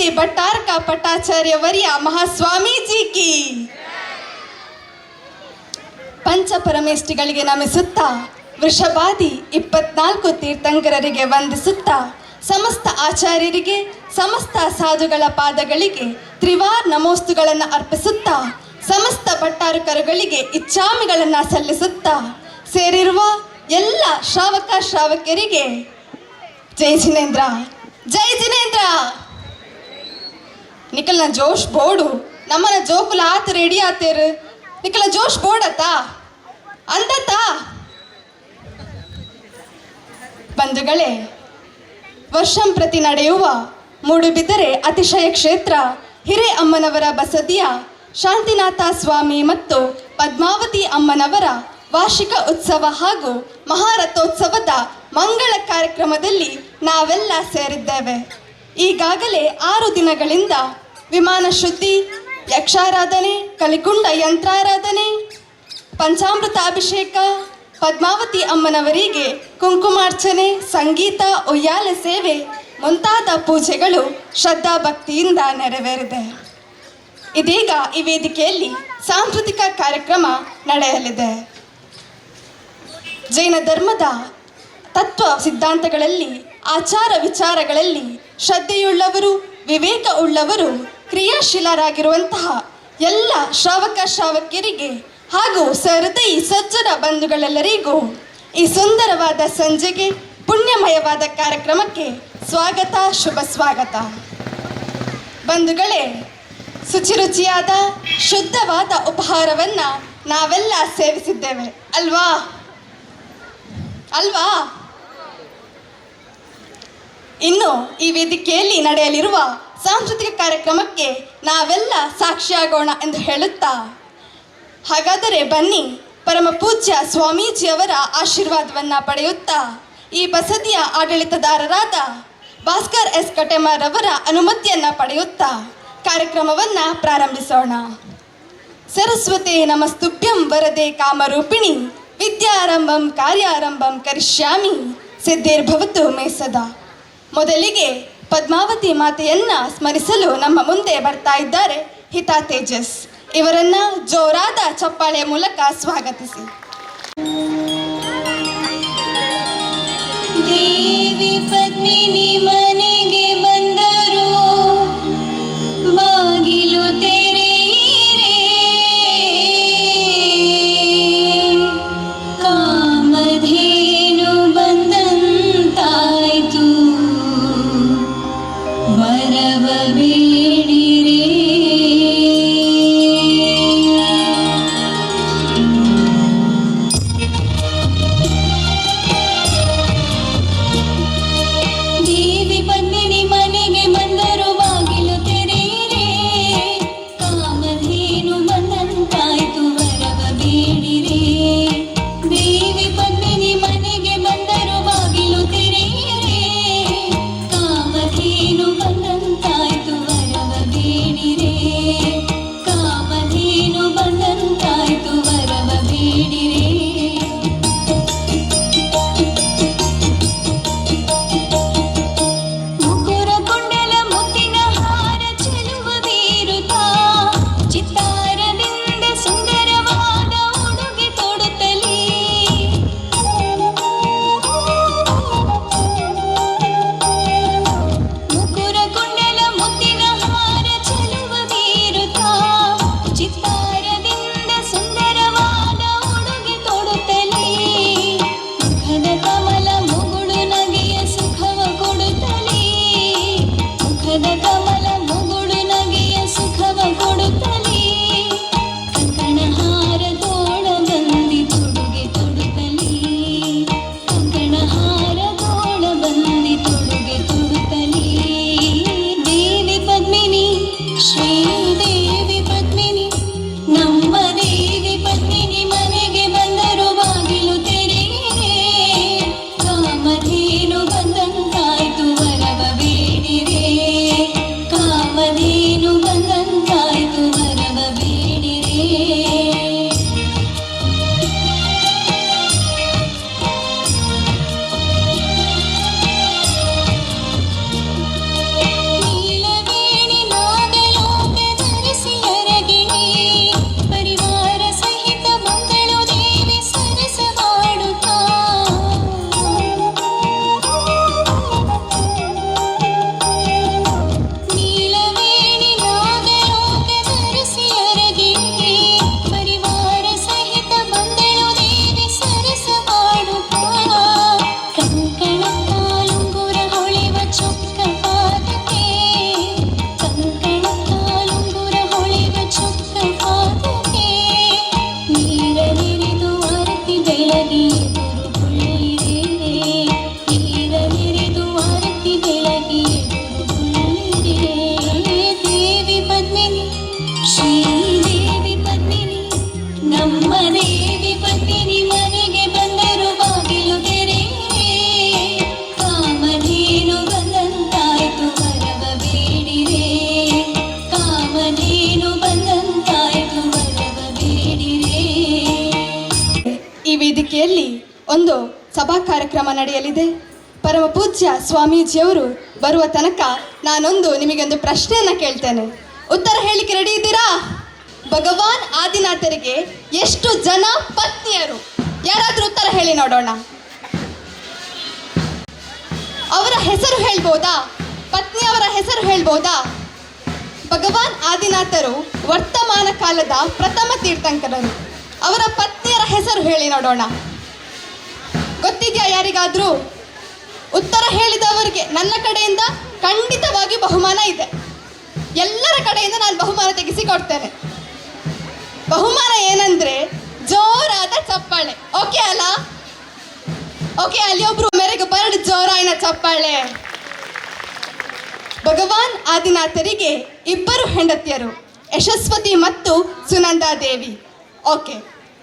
श्री भट्टारका पट्टाचार्य वर्य महास्वामी जी की ಪಂಚಪರಮೇಷ್ಠಿಗಳಿಗೆ ನಮಿಸುತ್ತಾ ವೃಷಭಾದಿ 24 ತೀರ್ಥಂಕರರಿಗೆ ವಂದಿಸುತ್ತಾ ಸಮಸ್ತ ಆಚಾರ್ಯರಿಗೆ ಸಮಸ್ತ ಸಾಧುಗಳ ಪಾದಗಳಿಗೆ ತ್ರಿವಾರ್ ನಮೋಸ್ತುಗಳನ್ನು ಅರ್ಪಿಸುತ್ತಾ ಸಮಸ್ತ ಭಟ್ಟಾರಕರುಗಳಿಗೆ ಇಚ್ಛಾಮಿಗಳನ್ನು ಸಲ್ಲಿಸುತ್ತಾ ಸೇರಿರುವ ಎಲ್ಲ ಶ್ರಾವಕರಿಗೆ ಜೈ ಜಿನೇಂದ್ರ, ಜೈ ಜಿನೇಂದ್ರ. ನಿಖಲ್ನ ಜೋಶ್ ಬೋಡು ನಮ್ಮನ ಜೋಕುಲ ಆತ ರೆಡಿ ಆತೇರು ನಿಖಲ ಜೋಶ್ ಬೋಡತ್ತಾ ಅಂದತ್ತಾ. ಬಂಧುಗಳೇ, ವರ್ಷಂ ಪ್ರತಿ ನಡೆಯುವ ಮೂಡುಬಿದರೆ ಅತಿಶಯ ಕ್ಷೇತ್ರ ಹಿರೇ ಅಮ್ಮನವರ ಬಸದಿಯ ಶಾಂತಿನಾಥ ಸ್ವಾಮಿ ಮತ್ತು ಪದ್ಮಾವತಿ ಅಮ್ಮನವರ ವಾರ್ಷಿಕ ಉತ್ಸವ ಹಾಗೂ ಮಹಾರಥೋತ್ಸವದ ಮಂಗಳ ಕಾರ್ಯಕ್ರಮದಲ್ಲಿ ನಾವೆಲ್ಲ ಸೇರಿದ್ದೇವೆ. ಈಗಾಗಲೇ 6 ದಿನಗಳಿಂದ ವಿಮಾನ ಶುದ್ಧಿ, ಯಕ್ಷಾರಾಧನೆ, ಕಲಿಕುಂಡ ಯಂತ್ರಾರಾಧನೆ, ಪಂಚಾಮೃತ ಅಭಿಷೇಕ, ಪದ್ಮಾವತಿ ಅಮ್ಮನವರಿಗೆ ಕುಂಕುಮಾರ್ಚನೆ, ಸಂಗೀತ, ಉಯ್ಯಾಲೆ ಸೇವೆ ಮುಂತಾದ ಪೂಜೆಗಳು ಶ್ರದ್ಧಾಭಕ್ತಿಯಿಂದ ನೆರವೇರಿದೆ. ಇದೀಗ ಈ ವೇದಿಕೆಯಲ್ಲಿ ಸಾಂಸ್ಕೃತಿಕ ಕಾರ್ಯಕ್ರಮ ನಡೆಯಲಿದೆ. ಜೈನ ಧರ್ಮದ ತತ್ವ ಸಿದ್ಧಾಂತಗಳಲ್ಲಿ, ಆಚಾರ ವಿಚಾರಗಳಲ್ಲಿ ಶ್ರದ್ಧೆಯುಳ್ಳವರು, ವಿವೇಕ ಉಳ್ಳವರು, ಕ್ರಿಯಾಶೀಲರಾಗಿರುವಂತಹ ಎಲ್ಲ ಶ್ರಾವಕಿಯರಿಗೆ ಹಾಗೂ ಸಹೃದಯಿ ಸಜ್ಜನ ಬಂಧುಗಳೆಲ್ಲರಿಗೂ ಈ ಸುಂದರವಾದ ಸಂಜೆಗೆ, ಪುಣ್ಯಮಯವಾದ ಕಾರ್ಯಕ್ರಮಕ್ಕೆ ಸ್ವಾಗತ, ಶುಭ ಸ್ವಾಗತ. ಬಂಧುಗಳೇ, ಶುಚಿರುಚಿಯಾದ ಶುದ್ಧವಾದ ಉಪಹಾರವನ್ನು ನಾವೆಲ್ಲ ಸೇವಿಸಿದ್ದೇವೆ ಅಲ್ವಾ ಅಲ್ವಾ? ಇನ್ನು ಈ ವೇದಿಕೆಯಲ್ಲಿ ನಡೆಯಲಿರುವ ಸಾಂಸ್ಕೃತಿಕ ಕಾರ್ಯಕ್ರಮಕ್ಕೆ ನಾವೆಲ್ಲ ಸಾಕ್ಷಿಯಾಗೋಣ ಎಂದು ಹೇಳುತ್ತಾ, ಹಾಗಾದರೆ ಬನ್ನಿ ಪರಮ ಪೂಜ್ಯ ಸ್ವಾಮೀಜಿಯವರ ಆಶೀರ್ವಾದವನ್ನು ಪಡೆಯುತ್ತಾ ಈ ಬಸದಿಯ ಆಡಳಿತದಾರರಾದ ಭಾಸ್ಕರ್ ಎಸ್ ಕಟೆಮಾರ್ ಅವರ ಅನುಮತಿಯನ್ನು ಪಡೆಯುತ್ತಾ ಕಾರ್ಯಕ್ರಮವನ್ನು ಪ್ರಾರಂಭಿಸೋಣ. ಸರಸ್ವತೆ ನಮಸ್ತುಭ್ಯಂ ವರದೆ ಕಾಮರೂಪಿಣಿ ವಿದ್ಯಾರಂಭಂ ಕಾರ್ಯಾರಂಭಂ ಕರಿಷ್ಯಾಮಿ ಸಿದ್ಧಿರ್ಭವತು ಮೇ ಸದಾ. ಮೊದಲಿಗೆ ಪದ್ಮಾವತಿ ಮಾತೆಯನ್ನ ಸ್ಮರಿಸಲು ನಮ್ಮ ಮುಂದೆ ಬರ್ತಾ ಇದ್ದಾರೆ ಹಿತಾ ತೇಜಸ್. ಇವರನ್ನ ಜೋರಾದ ಚಪ್ಪಾಳೆಯ ಮೂಲಕ ಸ್ವಾಗತಿಸಿ. ದೇವಿ ಪದ್ಮಿನಿ ಮನೆಗೆ ಬಂದರು, ಬಾಗಿಲು ತೆರೆಯಿರೆ, ಕಾಮಧೇನು ಬಂದಂತಾಯ್ತು, ವರವ ಬೇಡಿರೆ. ದೇವಿ ವೇದಿಕೆಯಲ್ಲಿ ಒಂದು ಸಭಾ ಕಾರ್ಯಕ್ರಮ ನಡೆಯಲಿದೆ. ಪರಮ ಪೂಜ್ಯ ಸ್ವಾಮೀಜಿಯವರು ಬರುವ ತನಕ ನಾನೊಂದು ನಿಮಗೊಂದು ಪ್ರಶ್ನೆಯನ್ನು ಕೇಳ್ತೇನೆ. ಉತ್ತರ ಹೇಳಿಕೆ ರೆಡಿ ಇದ್ದೀರಾ? ಭಗವಾನ್ ಆದಿನಾಥರಿಗೆ ಎಷ್ಟು ಜನ ಪತ್ನಿಯರು? ಯಾರಾದರೂ ಉತ್ತರ ಹೇಳಿ ನೋಡೋಣ. ಅವರ ಹೆಸರು ಹೇಳ್ಬೋದಾ? ಪತ್ನಿಯವರ ಹೆಸರು ಹೇಳ್ಬೋದಾ? ಭಗವಾನ್ ಆದಿನಾಥರು ವರ್ತಮಾನ ಕಾಲದ ಪ್ರಥಮ ತೀರ್ಥಂಕರರು. ಅವರ ಪತ್ನಿಯರ ಹೆಸರು ಹೇಳಿ ನೋಡೋಣ. ಗೊತ್ತಿದೆಯಾ ಯಾರಿಗಾದ್ರೂ? ಉತ್ತರ ಹೇಳಿದವರಿಗೆ ನನ್ನ ಕಡೆಯಿಂದ ಖಂಡಿತವಾಗಿ ಬಹುಮಾನ ಇದೆ. ಎಲ್ಲರ ಕಡೆಯಿಂದ ನಾನು ಬಹುಮಾನ ತೆಗೆಸಿಕೊಡ್ತೇನೆ. ಬಹುಮಾನ ಏನಂದ್ರೆ ಜೋರಾದ ಚಪ್ಪಾಳೆ. ಓಕೆ ಅಲ್ಲ? ಓಕೆ, ಅಲ್ಲಿ ಒಬ್ರು ಮೇರೆಗೆ ಬರಡು ಜೋರಾಯಿನ ಚಪ್ಪಾಳೆ. ಭಗವಾನ್ ಆದಿನಾಥರಿಗೆ ಇಬ್ಬರು ಹೆಂಡತಿಯರು, ಯಶಸ್ವತಿ ಮತ್ತು ಸುನಂದಾದೇವಿ. ಓಕೆ,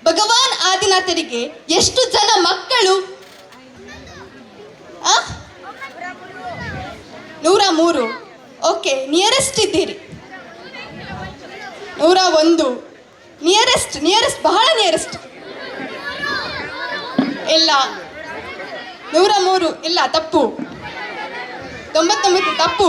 ಭಗವಾನ್ ಆದಿನಾಥರಿಗೆ ಎಷ್ಟು ಜನ ಮಕ್ಕಳು? 103. ಓಕೆ, ನಿಯರೆಸ್ಟ್ ಇದ್ದೀರಿ. 101. ನಿಯರೆಸ್ಟ್ ಬಹಳ ನಿಯರೆಸ್ಟ್. ಇಲ್ಲ, 103 ಇಲ್ಲ, ತಪ್ಪು. 99 ತಪ್ಪು.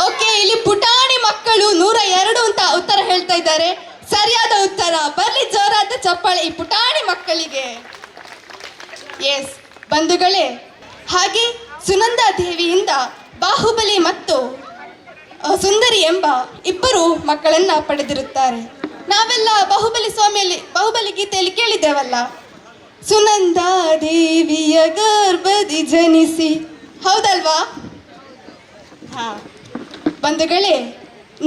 ಓಕೆ, ಇಲ್ಲಿ ಪುಟಾಣಿ ಮಕ್ಕಳು 102 ಅಂತ ಉತ್ತರ ಹೇಳ್ತಾ ಇದ್ದಾರೆ. ಸರಿಯಾದ ಉತ್ತರ. ಬರ್ಲಿ ಜೋರಾದ ಚಪ್ಪಾಳೆ ಈ ಪುಟಾಣಿ ಮಕ್ಕಳಿಗೆ. ಎಸ್ ಬಂಧುಗಳೇ, ಹಾಗೆ ಸುನಂದಾ ದೇವಿಯಿಂದ ಬಾಹುಬಲಿ ಮತ್ತು ಸುಂದರಿ ಎಂಬ ಇಬ್ಬರು ಮಕ್ಕಳನ್ನ ಪಡೆದಿರುತ್ತಾರೆ. ನಾವೆಲ್ಲ ಬಾಹುಬಲಿ ಗೀತೆಯಲ್ಲಿ ಕೇಳಿದ್ದೇವಲ್ಲ, ಸುನಂದಾ ದೇವಿಯ ಗರ್ಭದಿ ಜನಿಸಿ, ಹೌದಲ್ವಾ? ಹಾ ಬಂಧುಗಳೇ,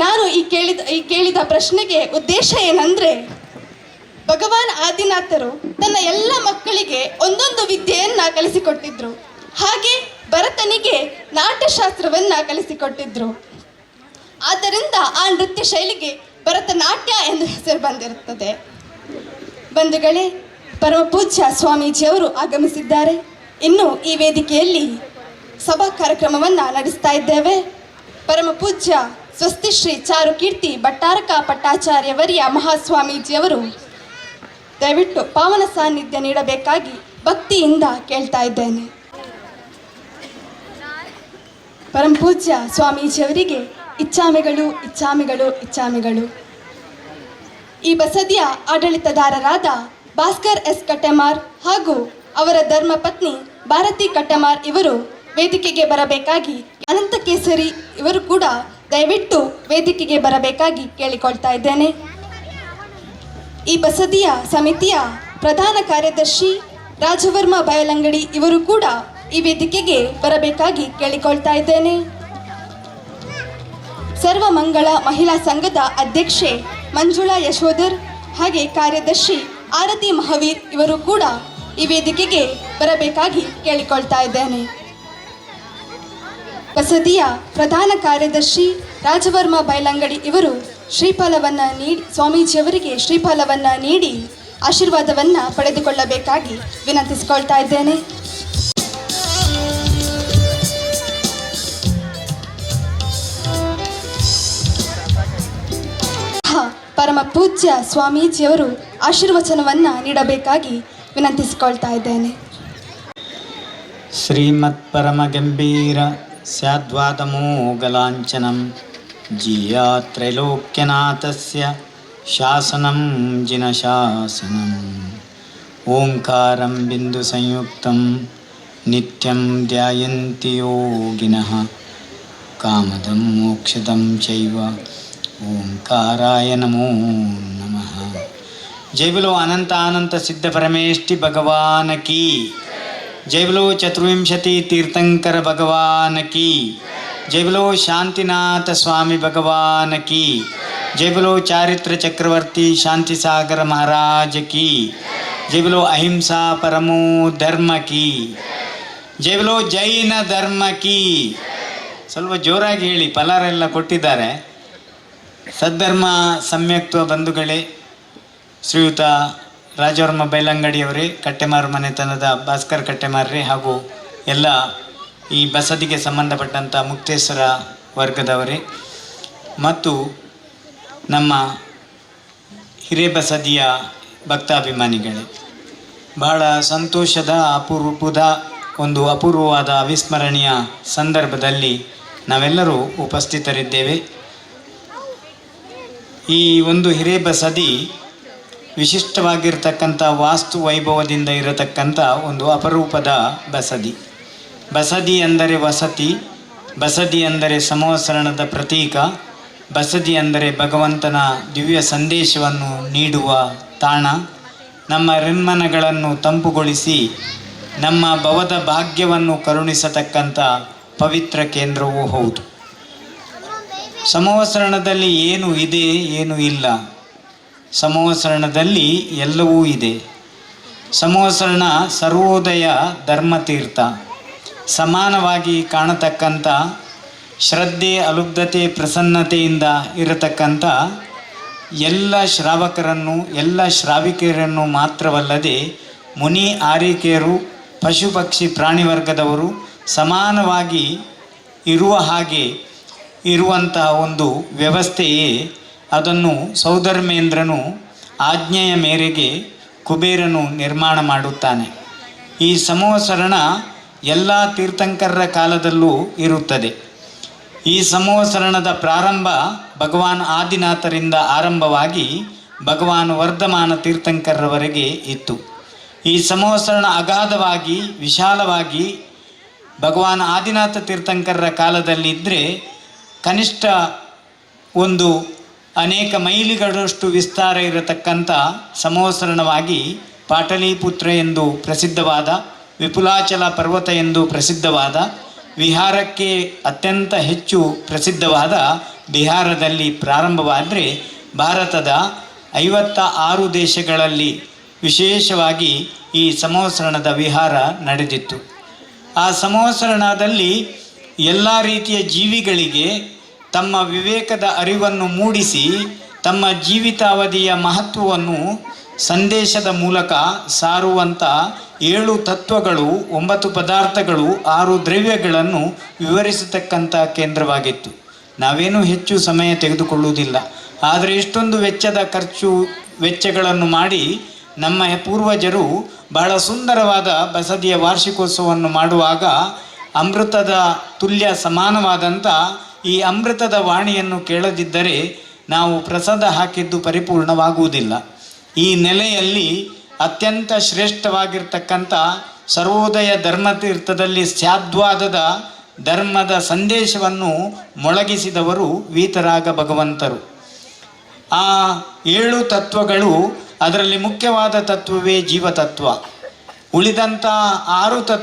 ನಾನು ಈ ಕೇಳಿದ ಪ್ರಶ್ನೆಗೆ ಉದ್ದೇಶ ಏನಂದ್ರೆ, ಭಗವಾನ್ ಆದಿನಾಥರು ತನ್ನ ಎಲ್ಲ ಮಕ್ಕಳಿಗೆ ಒಂದೊಂದು ವಿದ್ಯೆಯನ್ನ ಕಲಿಸಿಕೊಟ್ಟಿದ್ರು. ಹಾಗೆ ಭರತನಿಗೆ ನಾಟ್ಯಶಾಸ್ತ್ರವನ್ನ ಕಲಿಸಿಕೊಟ್ಟಿದ್ರು. ಆದ್ದರಿಂದ ಆ ನೃತ್ಯ ಶೈಲಿಗೆ ಭರತನಾಟ್ಯ ಎಂದು ಹೆಸರು ಬಂದಿರುತ್ತದೆ. ಬಂಧುಗಳೇ, ಪರಮ ಪೂಜ್ಯ ಸ್ವಾಮೀಜಿಯವರು ಆಗಮಿಸಿದ್ದಾರೆ. ಇನ್ನು ಈ ವೇದಿಕೆಯಲ್ಲಿ ಸಭಾ ಕಾರ್ಯಕ್ರಮವನ್ನು ನಡೆಸ್ತಾ ಇದ್ದೇವೆ. ಪರಮ ಪೂಜ್ಯ ಸ್ವಸ್ತಿ ಶ್ರೀ ಚಾರುಕೀರ್ತಿ ಭಟ್ಟಾರಕ ಪಟ್ಟಾಚಾರ್ಯವರಿಯ ಮಹಾಸ್ವಾಮೀಜಿಯವರು ದಯವಿಟ್ಟು ಪಾವನ ಸಾನ್ನಿಧ್ಯ ನೀಡಬೇಕಾಗಿ ಭಕ್ತಿಯಿಂದ ಕೇಳ್ತಾ ಇದ್ದೇನೆ. ಪರಮ ಪೂಜ್ಯ ಸ್ವಾಮೀಜಿಯವರಿಗೆ ಇಚ್ಛಾಮಿಗಳು ಇಚ್ಛಾಮಿಗಳು ಇಚ್ಛಾಮಿಗಳು. ಈ ಬಸದಿಯ ಆಡಳಿತದಾರರಾದ ಭಾಸ್ಕರ್ ಎಸ್ ಕಟ್ಟೆಮಾರ್ ಹಾಗೂ ಅವರ ಧರ್ಮಪತ್ನಿ ಭಾರತಿ ಕಟ್ಟೆಮಾರ್ ಇವರು ವೇದಿಕೆಗೆ ಬರಬೇಕಾಗಿ, ಅನಂತ ಕೇಸರಿ ಇವರು ಕೂಡ ದಯವಿಟ್ಟು ವೇದಿಕೆಗೆ ಬರಬೇಕಾಗಿ ಕೇಳಿಕೊಳ್ತಾ ಇದ್ದೇನೆ. ಈ ಬಸದಿಯ ಸಮಿತಿಯ ಪ್ರಧಾನ ಕಾರ್ಯದರ್ಶಿ ರಾಜವರ್ಮ ಬಯಲಂಗಡಿ ಇವರು ಕೂಡ ಈ ವೇದಿಕೆಗೆ ಬರಬೇಕಾಗಿ ಕೇಳಿಕೊಳ್ತಾ ಇದ್ದೇನೆ. ಸರ್ವಮಂಗಳ ಮಹಿಳಾ ಸಂಘದ ಅಧ್ಯಕ್ಷೆ ಮಂಜುಳಾ ಯಶೋಧರ್ ಹಾಗೆ ಕಾರ್ಯದರ್ಶಿ ಆರತಿ ಮಹಾವೀರ್ ಇವರು ಕೂಡ ಈ ವೇದಿಕೆಗೆ ಬರಬೇಕಾಗಿ ಕೇಳಿಕೊಳ್ತಾ ಇದ್ದೇನೆ. ಬಸದಿಯ ಪ್ರಧಾನ ಕಾರ್ಯದರ್ಶಿ ರಾಜವರ್ಮ ಬೈಲಂಗಡಿ ಇವರು ಶ್ರೀಫಲವನ್ನು ನೀಡಿ ಸ್ವಾಮೀಜಿಯವರಿಗೆ ಶ್ರೀಫಲವನ್ನು ನೀಡಿ ಆಶೀರ್ವಾದವನ್ನು ಪಡೆದುಕೊಳ್ಳಬೇಕಾಗಿ ವಿನಂತಿಸಿಕೊಳ್ತಾ ಇದ್ದೇನೆ. ಪರಮ ಪೂಜ್ಯ ಸ್ವಾಮೀಜಿಯವರು ಆಶೀರ್ವಚನವನ್ನು ನೀಡಬೇಕಾಗಿ ವಿನಂತಿಸಿಕೊಳ್ತಾ ಇದ್ದೇನೆ. ಶ್ರೀಮತ್ ಪರಮ ಗಂಭೀರ ಸ್ಯಾದ್ವಾದಮೋಗಲಾಂಛನಂ ಜಿಯಾ ತ್ರೈಲೋಕ್ಯನಾಥಸ್ಯ ಶಾಸನಂ ಜಿನಶಾಸನಂ ಓಂಕಾರಂ ಬಿಂದು ಸಂಯುಕ್ತಂ ನಿತ್ಯಂ ಧ್ಯಾಯಂತಿ ಯೋಗಿನಃ ಕಾಮದಂ ಮೋಕ್ಷದಂ ಚೈವ ಓಂಕಾರಾಯ ನಮೋ ನಮಃ. ಜೈ ಬಲೋ ಅನಂತ ಅನಂತ ಸಿದ್ಧ ಪರಮೇಷ್ಠಿ ಭಗವಾನ ಕೀ ಜೈ ಬಲೋ ಚತುರ್ವಿಂಶತಿ ತೀರ್ಥಂಕರ ಭಗವಾನ ಕೀ ಜೈ ಬಲೋ ಶಾಂತಿನಾಥ ಸ್ವಾಮಿ ಭಗವಾನ ಕೀ ಜೈ ಬಲೋ ಚಾರಿತ್ರ ಚಕ್ರವರ್ತಿ ಶಾಂತಿ ಸಾಗರ ಮಹಾರಾಜ ಕೀ ಜೈ ಬಲೋ ಅಹಿಂಸಾ ಪರಮೋ ಧರ್ಮ ಕೀ ಜೈ ಬಲೋ ಜೈನ ಧರ್ಮ ಕೀ. ಸ್ವಲ್ಪ ಜೋರಾಗಿ ಹೇಳಿ, ಪಲಾರೆಲ್ಲ ಕೊಟ್ಟಿದ್ದಾರೆ. ಸದ್ಧರ್ಮ ಸಮ್ಯಕ್ತ್ವ ಬಂಧುಗಳೇ, ಶ್ರೀಯುತ ರಾಜವರ್ಮ ಬೈಲಂಗಡಿಯವರೇ, ಕಟ್ಟೆಮಾರು ಮನೆತನದ ಭಾಸ್ಕರ್ ಕಟ್ಟೆಮಾರ್ರೆ ಹಾಗೂ ಎಲ್ಲ ಈ ಬಸದಿಗೆ ಸಂಬಂಧಪಟ್ಟಂಥ ಮುಕ್ತೇಶ್ವರ ವರ್ಗದವರೇ ಮತ್ತು ನಮ್ಮ ಹಿರೇಬಸದಿಯ ಭಕ್ತಾಭಿಮಾನಿಗಳೇ, ಬಹಳ ಸಂತೋಷದ ಒಂದು ಅಪೂರ್ವವಾದ ಅವಿಸ್ಮರಣೀಯ ಸಂದರ್ಭದಲ್ಲಿ ನಾವೆಲ್ಲರೂ ಉಪಸ್ಥಿತರಿದ್ದೇವೆ. ಈ ಒಂದು ಹಿರೇಬಸದಿ ವಿಶಿಷ್ಟವಾಗಿರ್ತಕ್ಕಂಥ ವಾಸ್ತು ವೈಭವದಿಂದ ಇರತಕ್ಕಂಥ ಒಂದು ಅಪರೂಪದ ಬಸದಿ. ಬಸದಿ ಅಂದರೆ ವಸತಿ, ಬಸದಿ ಅಂದರೆ ಸಂವತ್ಸರಣದ ಪ್ರತೀಕ, ಬಸದಿ ಅಂದರೆ ಭಗವಂತನ ದಿವ್ಯ ಸಂದೇಶವನ್ನು ನೀಡುವ ತಾಣ, ನಮ್ಮ ಋನ್ಮನಗಳನ್ನು ತಂಪುಗೊಳಿಸಿ ನಮ್ಮ ಭವದ ಭಾಗ್ಯವನ್ನು ಕರುಣಿಸತಕ್ಕಂಥ ಪವಿತ್ರ ಕೇಂದ್ರವೂ ಹೌದು. ಸಂವತ್ಸರಣದಲ್ಲಿ ಏನು ಇದೆ, ಏನು ಇಲ್ಲ, ಸಂವತ್ಸರಣದಲ್ಲಿ ಎಲ್ಲವೂ ಇದೆ. ಸಂವತ್ಸರಣ ಸರ್ವೋದಯ ಧರ್ಮತೀರ್ಥ, ಸಮಾನವಾಗಿ ಕಾಣತಕ್ಕಂಥ, ಶ್ರದ್ಧೆ ಅಲುಬ್ಧತೆ ಪ್ರಸನ್ನತೆಯಿಂದ ಇರತಕ್ಕಂಥ ಎಲ್ಲ ಶ್ರಾವಕರನ್ನು, ಎಲ್ಲ ಶ್ರಾವಿಕೆಯರನ್ನು ಮಾತ್ರವಲ್ಲದೆ ಮುನಿ ಆರಿಕೆಯರು, ಪಶು ಪಕ್ಷಿ ಪ್ರಾಣಿ ವರ್ಗದವರು ಸಮಾನವಾಗಿ ಇರುವ ಹಾಗೆ ಇರುವಂತಹ ಒಂದು ವ್ಯವಸ್ಥೆಯೇ ಅದನ್ನು ಸೌಧರ್ಮೇಂದ್ರನು ಆಜ್ಞೆಯ ಮೇರೆಗೆ ಕುಬೇರನು ನಿರ್ಮಾಣ ಮಾಡುತ್ತಾನೆ. ಈ ಸಂವತ್ಸರಣ ಎಲ್ಲ ತೀರ್ಥಂಕರರ ಕಾಲದಲ್ಲೂ ಇರುತ್ತದೆ. ಈ ಸಂವತ್ಸರಣದ ಪ್ರಾರಂಭ ಭಗವಾನ್ ಆದಿನಾಥರಿಂದ ಆರಂಭವಾಗಿ ಭಗವಾನ್ ವರ್ಧಮಾನ ತೀರ್ಥಂಕರರವರೆಗೆ ಇತ್ತು. ಈ ಸಂವತ್ಸರಣ ಅಗಾಧವಾಗಿ ವಿಶಾಲವಾಗಿ ಭಗವಾನ್ ಆದಿನಾಥ ತೀರ್ಥಂಕರರ ಕಾಲದಲ್ಲಿದ್ದರೆ ಕನಿಷ್ಠ ಒಂದು ಅನೇಕ ಮೈಲಿಗಳಷ್ಟು ವಿಸ್ತಾರ ಇರತಕ್ಕಂಥ ಸಂವತ್ಸರಣವಾಗಿ ಪಾಟಲಿಪುತ್ರ ಎಂದು ಪ್ರಸಿದ್ಧವಾದ, ವಿಪುಲಾಚಲ ಪರ್ವತ ಎಂದು ಪ್ರಸಿದ್ಧವಾದ, ವಿಹಾರಕ್ಕೆ ಅತ್ಯಂತ ಹೆಚ್ಚು ಪ್ರಸಿದ್ಧವಾದ ಬಿಹಾರದಲ್ಲಿ ಪ್ರಾರಂಭವಾದರೆ ಭಾರತದ 56 ದೇಶಗಳಲ್ಲಿ ವಿಶೇಷವಾಗಿ ಈ ಸಂವತ್ಸರಣದ ವಿಹಾರ ನಡೆದಿತ್ತು. ಆ ಸಂವತ್ಸರಣದಲ್ಲಿ ಎಲ್ಲ ರೀತಿಯ ಜೀವಿಗಳಿಗೆ ತಮ್ಮ ವಿವೇಕದ ಅರಿವನ್ನು ಮೂಡಿಸಿ ತಮ್ಮ ಜೀವಿತಾವಧಿಯ ಮಹತ್ವವನ್ನು ಸಂದೇಶದ ಮೂಲಕ ಸಾರುವಂಥ 7 ತತ್ವಗಳು, 9 ಪದಾರ್ಥಗಳು, 6 ದ್ರವ್ಯಗಳನ್ನು ವಿವರಿಸತಕ್ಕಂಥ ಕೇಂದ್ರವಾಗಿತ್ತು. ನಾವೇನು ಹೆಚ್ಚು ಸಮಯ ತೆಗೆದುಕೊಳ್ಳುವುದಿಲ್ಲ, ಆದರೆ ಇಷ್ಟೊಂದು ವೆಚ್ಚಗಳನ್ನು ಮಾಡಿ ನಮ್ಮ ಪೂರ್ವಜರು ಬಹಳ ಸುಂದರವಾದ ಬಸದಿಯ ವಾರ್ಷಿಕೋತ್ಸವವನ್ನು ಮಾಡುವಾಗ ಅಮೃತದ ತುಲ್ಯ ಸಮಾನವಾದಂಥ ಈ ಅಮೃತದ ವಾಣಿಯನ್ನು ಕೇಳದಿದ್ದರೆ ನಾವು ಪ್ರಸಾದ ಹಾಕಿದ್ದು ಪರಿಪೂರ್ಣವಾಗುವುದಿಲ್ಲ. ಈ ನೆಲೆಯಲ್ಲಿ ಅತ್ಯಂತ ಶ್ರೇಷ್ಠವಾಗಿರ್ತಕ್ಕಂಥ ಸರ್ವೋದಯ ಧರ್ಮತೀರ್ಥದಲ್ಲಿ ಸ್ಯಾದ್ವಾದದ ಧರ್ಮದ ಸಂದೇಶವನ್ನು ಮೊಳಗಿಸಿದವರು ವೀತರಾಗ ಭಗವಂತರು. ಆ 7 ತತ್ವಗಳು, ಅದರಲ್ಲಿ ಮುಖ್ಯವಾದ ತತ್ವವೇ ಜೀವತತ್ವ. ಉಳಿದಂಥ 6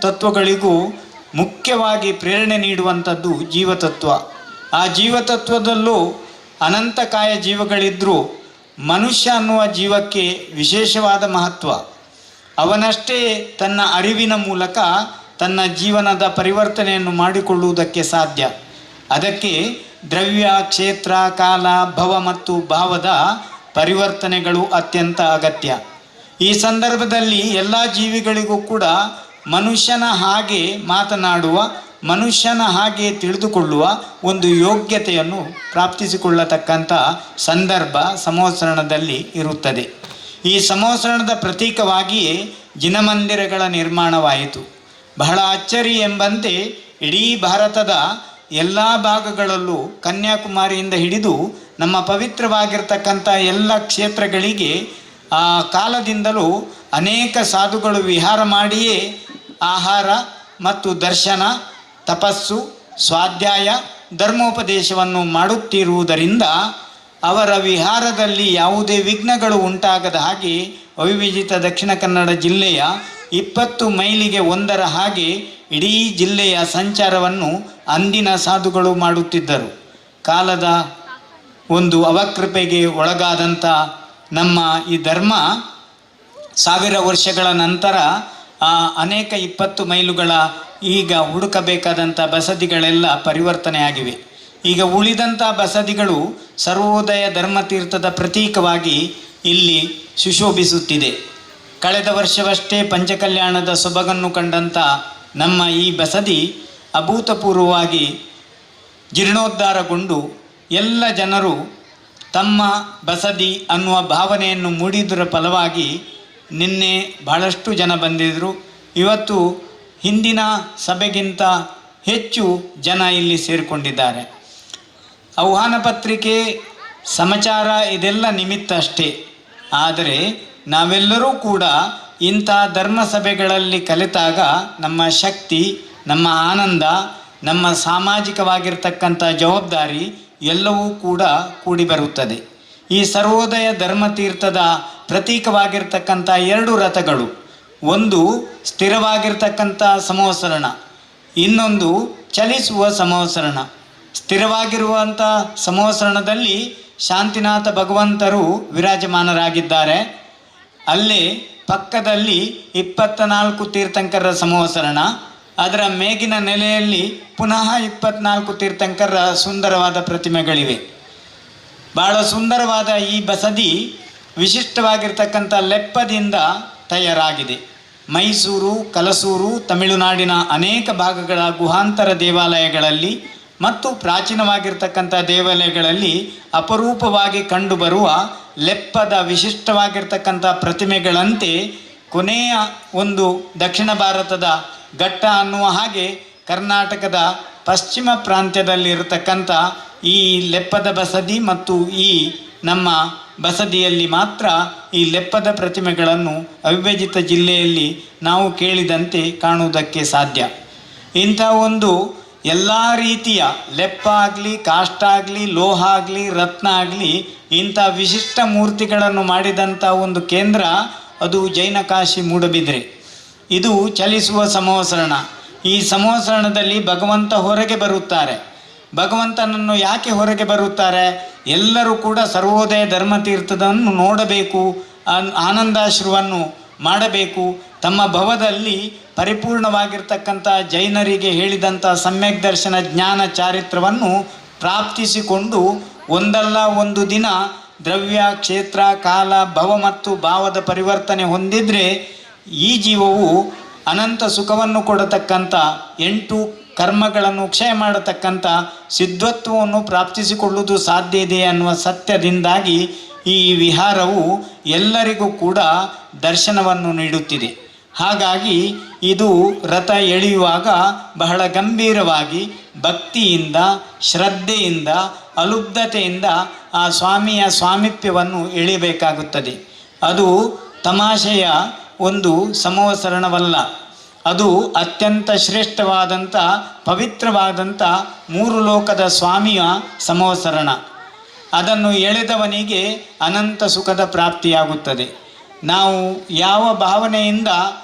ತತ್ವಗಳಿಗೂ ಮುಖ್ಯವಾಗಿ ಪ್ರೇರಣೆ ನೀಡುವಂಥದ್ದು ಜೀವತತ್ವ. ಆ ಜೀವತತ್ವದಲ್ಲೂ ಅನಂತಕಾಯ ಜೀವಗಳಿದ್ದರೂ ಮನುಷ್ಯ ಅನ್ನುವ ಜೀವಕ್ಕೆ ವಿಶೇಷವಾದ ಮಹತ್ವ. ಅವನಷ್ಟೇ ತನ್ನ ಅರಿವಿನ ಮೂಲಕ ತನ್ನ ಜೀವನದ ಪರಿವರ್ತನೆಯನ್ನು ಮಾಡಿಕೊಳ್ಳುವುದಕ್ಕೆ ಸಾಧ್ಯ. ಅದಕ್ಕೆ ದ್ರವ್ಯ, ಕ್ಷೇತ್ರ, ಕಾಲ, ಭವ ಮತ್ತು ಭಾವದ ಪರಿವರ್ತನೆಗಳು ಅತ್ಯಂತ ಅಗತ್ಯ. ಈ ಸಂದರ್ಭದಲ್ಲಿ ಎಲ್ಲ ಜೀವಿಗಳಿಗೂ ಕೂಡ ಮನುಷ್ಯನ ಹಾಗೆ ಮಾತನಾಡುವ, ಮನುಷ್ಯನ ಹಾಗೆ ತಿಳಿದುಕೊಳ್ಳುವ ಒಂದು ಯೋಗ್ಯತೆಯನ್ನು ಪ್ರಾಪ್ತಿಸಿಕೊಳ್ಳತಕ್ಕಂಥ ಸಂದರ್ಭ ಸಂವತ್ಸರಣದಲ್ಲಿ ಇರುತ್ತದೆ. ಈ ಸಂವತ್ಸರಣದ ಪ್ರತೀಕವಾಗಿಯೇ ಜಿನಮಂದಿರಗಳ ನಿರ್ಮಾಣವಾಯಿತು. ಬಹಳ ಅಚ್ಚರಿ ಎಂಬಂತೆ ಇಡೀ ಭಾರತದ ಎಲ್ಲ ಭಾಗಗಳಲ್ಲೂ ಕನ್ಯಾಕುಮಾರಿಯಿಂದ ಹಿಡಿದು ನಮ್ಮ ಪವಿತ್ರವಾಗಿರ್ತಕ್ಕಂಥ ಎಲ್ಲ ಕ್ಷೇತ್ರಗಳಿಗೆ ಆ ಕಾಲದಿಂದಲೂ ಅನೇಕ ಸಾಧುಗಳು ವಿಹಾರ ಮಾಡಿಯೇ ಆಹಾರ ಮತ್ತು ದರ್ಶನ, ತಪಸ್ಸು, ಸ್ವಾಧ್ಯಾಯ, ಧರ್ಮೋಪದೇಶವನ್ನು ಮಾಡುತ್ತಿರುವುದರಿಂದ ಅವರ ವಿಹಾರದಲ್ಲಿ ಯಾವುದೇ ವಿಘ್ನಗಳು ಉಂಟಾಗದ ಹಾಗೆ ಅವಿಭಜಿತ ದಕ್ಷಿಣ ಕನ್ನಡ ಜಿಲ್ಲೆಯ 20 ಮೈಲಿಗೆ ಒಂದರ ಹಾಗೆ ಇಡೀ ಜಿಲ್ಲೆಯ ಸಂಚಾರವನ್ನು ಅಂದಿನ ಸಾಧುಗಳು ಮಾಡುತ್ತಿದ್ದರು. ಕಾಲದ ಒಂದು ಅವಕೃಪೆಗೆ ಒಳಗಾದಂಥ ನಮ್ಮ ಈ ಧರ್ಮ 1000 ವರ್ಷಗಳ ನಂತರ ಅನೇಕ 20 ಮೈಲುಗಳ ಈಗ ಹುಡುಕಬೇಕಾದಂಥ ಬಸದಿಗಳೆಲ್ಲ ಪರಿವರ್ತನೆಯಾಗಿವೆ. ಈಗ ಉಳಿದಂಥ ಬಸದಿಗಳು ಸರ್ವೋದಯ ಧರ್ಮತೀರ್ಥದ ಪ್ರತೀಕವಾಗಿ ಇಲ್ಲಿ ಸುಶೋಭಿಸುತ್ತಿದೆ. ಕಳೆದ ವರ್ಷವಷ್ಟೇ ಪಂಚಕಲ್ಯಾಣದ ಸೊಬಗನ್ನು ಕಂಡಂಥ ನಮ್ಮ ಈ ಬಸದಿ ಅಭೂತಪೂರ್ವವಾಗಿ ಜೀರ್ಣೋದ್ಧಾರಗೊಂಡು ಎಲ್ಲ ಜನರು ತಮ್ಮ ಬಸದಿ ಅನ್ನುವ ಭಾವನೆಯನ್ನು ಮೂಡಿದರ ಫಲವಾಗಿ ನಿನ್ನೆ ಬಹಳಷ್ಟು ಜನ ಬಂದಿದ್ದರು. ಇವತ್ತು ಹಿಂದಿನ ಸಭೆಗಿಂತ ಹೆಚ್ಚು ಜನ ಇಲ್ಲಿ ಸೇರಿಕೊಂಡಿದ್ದಾರೆ. ಆಹ್ವಾನ ಪತ್ರಿಕೆ, ಸಮಾಚಾರ ಇದೆಲ್ಲ ನಿಮಿತ್ತ ಅಷ್ಟೇ. ಆದರೆ ನಾವೆಲ್ಲರೂ ಕೂಡ ಇಂಥ ಧರ್ಮ ಸಭೆಗಳಲ್ಲಿ ಕಲಿತಾಗ ನಮ್ಮ ಶಕ್ತಿ, ನಮ್ಮ ಆನಂದ, ನಮ್ಮ ಸಾಮಾಜಿಕವಾಗಿರ್ತಕ್ಕಂಥ ಜವಾಬ್ದಾರಿ ಎಲ್ಲವೂ ಕೂಡ ಕೂಡಿ ಬರುತ್ತದೆ. ಈ ಸರ್ವೋದಯ ಧರ್ಮತೀರ್ಥದ ಪ್ರತೀಕವಾಗಿರ್ತಕ್ಕಂಥ 2 ರಥಗಳು, ಒಂದು ಸ್ಥಿರವಾಗಿರ್ತಕ್ಕಂಥ ಸಮವಸರಣ, ಇನ್ನೊಂದು ಚಲಿಸುವ ಸಮವಸರಣ. ಸ್ಥಿರವಾಗಿರುವಂಥ ಸಮವಸರಣದಲ್ಲಿ ಶಾಂತಿನಾಥ ಭಗವಂತರು ವಿರಾಜಮಾನರಾಗಿದ್ದಾರೆ. ಅಲ್ಲೇ ಪಕ್ಕದಲ್ಲಿ 24 ತೀರ್ಥಂಕರರ ಸಮವಸರಣ, ಅದರ ಮೇಗಿನ ನೆಲೆಯಲ್ಲಿ ಪುನಃ 24 ತೀರ್ಥಂಕರರ ಸುಂದರವಾದ ಪ್ರತಿಮೆಗಳಿವೆ. ಬಹಳ ಸುಂದರವಾದ ಈ ಬಸದಿ ವಿಶಿಷ್ಟವಾಗಿರ್ತಕ್ಕಂಥ ಲೆಪ್ಪದಿಂದ ತಯಾರಾಗಿದೆ. ಮೈಸೂರು, ಕಲಸೂರು, ತಮಿಳುನಾಡಿನ ಅನೇಕ ಭಾಗಗಳ ಗುಹಾಂತರ ದೇವಾಲಯಗಳಲ್ಲಿ ಮತ್ತು ಪ್ರಾಚೀನವಾಗಿರ್ತಕ್ಕಂಥ ದೇವಾಲಯಗಳಲ್ಲಿ ಅಪರೂಪವಾಗಿ ಕಂಡುಬರುವ ಲೆಪ್ಪದ ವಿಶಿಷ್ಟವಾಗಿರ್ತಕ್ಕಂಥ ಪ್ರತಿಮೆಗಳಂತೆ ಕೊನೆಯ ಒಂದು ದಕ್ಷಿಣ ಭಾರತದ ಘಟ್ಟ ಅನ್ನುವ ಹಾಗೆ ಕರ್ನಾಟಕದ ಪಶ್ಚಿಮ ಪ್ರಾಂತ್ಯದಲ್ಲಿರತಕ್ಕಂಥ ಈ ಲೆಪ್ಪದ ಬಸದಿ ಮತ್ತು ಈ ನಮ್ಮ ಬಸದಿಯಲ್ಲಿ ಮಾತ್ರ ಈ ಲೆಪ್ಪದ ಪ್ರತಿಮೆಗಳನ್ನು ಅವಿಭಜಿತ ಜಿಲ್ಲೆಯಲ್ಲಿ ನಾವು ಕೇಳಿದಂತೆ ಕಾಣುವುದಕ್ಕೆ ಸಾಧ್ಯ. ಇಂಥ ಒಂದು ಎಲ್ಲ ರೀತಿಯ ಲೆಪ್ಪ ಆಗಲಿ, ಕಾಷ್ಟ ಆಗಲಿ, ಲೋಹ ಆಗಲಿ, ರತ್ನ ಆಗಲಿ, ಇಂಥ ವಿಶಿಷ್ಟ ಮೂರ್ತಿಗಳನ್ನು ಮಾಡಿದಂಥ ಒಂದು ಕೇಂದ್ರ ಅದು ಜೈನ ಕಾಶಿ ಮೂಡಬಿದ್ರೆ. ಇದು ಚಲಿಸುವ ಸಮವಸರಣ. ಈ ಸಮವಸರಣದಲ್ಲಿ ಭಗವಂತ ಹೊರಗೆ ಬರುತ್ತಾರೆ. ಭಗವಂತನನ್ನು ಯಾಕೆ ಹೊರಗೆ ಬರುತ್ತಾರೆ? ಎಲ್ಲರೂ ಕೂಡ ಸರ್ವೋದಯ ಧರ್ಮತೀರ್ಥದನ್ನು ನೋಡಬೇಕು, ಆನಂದಾಶ್ರುವನ್ನು ಮಾಡಬೇಕು, ತಮ್ಮ ಭವದಲ್ಲಿ ಪರಿಪೂರ್ಣವಾಗಿರ್ತಕ್ಕಂಥ ಜೈನರಿಗೆ ಹೇಳಿದಂಥ ಸಮ್ಯಕ್ ದರ್ಶನ ಜ್ಞಾನ ಚಾರಿತ್ರವನ್ನು ಪ್ರಾಪ್ತಿಸಿಕೊಂಡು ಒಂದಲ್ಲ ಒಂದು ದಿನ ದ್ರವ್ಯ, ಕ್ಷೇತ್ರ, ಕಾಲ, ಭವ ಮತ್ತು ಭಾವದ ಪರಿವರ್ತನೆ ಹೊಂದಿದರೆ ಈ ಜೀವವು ಅನಂತ ಸುಖವನ್ನು ಕೊಡತಕ್ಕಂಥ 8 ಕರ್ಮಗಳನ್ನು ಕ್ಷಯ ಮಾಡತಕ್ಕಂಥ ಸಿದ್ಧತ್ವವನ್ನು ಪ್ರಾಪ್ತಿಸಿಕೊಳ್ಳುವುದು ಸಾಧ್ಯ ಇದೆ ಅನ್ನುವ ಸತ್ಯದಿಂದಾಗಿ ಈ ವಿಹಾರವು ಎಲ್ಲರಿಗೂ ಕೂಡ ದರ್ಶನವನ್ನು ನೀಡುತ್ತಿದೆ. ಹಾಗಾಗಿ ಇದು ರಥ ಎಳೆಯುವಾಗ ಬಹಳ ಗಂಭೀರವಾಗಿ ಭಕ್ತಿಯಿಂದ, ಶ್ರದ್ಧೆಯಿಂದ, ಅಲುಬ್ಧತೆಯಿಂದ ಆ ಸ್ವಾಮಿಯ ಸ್ವಾಮಿತ್ವವನ್ನು ಎಳೆಯಬೇಕಾಗುತ್ತದೆ. ಅದು ತಮಾಷೆಯ ಒಂದು ಸಮವಸರಣವಲ್ಲ. ಅದು ಅತ್ಯಂತ ಶ್ರೇಷ್ಠವಾದಂಥ, ಪವಿತ್ರವಾದಂಥ 3 ಲೋಕದ ಸ್ವಾಮಿಯ ಸಮವಸರಣ. ಅದನ್ನು ಎಳೆದವನಿಗೆ ಅನಂತ ಸುಖದ ಪ್ರಾಪ್ತಿಯಾಗುತ್ತದೆ. ನಾವು ಯಾವ ಭಾವನೆಯಿಂದ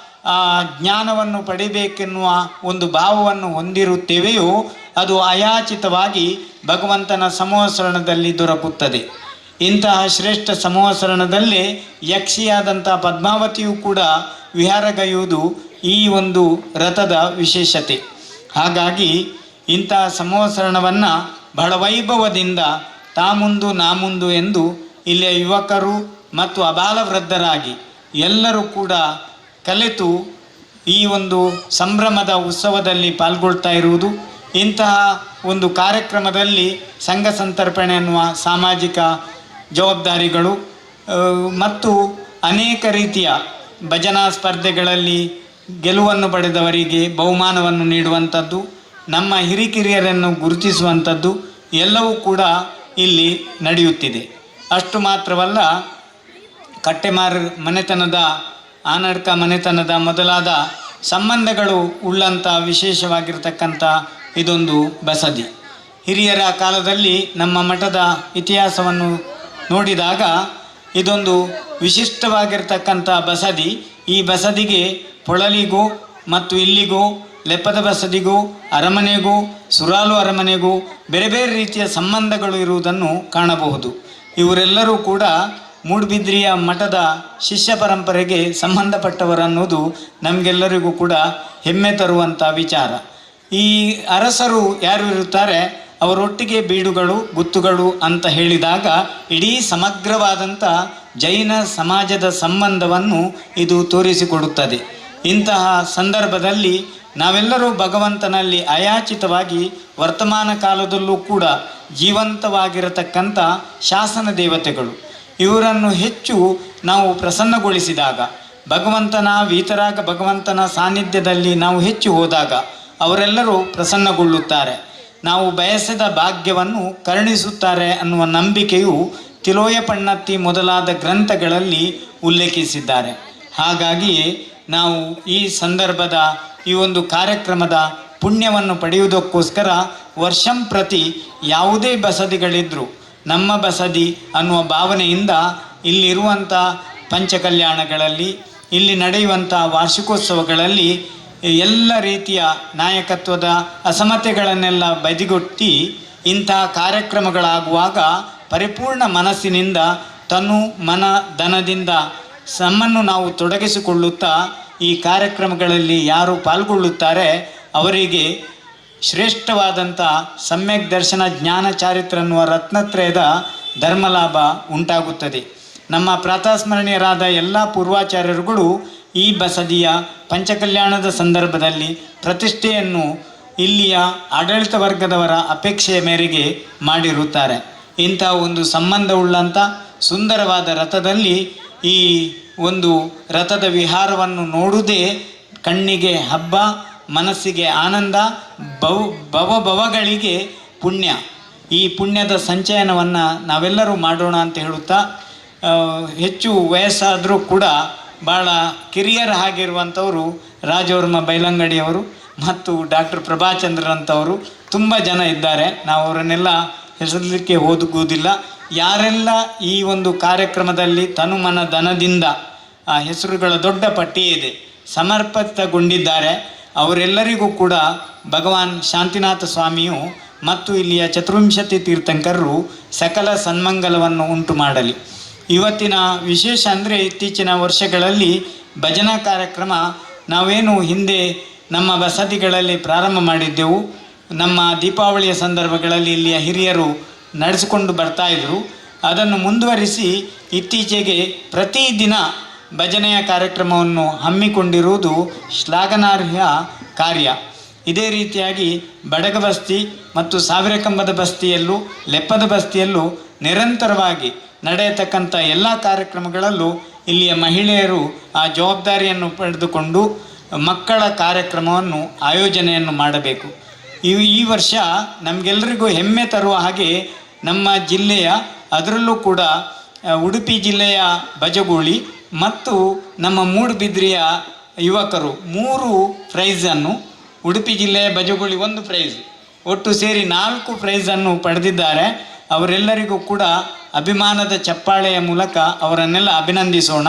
ಆ ಜ್ಞಾನವನ್ನು ಪಡಿಬೇಕೆನ್ನುವ ಒಂದು ಭಾವವನ್ನು ಹೊಂದಿರುತ್ತೇವೆಯೋ ಅದು ಅಯಾಚಿತವಾಗಿ ಭಗವಂತನ ಸಮವಸರಣದಲ್ಲಿ ದೊರಕುತ್ತದೆ. ಇಂತಹ ಶ್ರೇಷ್ಠ ಸಮವಸರಣದಲ್ಲೇ ಯಕ್ಷಿಯಾದಂಥ ಪದ್ಮಾವತಿಯು ಕೂಡ ವಿಹಾರಗೈಯುವುದು ಈ ಒಂದು ರಥದ ವಿಶೇಷತೆ. ಹಾಗಾಗಿ ಇಂತಹ ಸಮವಸರಣವನ್ನು ಬಹಳ ವೈಭವದಿಂದ ತಾ ಮುಂದು ನಾ ಮುಂದು ಎಂದು ಇಲ್ಲಿಯ ಯುವಕರು ಮತ್ತು ಅಬಾಲ ವೃದ್ಧರಾಗಿ ಎಲ್ಲರೂ ಕೂಡ ಕಲಿತು ಈ ಒಂದು ಸಂಭ್ರಮದ ಉತ್ಸವದಲ್ಲಿ ಪಾಲ್ಗೊಳ್ತಾ ಇರುವುದು. ಇಂತಹ ಒಂದು ಕಾರ್ಯಕ್ರಮದಲ್ಲಿ ಸಂಘ ಸಂತರ್ಪಣೆ ಅನ್ನುವ ಸಾಮಾಜಿಕ ಜವಾಬ್ದಾರಿಗಳು ಮತ್ತು ಅನೇಕ ರೀತಿಯ ಭಜನಾ ಸ್ಪರ್ಧೆಗಳಲ್ಲಿ ಗೆಲುವನ್ನು ಪಡೆದವರಿಗೆ ಬಹುಮಾನವನ್ನು ನೀಡುವಂಥದ್ದು, ನಮ್ಮ ಹಿರಿಕಿರಿಯರನ್ನು ಗುರುತಿಸುವಂಥದ್ದು ಎಲ್ಲವೂ ಕೂಡ ಇಲ್ಲಿ ನಡೆಯುತ್ತಿದೆ. ಅಷ್ಟು ಮಾತ್ರವಲ್ಲ, ಕಟ್ಟೆಮಾರ್ ಮನೆತನದ, ಆನಡ್ಕ ಮನೆತನದ ಮೊದಲಾದ ಸಂಬಂಧಗಳು ಉಳ್ಳಂಥ ವಿಶೇಷವಾಗಿರ್ತಕ್ಕಂಥ ಇದೊಂದು ಬಸದಿ. ಹಿರಿಯರ ಕಾಲದಲ್ಲಿ ನಮ್ಮ ಮಠದ ಇತಿಹಾಸವನ್ನು ನೋಡಿದಾಗ ಇದೊಂದು ವಿಶಿಷ್ಟವಾಗಿರ್ತಕ್ಕಂಥ ಬಸದಿ. ಈ ಬಸದಿಗೆ ಪೊಳಲಿಗೂ ಮತ್ತು ಇಲ್ಲಿಗೂ, ಲೆಪ್ಪದ ಬಸದಿಗೂ, ಅರಮನೆಗೂ, ಸುರಾಲು ಅರಮನೆಗೂ ಬೇರೆ ಬೇರೆ ರೀತಿಯ ಸಂಬಂಧಗಳು ಇರುವುದನ್ನು ಕಾಣಬಹುದು. ಇವರೆಲ್ಲರೂ ಕೂಡ ಮೂಡುಬಿದ್ರಿಯ ಮಠದ ಶಿಷ್ಯ ಪರಂಪರೆಗೆ ಸಂಬಂಧಪಟ್ಟವರನ್ನೋದು ನಮಗೆಲ್ಲರಿಗೂ ಕೂಡ ಹೆಮ್ಮೆ ತರುವಂಥ ವಿಚಾರ. ಈ ಅರಸರು ಯಾರು ಇರುತ್ತಾರೆ ಅವರೊಟ್ಟಿಗೆ ಬೀಡುಗಳು, ಗುತ್ತುಗಳು ಅಂತ ಹೇಳಿದಾಗ ಇಡೀ ಸಮಗ್ರವಾದಂಥ ಜೈನ ಸಮಾಜದ ಸಂಬಂಧವನ್ನು ಇದು ತೋರಿಸಿಕೊಡುತ್ತದೆ. ಇಂತಹ ಸಂದರ್ಭದಲ್ಲಿ ನಾವೆಲ್ಲರೂ ಭಗವಂತನಲ್ಲಿ ಅಯಾಚಿತವಾಗಿ ವರ್ತಮಾನ ಕಾಲದಲ್ಲೂ ಕೂಡ ಜೀವಂತವಾಗಿರತಕ್ಕಂಥ ಶಾಸನ ದೇವತೆಗಳು, ಇವರನ್ನು ಹೆಚ್ಚು ನಾವು ಪ್ರಸನ್ನಗೊಳಿಸಿದಾಗ, ಭಗವಂತನ ವೀತರಾಗ ಭಗವಂತನ ಸಾನ್ನಿಧ್ಯದಲ್ಲಿ ನಾವು ಹೆಚ್ಚು ಹೋದಾಗ ಅವರೆಲ್ಲರೂ ಪ್ರಸನ್ನಗೊಳ್ಳುತ್ತಾರೆ. ನಾವು ಬಯಸಿದ ಭಾಗ್ಯವನ್ನು ಕರುಣಿಸುತ್ತಾರೆ ಅನ್ನುವ ನಂಬಿಕೆಯು ತಿಲೋಯ ಪಣ್ಣತ್ತಿ ಮೊದಲಾದ ಗ್ರಂಥಗಳಲ್ಲಿ ಉಲ್ಲೇಖಿಸಿದ್ದಾರೆ. ಹಾಗಾಗಿಯೇ ನಾವು ಈ ಸಂದರ್ಭದ ಈ ಒಂದು ಕಾರ್ಯಕ್ರಮದ ಪುಣ್ಯವನ್ನು ಪಡೆಯುವುದಕ್ಕೋಸ್ಕರ ವರ್ಷಂಪ್ರತಿ ಯಾವುದೇ ಬಸದಿಗಳಿದ್ದರೂ ನಮ್ಮ ಬಸದಿ ಅನ್ನುವ ಭಾವನೆಯಿಂದ ಇಲ್ಲಿರುವಂಥ ಪಂಚಕಲ್ಯಾಣಗಳಲ್ಲಿ, ಇಲ್ಲಿ ನಡೆಯುವಂಥ ವಾರ್ಷಿಕೋತ್ಸವಗಳಲ್ಲಿ ಎಲ್ಲ ರೀತಿಯ ನಾಯಕತ್ವದ ಅಸಮತೆಗಳನ್ನೆಲ್ಲ ಬದಿಗೊತ್ತಿ ಇಂತಹ ಕಾರ್ಯಕ್ರಮಗಳಾಗುವಾಗ ಪರಿಪೂರ್ಣ ಮನಸ್ಸಿನಿಂದ ತನು ಮನ ಧನದಿಂದ ನಮ್ಮನ್ನು ನಾವು ತೊಡಗಿಸಿಕೊಳ್ಳುತ್ತಾ ಈ ಕಾರ್ಯಕ್ರಮಗಳಲ್ಲಿ ಯಾರು ಪಾಲ್ಗೊಳ್ಳುತ್ತಾರೆ ಅವರಿಗೆ ಶ್ರೇಷ್ಠವಾದಂಥ ಸಮ್ಯಕ್ ದರ್ಶನ ಜ್ಞಾನ ಚಾರಿತ್ರ ಅನ್ನುವ ರತ್ನತ್ರಯದ ಧರ್ಮಲಾಭ ಉಂಟಾಗುತ್ತದೆ. ನಮ್ಮ ಪ್ರಾತಸ್ಮರಣೀಯರಾದ ಎಲ್ಲ ಪೂರ್ವಾಚಾರ್ಯರುಗಳು ಈ ಬಸದಿಯ ಪಂಚಕಲ್ಯಾಣದ ಸಂದರ್ಭದಲ್ಲಿ ಪ್ರತಿಷ್ಠೆಯನ್ನು ಇಲ್ಲಿಯ ಆಡಳಿತ ವರ್ಗದವರ ಅಪೇಕ್ಷೆಯ ಮೇರೆಗೆ ಮಾಡಿರುತ್ತಾರೆ. ಇಂಥ ಒಂದು ಸಂಬಂಧವುಳ್ಳಂಥ ಸುಂದರವಾದ ರಥದಲ್ಲಿ ಈ ಒಂದು ರಥದ ವಿಹಾರವನ್ನು ನೋಡುವುದೇ ಕಣ್ಣಿಗೆ ಹಬ್ಬ, ಮನಸ್ಸಿಗೆ ಆನಂದ, ಭವಗಳಿಗೆ ಪುಣ್ಯ. ಈ ಪುಣ್ಯದ ಸಂಚಯನವನ್ನು ನಾವೆಲ್ಲರೂ ಮಾಡೋಣ ಅಂತ ಹೇಳುತ್ತಾ, ಹೆಚ್ಚು ವಯಸ್ಸಾದರೂ ಕೂಡ ಭಾಳ ಕಿರಿಯರ ಆಗಿರುವಂಥವರು ರಾಜವರ್ಮ ಬೈಲಂಗಡಿಯವರು ಮತ್ತು ಡಾಕ್ಟರ್ ಪ್ರಭಾಚಂದ್ರರಂಥವರು ತುಂಬ ಜನ ಇದ್ದಾರೆ. ನಾವು ಅವರನ್ನೆಲ್ಲ ಹೆಸರಲಿಕ್ಕೆ ಹೋಗುವುದಿಲ್ಲ. ಯಾರೆಲ್ಲ ಈ ಒಂದು ಕಾರ್ಯಕ್ರಮದಲ್ಲಿ ತನುಮನ ಧನದಿಂದ ಹೆಸರುಗಳ ದೊಡ್ಡ ಪಟ್ಟಿ ಇದೆ ಸಮರ್ಪಿತಗೊಂಡಿದ್ದಾರೆ, ಅವರೆಲ್ಲರಿಗೂ ಕೂಡ ಭಗವಾನ್ ಶಾಂತಿನಾಥ ಸ್ವಾಮಿಯು ಮತ್ತು ಇಲ್ಲಿಯ ಚತುರ್ವಿಂಶತಿ ತೀರ್ಥಂಕರರು ಸಕಲ ಸನ್ಮಂಗಲವನ್ನು ಉಂಟು ಮಾಡಲಿ. ಇವತ್ತಿನ ವಿಶೇಷ ಅಂದರೆ ಇತ್ತೀಚಿನ ವರ್ಷಗಳಲ್ಲಿ ಭಜನಾ ಕಾರ್ಯಕ್ರಮ ನಾವೇನು ಹಿಂದೆ ನಮ್ಮ ಬಸದಿಗಳಲ್ಲಿ ಪ್ರಾರಂಭ ಮಾಡಿದ್ದೆವು, ನಮ್ಮ ದೀಪಾವಳಿಯ ಸಂದರ್ಭಗಳಲ್ಲಿ ಇಲ್ಲಿಯ ಹಿರಿಯರು ನಡೆಸಿಕೊಂಡು ಬರ್ತಾಯಿದ್ರು. ಅದನ್ನು ಮುಂದುವರಿಸಿ ಇತ್ತೀಚೆಗೆ ಪ್ರತಿದಿನ ಭಜನೆಯ ಕಾರ್ಯಕ್ರಮವನ್ನು ಹಮ್ಮಿಕೊಂಡಿರುವುದು ಶ್ಲಾಘನಾರ್ಹ ಕಾರ್ಯ. ಇದೇ ರೀತಿಯಾಗಿ ಬಡಗ ಬಸ್ತಿ ಮತ್ತು ಸಾವಿರಕಂಬದ ಬಸ್ತಿಯಲ್ಲೂ ಲೆಪ್ಪದ ಬಸ್ತಿಯಲ್ಲೂ ನಿರಂತರವಾಗಿ ನಡೆಯತಕ್ಕಂಥ ಎಲ್ಲ ಕಾರ್ಯಕ್ರಮಗಳಲ್ಲೂ ಇಲ್ಲಿಯ ಮಹಿಳೆಯರು ಆ ಜವಾಬ್ದಾರಿಯನ್ನು ಪಡೆದುಕೊಂಡು ಮಕ್ಕಳ ಕಾರ್ಯಕ್ರಮವನ್ನು ಆಯೋಜನೆಯನ್ನು ಮಾಡಬೇಕು. ಈ ವರ್ಷ ನಮಗೆಲ್ಲರಿಗೂ ಹೆಮ್ಮೆ ತರುವ ಹಾಗೆ ನಮ್ಮ ಜಿಲ್ಲೆಯ, ಅದರಲ್ಲೂ ಕೂಡ ಉಡುಪಿ ಜಿಲ್ಲೆಯ ಬಜಗೋಳಿ ಮತ್ತು ನಮ್ಮ ಮೂಡುಬಿದ್ರಿಯ ಯುವಕರು 3 ಪ್ರೈಸನ್ನು, ಉಡುಪಿ ಜಿಲ್ಲೆಯ ಬಜಗೋಳಿ 1 ಪ್ರೈಸ್, ಒಟ್ಟು ಸೇರಿ 4 ಪ್ರೈಸನ್ನು ಪಡೆದಿದ್ದಾರೆ. ಅವರೆಲ್ಲರಿಗೂ ಕೂಡ ಅಭಿಮಾನದ ಚಪ್ಪಾಳೆಯ ಮೂಲಕ ಅವರನ್ನೆಲ್ಲ ಅಭಿನಂದಿಸೋಣ.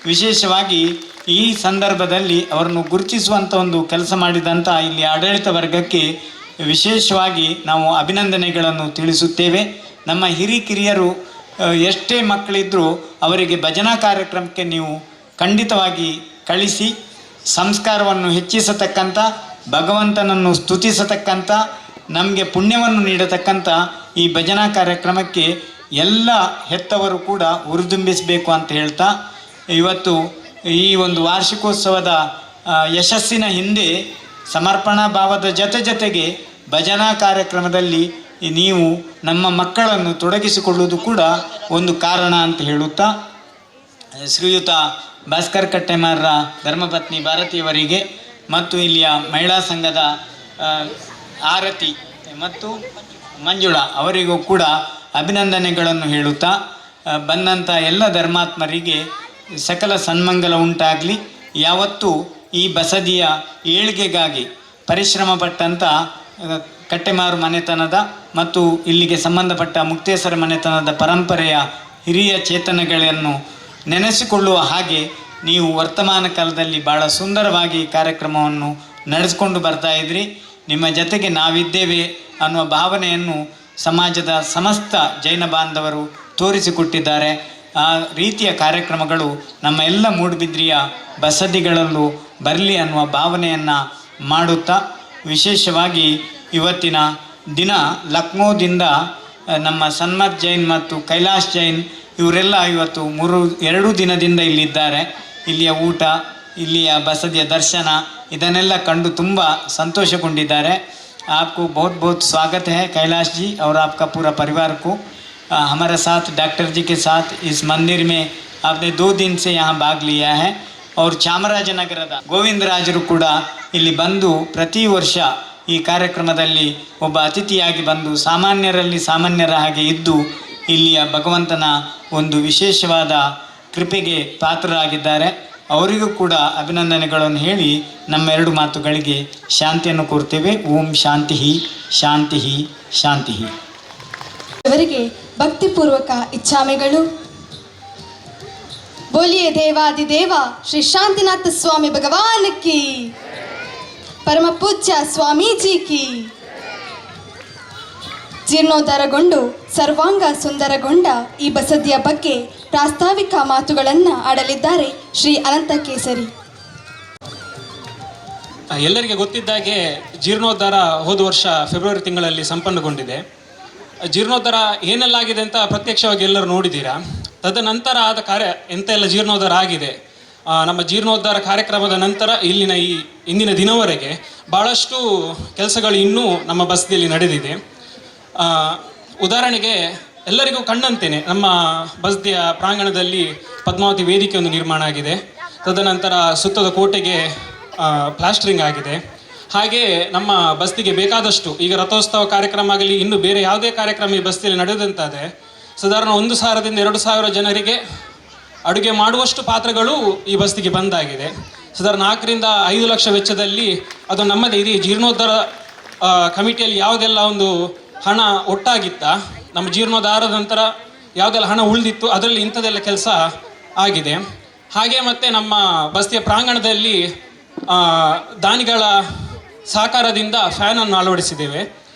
ವಿಶೇಷವಾಗಿ ಈ ಸಂದರ್ಭದಲ್ಲಿ ಅವರನ್ನು ಗುರುತಿಸುವಂಥ ಒಂದು ಕೆಲಸ ಮಾಡಿದಂಥ ಇಲ್ಲಿ ಆಡಳಿತ ವರ್ಗಕ್ಕೆ ವಿಶೇಷವಾಗಿ ನಾವು ಅಭಿನಂದನೆಗಳನ್ನು ತಿಳಿಸುತ್ತೇವೆ. ನಮ್ಮ ಹಿರಿಕಿರಿಯರು ಎಷ್ಟೇ ಮಕ್ಕಳಿದ್ದರೂ ಅವರಿಗೆ ಭಜನಾ ಕಾರ್ಯಕ್ರಮಕ್ಕೆ ನೀವು ಖಂಡಿತವಾಗಿ ಕಳಿಸಿ ಸಂಸ್ಕಾರವನ್ನು ಹೆಚ್ಚಿಸತಕ್ಕಂಥ, ಭಗವಂತನನ್ನು ಸ್ತುತಿಸತಕ್ಕಂಥ, ನಮಗೆ ಪುಣ್ಯವನ್ನು ನೀಡತಕ್ಕಂಥ ಈ ಭಜನಾ ಕಾರ್ಯಕ್ರಮಕ್ಕೆ ಎಲ್ಲ ಹೆತ್ತವರು ಕೂಡ ಹುರಿದುಂಬಿಸಬೇಕು ಅಂತ ಹೇಳ್ತಾ, ಇವತ್ತು ಈ ಒಂದು ವಾರ್ಷಿಕೋತ್ಸವದ ಯಶಸ್ಸಿನ ಹಿಂದೆ ಸಮರ್ಪಣಾ ಭಾವದ ಜೊತೆಗೆ ಭಜನಾ ಕಾರ್ಯಕ್ರಮದಲ್ಲಿ ನೀವು ನಮ್ಮ ಮಕ್ಕಳನ್ನು ತೊಡಗಿಸಿಕೊಳ್ಳುವುದು ಕೂಡ ಒಂದು ಕಾರಣ ಅಂತ ಹೇಳುತ್ತಾ, ಶ್ರೀಯುತ ಭಾಸ್ಕರ್ ಕಟ್ಟೆಮಾರರ ಧರ್ಮಪತ್ನಿ ಭಾರತಿಯವರಿಗೆ ಮತ್ತು ಇಲ್ಲಿಯ ಮಹಿಳಾ ಸಂಘದ ಆರತಿ ಮತ್ತು ಮಂಜುಳಾ ಅವರಿಗೂ ಕೂಡ ಅಭಿನಂದನೆಗಳನ್ನು ಹೇಳುತ್ತಾ, ಬಂದಂಥ ಎಲ್ಲ ಧರ್ಮಾತ್ಮರಿಗೆ ಸಕಲ ಸನ್ಮಂಗಲ ಉಂಟಾಗಲಿ. ಯಾವತ್ತೂ ಈ ಬಸದಿಯ ಏಳಿಗೆಗಾಗಿ ಪರಿಶ್ರಮ ಪಟ್ಟಂಥ ಕಟ್ಟೆಮಾರು ಮನೆತನದ ಮತ್ತು ಇಲ್ಲಿಗೆ ಸಂಬಂಧಪಟ್ಟ ಮುಕ್ತೇಶ್ವರ ಮನೆತನದ ಪರಂಪರೆಯ ಹಿರಿಯ ಚೇತನಗಳನ್ನು ನೆನೆಸಿಕೊಳ್ಳುವ ಹಾಗೆ ನೀವು ವರ್ತಮಾನ ಕಾಲದಲ್ಲಿ ಭಾಳ ಸುಂದರವಾಗಿ ಕಾರ್ಯಕ್ರಮವನ್ನು ನಡೆಸ್ಕೊಂಡು ಬರ್ತಾಯಿದ್ರಿ. ನಿಮ್ಮ ಜೊತೆಗೆ ನಾವಿದ್ದೇವೆ ಅನ್ನುವ ಭಾವನೆಯನ್ನು ಸಮಾಜದ ಸಮಸ್ತ ಜೈನ ಬಾಂಧವರು ತೋರಿಸಿಕೊಟ್ಟಿದ್ದಾರೆ. ಆ ರೀತಿಯ ಕಾರ್ಯಕ್ರಮಗಳು ನಮ್ಮ ಎಲ್ಲ ಮೂಡುಬಿದ್ರಿಯ ಬಸದಿಗಳಲ್ಲೂ ಬರಲಿ ಅನ್ನುವ ಭಾವನೆಯನ್ನು ಮಾಡುತ್ತಾ, ವಿಶೇಷವಾಗಿ ಇವತ್ತಿನ ದಿನ ಲಕ್ನೋದಿಂದ ನಮ್ಮ ಸನ್ಮತ್ ಜೈನ್ ಮತ್ತು ಕೈಲಾಶ್ ಜೈನ್ ಇವರೆಲ್ಲ ಇವತ್ತು 2 ದಿನದಿಂದ ಇಲ್ಲಿದ್ದಾರೆ. ಇಲ್ಲಿಯ ಊಟ, ಇಲ್ಲಿಯ ಬಸದಿಯ ದರ್ಶನ ಇದನ್ನೆಲ್ಲ ಕಂಡು ತುಂಬ ಸಂತೋಷಗೊಂಡಿದ್ದಾರೆ. आपको बहुत बहुत स्वागत है कैलाश जी और आपका पूरा परिवार को। हमारे साथ डॉक्टर जी के साथ इस मंदिर में आपने 2 दिन से यहाँ भाग लिया है। ಅವರು ಚಾಮರಾಜನಗರದ ಗೋವಿಂದರಾಜರು ಕೂಡ ಇಲ್ಲಿ ಬಂದು ಪ್ರತಿ ವರ್ಷ ಈ ಕಾರ್ಯಕ್ರಮದಲ್ಲಿ ಒಬ್ಬ ಅತಿಥಿಯಾಗಿ ಬಂದು ಸಾಮಾನ್ಯರಲ್ಲಿ ಸಾಮಾನ್ಯರ ಹಾಗೆ ಇದ್ದು ಇಲ್ಲಿಯ ಭಗವಂತನ ಒಂದು ವಿಶೇಷವಾದ ಕೃಪೆಗೆ ಪಾತ್ರರಾಗಿದ್ದಾರೆ. ಅವರಿಗೂ ಕೂಡ ಅಭಿನಂದನೆಗಳನ್ನು ಹೇಳಿ ನಮ್ಮ 2 ಮಾತುಗಳಿಗೆ ಶಾಂತಿಯನ್ನು ಕೋರ್ತೇವೆ. ಓಂ ಶಾಂತಿ ಶಾಂತಿ ಶಾಂತಿ. ಇವರಿಗೆ ಭಕ್ತಿಪೂರ್ವಕ ಇಚ್ಛಾಮೆಗಳು. बोलिए देवादिदेव श्री शांतिनाथ स्वामी भगवान की, परम पूज्य स्वामीजी की. ಜೀರ್ಣೋದ್ಧಾರಗೊಂಡು ಸರ್ವಾಂಗ ಸುಂದರಗೊಂಡ ಈ ಬಸದಿಯ ಬಗ್ಗೆ ಪ್ರಾಸ್ತಾವಿಕ ಮಾತುಗಳನ್ನು ಆಡಲಿದ್ದಾರೆ ಶ್ರೀ ಅನಂತ ಕೇಸರಿ. ಎಲ್ಲರಿಗೆ ಗೊತ್ತಿದ್ದಾಗೆ ಜೀರ್ಣೋದ್ಧಾರ ಹೋದ ವರ್ಷ ಫೆಬ್ರವರಿ ತಿಂಗಳಲ್ಲಿ ಸಂಪನ್ನಗೊಂಡಿದೆ. ಜೀರ್ಣೋದ್ಧಾರ ಏನೆಲ್ಲಾಗಿದೆ ಅಂತ ಪ್ರತ್ಯಕ್ಷವಾಗಿ ಎಲ್ಲರೂ ನೋಡಿದ್ದೀರಾ. ತದನಂತರ ಆದ ಕಾರ್ಯ ಎಂತೆಲ್ಲ ಜೀರ್ಣೋದ್ಧಾರ ಆಗಿದೆ, ನಮ್ಮ ಜೀರ್ಣೋದ್ಧಾರ ಕಾರ್ಯಕ್ರಮದ ನಂತರ ಇಂದಿನ ದಿನವರೆಗೆ ಭಾಳಷ್ಟು ಕೆಲಸಗಳು ಇನ್ನೂ ನಮ್ಮ ಬಸದಿಯಲ್ಲಿ ನಡೆದಿದೆ. ಉದಾಹರಣೆಗೆ ಎಲ್ಲರಿಗೂ ಕಂಡಂತೆಯೇ ನಮ್ಮ ಬಸದಿಯ ಪ್ರಾಂಗಣದಲ್ಲಿ ಪದ್ಮಾವತಿ ವೇದಿಕೆ ಒಂದು ನಿರ್ಮಾಣ ಆಗಿದೆ. ತದನಂತರ ಸುತ್ತದ ಕೋಟೆಗೆ ಪ್ಲಾಸ್ಟರಿಂಗ್ ಆಗಿದೆ. ಹಾಗೆ ನಮ್ಮ ಬಸ್ತಿಗೆ ಬೇಕಾದಷ್ಟು ಈಗ ರಥೋತ್ಸವ ಕಾರ್ಯಕ್ರಮ ಆಗಲಿ ಇನ್ನು ಬೇರೆ ಯಾವುದೇ ಕಾರ್ಯಕ್ರಮ ಈ ಬಸ್ತಿಯಲ್ಲಿ ನಡೆದಂತಾದರೆ ಸಾಧಾರಣ 1,000ದಿಂದ 2,000 ಜನರಿಗೆ ಅಡುಗೆ ಮಾಡುವಷ್ಟು ಪಾತ್ರಗಳು ಈ ಬಸ್ತಿಗೆ ಬಂದಾಗಿದೆ. ಸಾಧಾರಣ 4ರಿಂದ 5 ಲಕ್ಷ ವೆಚ್ಚದಲ್ಲಿ ಅದು ನಮ್ಮದೇ ಇಡೀ ಜೀರ್ಣೋದ್ಧಾರ ಕಮಿಟಿಯಲ್ಲಿ ಯಾವುದೆಲ್ಲ ಒಂದು ಹಣ ಒಟ್ಟಾಗಿತ್ತ, ನಮ್ಮ ಜೀರ್ಣೋದ್ಧಾರದ ನಂತರ ಯಾವುದೆಲ್ಲ ಹಣ ಉಳಿದಿತ್ತು ಅದರಲ್ಲಿ ಇಂಥದ್ದೆಲ್ಲ ಕೆಲಸ ಆಗಿದೆ. ಹಾಗೆ ಮತ್ತು ನಮ್ಮ ಬಸ್ತಿಯ ಪ್ರಾಂಗಣದಲ್ಲಿ ದಾನಿಗಳ ಸಹಕಾರದಿಂದ ಫ್ಯಾನನ್ನು ಅಳವಡಿಸಿದ್ದೇವೆ.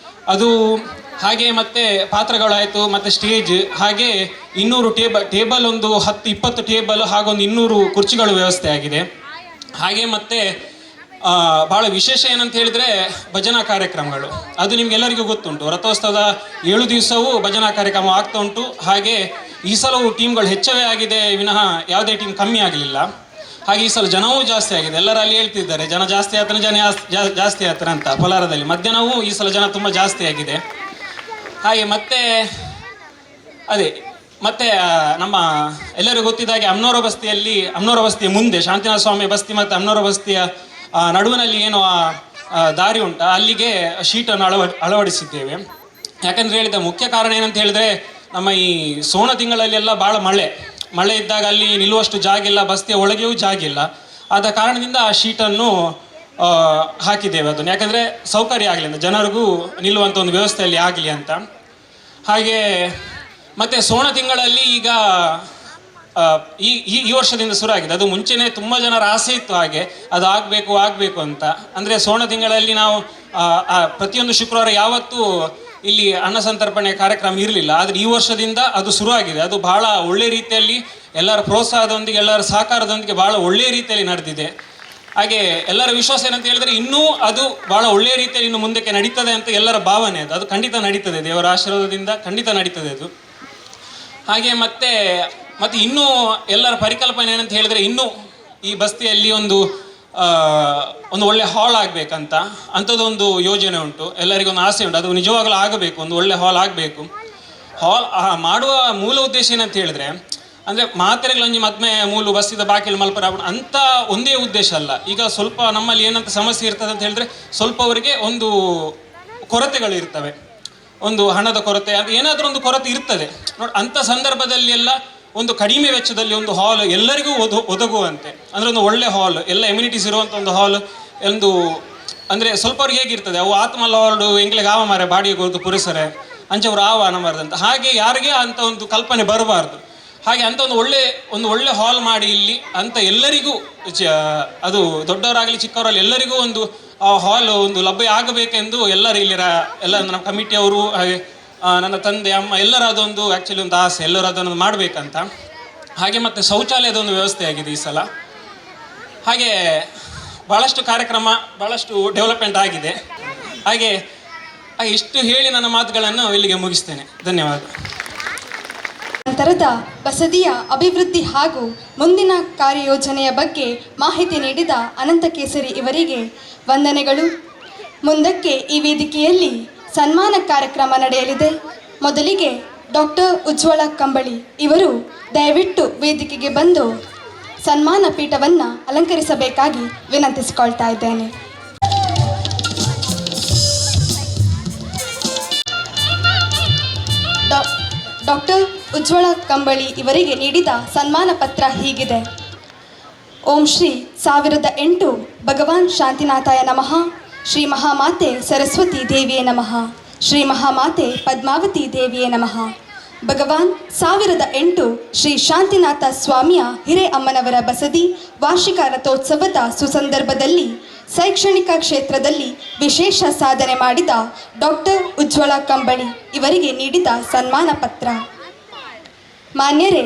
ಅದು ಹಾಗೆ ಮತ್ತು ಪಾತ್ರಗಳಾಯಿತು ಮತ್ತು ಸ್ಟೇಜ್, ಹಾಗೆ 200 ಟೇಬಲ್ ಒಂದು 10-20 ಟೇಬಲ್ ಹಾಗೊಂದು 200 ಕುರ್ಚಿಗಳ ವ್ಯವಸ್ಥೆ ಆಗಿದೆ. ಹಾಗೆ ಮತ್ತು ಭಾಳ ವಿಶೇಷ ಏನಂತ ಹೇಳಿದರೆ ಭಜನಾ ಕಾರ್ಯಕ್ರಮಗಳು. ಅದು ನಿಮಗೆಲ್ಲರಿಗೂ ಗೊತ್ತುಂಟು, ರಥೋತ್ಸವದ 7 ದಿವಸವೂ ಭಜನಾ ಕಾರ್ಯಕ್ರಮ ಆಗ್ತಾ ಉಂಟು. ಹಾಗೆ ಈ ಸಲವೂ ಟೀಮ್ಗಳು ಹೆಚ್ಚವೇ ಆಗಿದೆ ವಿನಃ ಯಾವುದೇ ಟೀಮ್ ಕಮ್ಮಿ ಆಗಲಿಲ್ಲ. ಹಾಗೆ ಈ ಸಲ ಜನವೂ ಜಾಸ್ತಿ ಆಗಿದೆ. ಎಲ್ಲರೂ ಅಲ್ಲಿ ಹೇಳ್ತಿದ್ದಾರೆ ಜನ ಜಾಸ್ತಿ ಆಗ್ತಾನೆ, ಜಾಸ್ತಿ ಆಗ್ತಾರೆ ಅಂತ. ಕೋಲಾರದಲ್ಲಿ ಮಧ್ಯಾಹ್ನವೂ ಈ ಸಲ ಜನ ತುಂಬ ಜಾಸ್ತಿ ಆಗಿದೆ. ಹಾಗೆ ಮತ್ತೆ ನಮ್ಮ ಎಲ್ಲರಿಗೂ ಗೊತ್ತಿದ್ದಾಗೆ ಅಮ್ನೋರ ಬಸ್ತಿಯ ಮುಂದೆ ಶಾಂತಿನಾಥ ಸ್ವಾಮಿ ಬಸ್ತಿ ಮತ್ತು ಅಮ್ನೋರ ಬಸ್ತಿಯ ನಡುವಿನಲ್ಲಿ ಏನು ದಾರಿ ಉಂಟ ಅಲ್ಲಿಗೆ ಶೀಟನ್ನು ಅಳವಡಿಸಿದ್ದೇವೆ. ಯಾಕಂದರೆ ಹೇಳಿದ ಮುಖ್ಯ ಕಾರಣ ಏನಂತ ಹೇಳಿದ್ರೆ ನಮ್ಮ ಈ ಸೋಣ ತಿಂಗಳಲ್ಲೆಲ್ಲ ಭಾಳ ಮಳೆ ಇದ್ದಾಗ ಅಲ್ಲಿ ನಿಲ್ಲುವಷ್ಟು ಜಾಗ ಇಲ್ಲ, ಬಸ್ತಿಯ ಒಳಗೆಯೂ ಜಾಗ ಇಲ್ಲ. ಆದ ಕಾರಣದಿಂದ ಆ ಶೀಟನ್ನು ಹಾಕಿದ್ದೇವೆ ಅದನ್ನು, ಯಾಕಂದರೆ ಸೌಕರ್ಯ ಆಗಲಿ ಅಂತ, ಜನರಿಗೂ ನಿಲ್ಲುವಂಥ ಒಂದು ವ್ಯವಸ್ಥೆಯಲ್ಲಿ ಆಗಲಿ ಅಂತ. ಹಾಗೆ ಮತ್ತು ಸೋಣ ತಿಂಗಳಲ್ಲಿ ಈಗ ಈ ವರ್ಷದಿಂದ ಶುರು ಆಗಿದೆ. ಅದು ಮುಂಚೆನೇ ತುಂಬ ಜನರ ಆಸೆ ಇತ್ತು ಹಾಗೆ ಅದು ಆಗಬೇಕು ಅಂತ. ಅಂದರೆ ಸೋಣ ತಿಂಗಳಲ್ಲಿ ನಾವು ಪ್ರತಿಯೊಂದು ಶುಕ್ರವಾರ ಯಾವತ್ತೂ ಇಲ್ಲಿ ಅನ್ನ ಸಂತರ್ಪಣೆ ಕಾರ್ಯಕ್ರಮ ಇರಲಿಲ್ಲ. ಆದರೆ ಈ ವರ್ಷದಿಂದ ಅದು ಶುರುವಾಗಿದೆ. ಅದು ಬಹಳ ಒಳ್ಳೆಯ ರೀತಿಯಲ್ಲಿ ಎಲ್ಲರ ಪ್ರೋತ್ಸಾಹದೊಂದಿಗೆ ಎಲ್ಲರ ಸಹಕಾರದೊಂದಿಗೆ ಭಾಳ ಒಳ್ಳೆಯ ರೀತಿಯಲ್ಲಿ ನಡೆದಿದೆ. ಹಾಗೆ ಎಲ್ಲರ ವಿಶ್ವಾಸ ಏನಂತ ಹೇಳಿದ್ರೆ ಇನ್ನೂ ಅದು ಭಾಳ ಒಳ್ಳೆಯ ರೀತಿಯಲ್ಲಿ ಇನ್ನು ಮುಂದಕ್ಕೆ ನಡೀತದೆ ಅಂತ ಎಲ್ಲರ ಭಾವನೆ. ಅದು ಖಂಡಿತ ನಡೀತದೆ, ದೇವರ ಆಶೀರ್ವಾದದಿಂದ ಖಂಡಿತ ನಡೀತದೆ ಅದು. ಹಾಗೆ ಮತ್ತೆ ಇನ್ನೂ ಎಲ್ಲರ ಪರಿಕಲ್ಪನೆ ಏನಂತ ಹೇಳಿದ್ರೆ ಇನ್ನೂ ಈ ಬಸ್ತಿಯಲ್ಲಿ ಒಂದು ಒಳ್ಳೆ ಹಾಲ್ ಆಗಬೇಕಂತ ಅಂಥದ್ದೊಂದು ಯೋಜನೆ ಉಂಟು. ಎಲ್ಲರಿಗೊಂದು ಆಸೆ ಉಂಟು, ಅದು ನಿಜವಾಗಲೂ ಆಗಬೇಕು, ಒಂದು ಒಳ್ಳೆ ಹಾಲ್ ಆಗಬೇಕು. ಹಾಲ್ ಮಾಡುವ ಮೂಲ ಉದ್ದೇಶ ಏನಂತ ಹೇಳಿದ್ರೆ ಅಂದರೆ ಮಾತ್ರೆಗಳಂಜಿ ಮದ್ಮೆ ಮೂಲು ಬಸ್ಸಿದ ಬಾಕಿಲು ಮಲ್ಪರ ಅಂತ ಒಂದೇ ಉದ್ದೇಶ ಅಲ್ಲ. ಈಗ ಸ್ವಲ್ಪ ನಮ್ಮಲ್ಲಿ ಏನಂತ ಸಮಸ್ಯೆ ಇರ್ತದೆ ಅಂತ ಹೇಳಿದ್ರೆ ಸ್ವಲ್ಪ ಅವರಿಗೆ ಒಂದು ಕೊರತೆಗಳು ಇರ್ತವೆ, ಒಂದು ಹಣದ ಕೊರತೆ, ಅದು ಏನಾದರೂ ಒಂದು ಕೊರತೆ ಇರ್ತದೆ ನೋಡಿ. ಅಂಥ ಸಂದರ್ಭದಲ್ಲಿ ಎಲ್ಲ ಒಂದು ಕಡಿಮೆ ವೆಚ್ಚದಲ್ಲಿ ಒಂದು ಹಾಲ್ ಎಲ್ಲರಿಗೂ ಒದಗುವಂತೆ, ಅಂದರೆ ಒಂದು ಒಳ್ಳೆ ಹಾಲ್, ಎಲ್ಲ ಎಮ್ಯುನಿಟೀಸ್ ಇರುವಂಥ ಒಂದು ಹಾಲ್ ಒಂದು ಅಂದರೆ ಸ್ವಲ್ಪ ಅವ್ರಿಗೆ ಹೇಗಿರ್ತದೆ ಅವು ಆತ್ಮಲ್ಲ ಹೊರಡು ಎಂಗ್ಲಿಗೆ ಆವ ಮಾರೆ ಬಾಡಿಗೆ ಹೋದು ಪುರುಸರೆ ಅಂಚವ್ರು ಆಹ್ವಾನ ಮಾಡದಂತ, ಹಾಗೆ ಯಾರಿಗೆ ಅಂಥ ಒಂದು ಕಲ್ಪನೆ ಬರಬಾರ್ದು. ಹಾಗೆ ಅಂತ ಒಂದು ಒಳ್ಳೆ ಹಾಲ್ ಮಾಡಿ ಇಲ್ಲಿ ಅಂತ ಎಲ್ಲರಿಗೂ ಅದು ದೊಡ್ಡವರಾಗಲಿ ಚಿಕ್ಕವರಾಗಲಿ ಎಲ್ಲರಿಗೂ ಒಂದು ಹಾಲ್ ಒಂದು ಲಭ್ಯ ಆಗಬೇಕೆಂದು ಎಲ್ಲರೂ ಇಲ್ಲಿ ಎಲ್ಲ ನಮ್ಮ ಕಮಿಟಿಯವರು ಹಾಗೆ ನನ್ನ ತಂದೆ ಅಮ್ಮ ಎಲ್ಲರ ಅದೊಂದು ಆ್ಯಕ್ಚುಲಿ ಒಂದು ಆಸೆ, ಎಲ್ಲರೂ ಅದನ್ನು ಮಾಡಬೇಕಂತ. ಹಾಗೆ ಮತ್ತು ಶೌಚಾಲಯದ ಒಂದು ವ್ಯವಸ್ಥೆ ಆಗಿದೆ ಈ ಸಲ. ಹಾಗೆ ಭಾಳಷ್ಟು ಕಾರ್ಯಕ್ರಮ ಭಾಳಷ್ಟು ಡೆವಲಪ್ಮೆಂಟ್ ಆಗಿದೆ. ಹಾಗೆ ಇಷ್ಟು ಹೇಳಿ ನನ್ನ ಮಾತುಗಳನ್ನು ಇಲ್ಲಿಗೆ ಮುಗಿಸ್ತೇನೆ. ಧನ್ಯವಾದ. ನಂತರದ ಬಸದಿಯ ಅಭಿವೃದ್ಧಿ ಹಾಗೂ ಮುಂದಿನ ಕಾರ್ಯಯೋಜನೆಯ ಬಗ್ಗೆ ಮಾಹಿತಿ ನೀಡಿದ ಅನಂತ ಕೇಸರಿ ಇವರಿಗೆ ವಂದನೆಗಳು. ಮುಂದಕ್ಕೆ ಈ ವೇದಿಕೆಯಲ್ಲಿ ಸನ್ಮಾನ ಕಾರ್ಯಕ್ರಮ ನಡೆಯಲಿದೆ. ಮೊದಲಿಗೆ ಡಾಕ್ಟರ್ ಉಜ್ವಲ ಕಂಬಳಿ ಇವರು ದಯವಿಟ್ಟು ವೇದಿಕೆಗೆ ಬಂದು ಸನ್ಮಾನ ಪೀಠವನ್ನು ಅಲಂಕರಿಸಬೇಕಾಗಿ ವಿನಂತಿಸಿಕೊಳ್ತಾ ಇದ್ದೇನೆ. ಡಾಕ್ಟರ್ ಉಜ್ವಲ ಕಂಬಳಿ ಇವರಿಗೆ ನೀಡಿದ ಸನ್ಮಾನ ಪತ್ರ ಹೀಗಿದೆ. ಓಂ ಶ್ರೀ 1008 ಭಗವಾನ್ ಶಾಂತಿನಾಥಾಯ ನಮಃ. ಶ್ರೀ ಮಹಾಮಾತೆ ಸರಸ್ವತಿ ದೇವಿಯೇ ನಮಃ. ಶ್ರೀ ಮಹಾಮಾತೆ ಪದ್ಮಾವತಿ ದೇವಿಯೇ ನಮಃ. ಭಗವಾನ್ 1008 ಶ್ರೀ ಶಾಂತಿನಾಥ ಸ್ವಾಮಿಯ ಹಿರೇ ಅಮ್ಮನವರ ಬಸದಿ ವಾರ್ಷಿಕ ರಥೋತ್ಸವದ ಸುಸಂದರ್ಭದಲ್ಲಿ ಶೈಕ್ಷಣಿಕ ಕ್ಷೇತ್ರದಲ್ಲಿ ವಿಶೇಷ ಸಾಧನೆ ಮಾಡಿದ ಡಾಕ್ಟರ್ ಉಜ್ವಲ ಕಂಬಳಿ ಇವರಿಗೆ ನೀಡಿದ ಸನ್ಮಾನ ಪತ್ರ. ಮಾನ್ಯರೇ,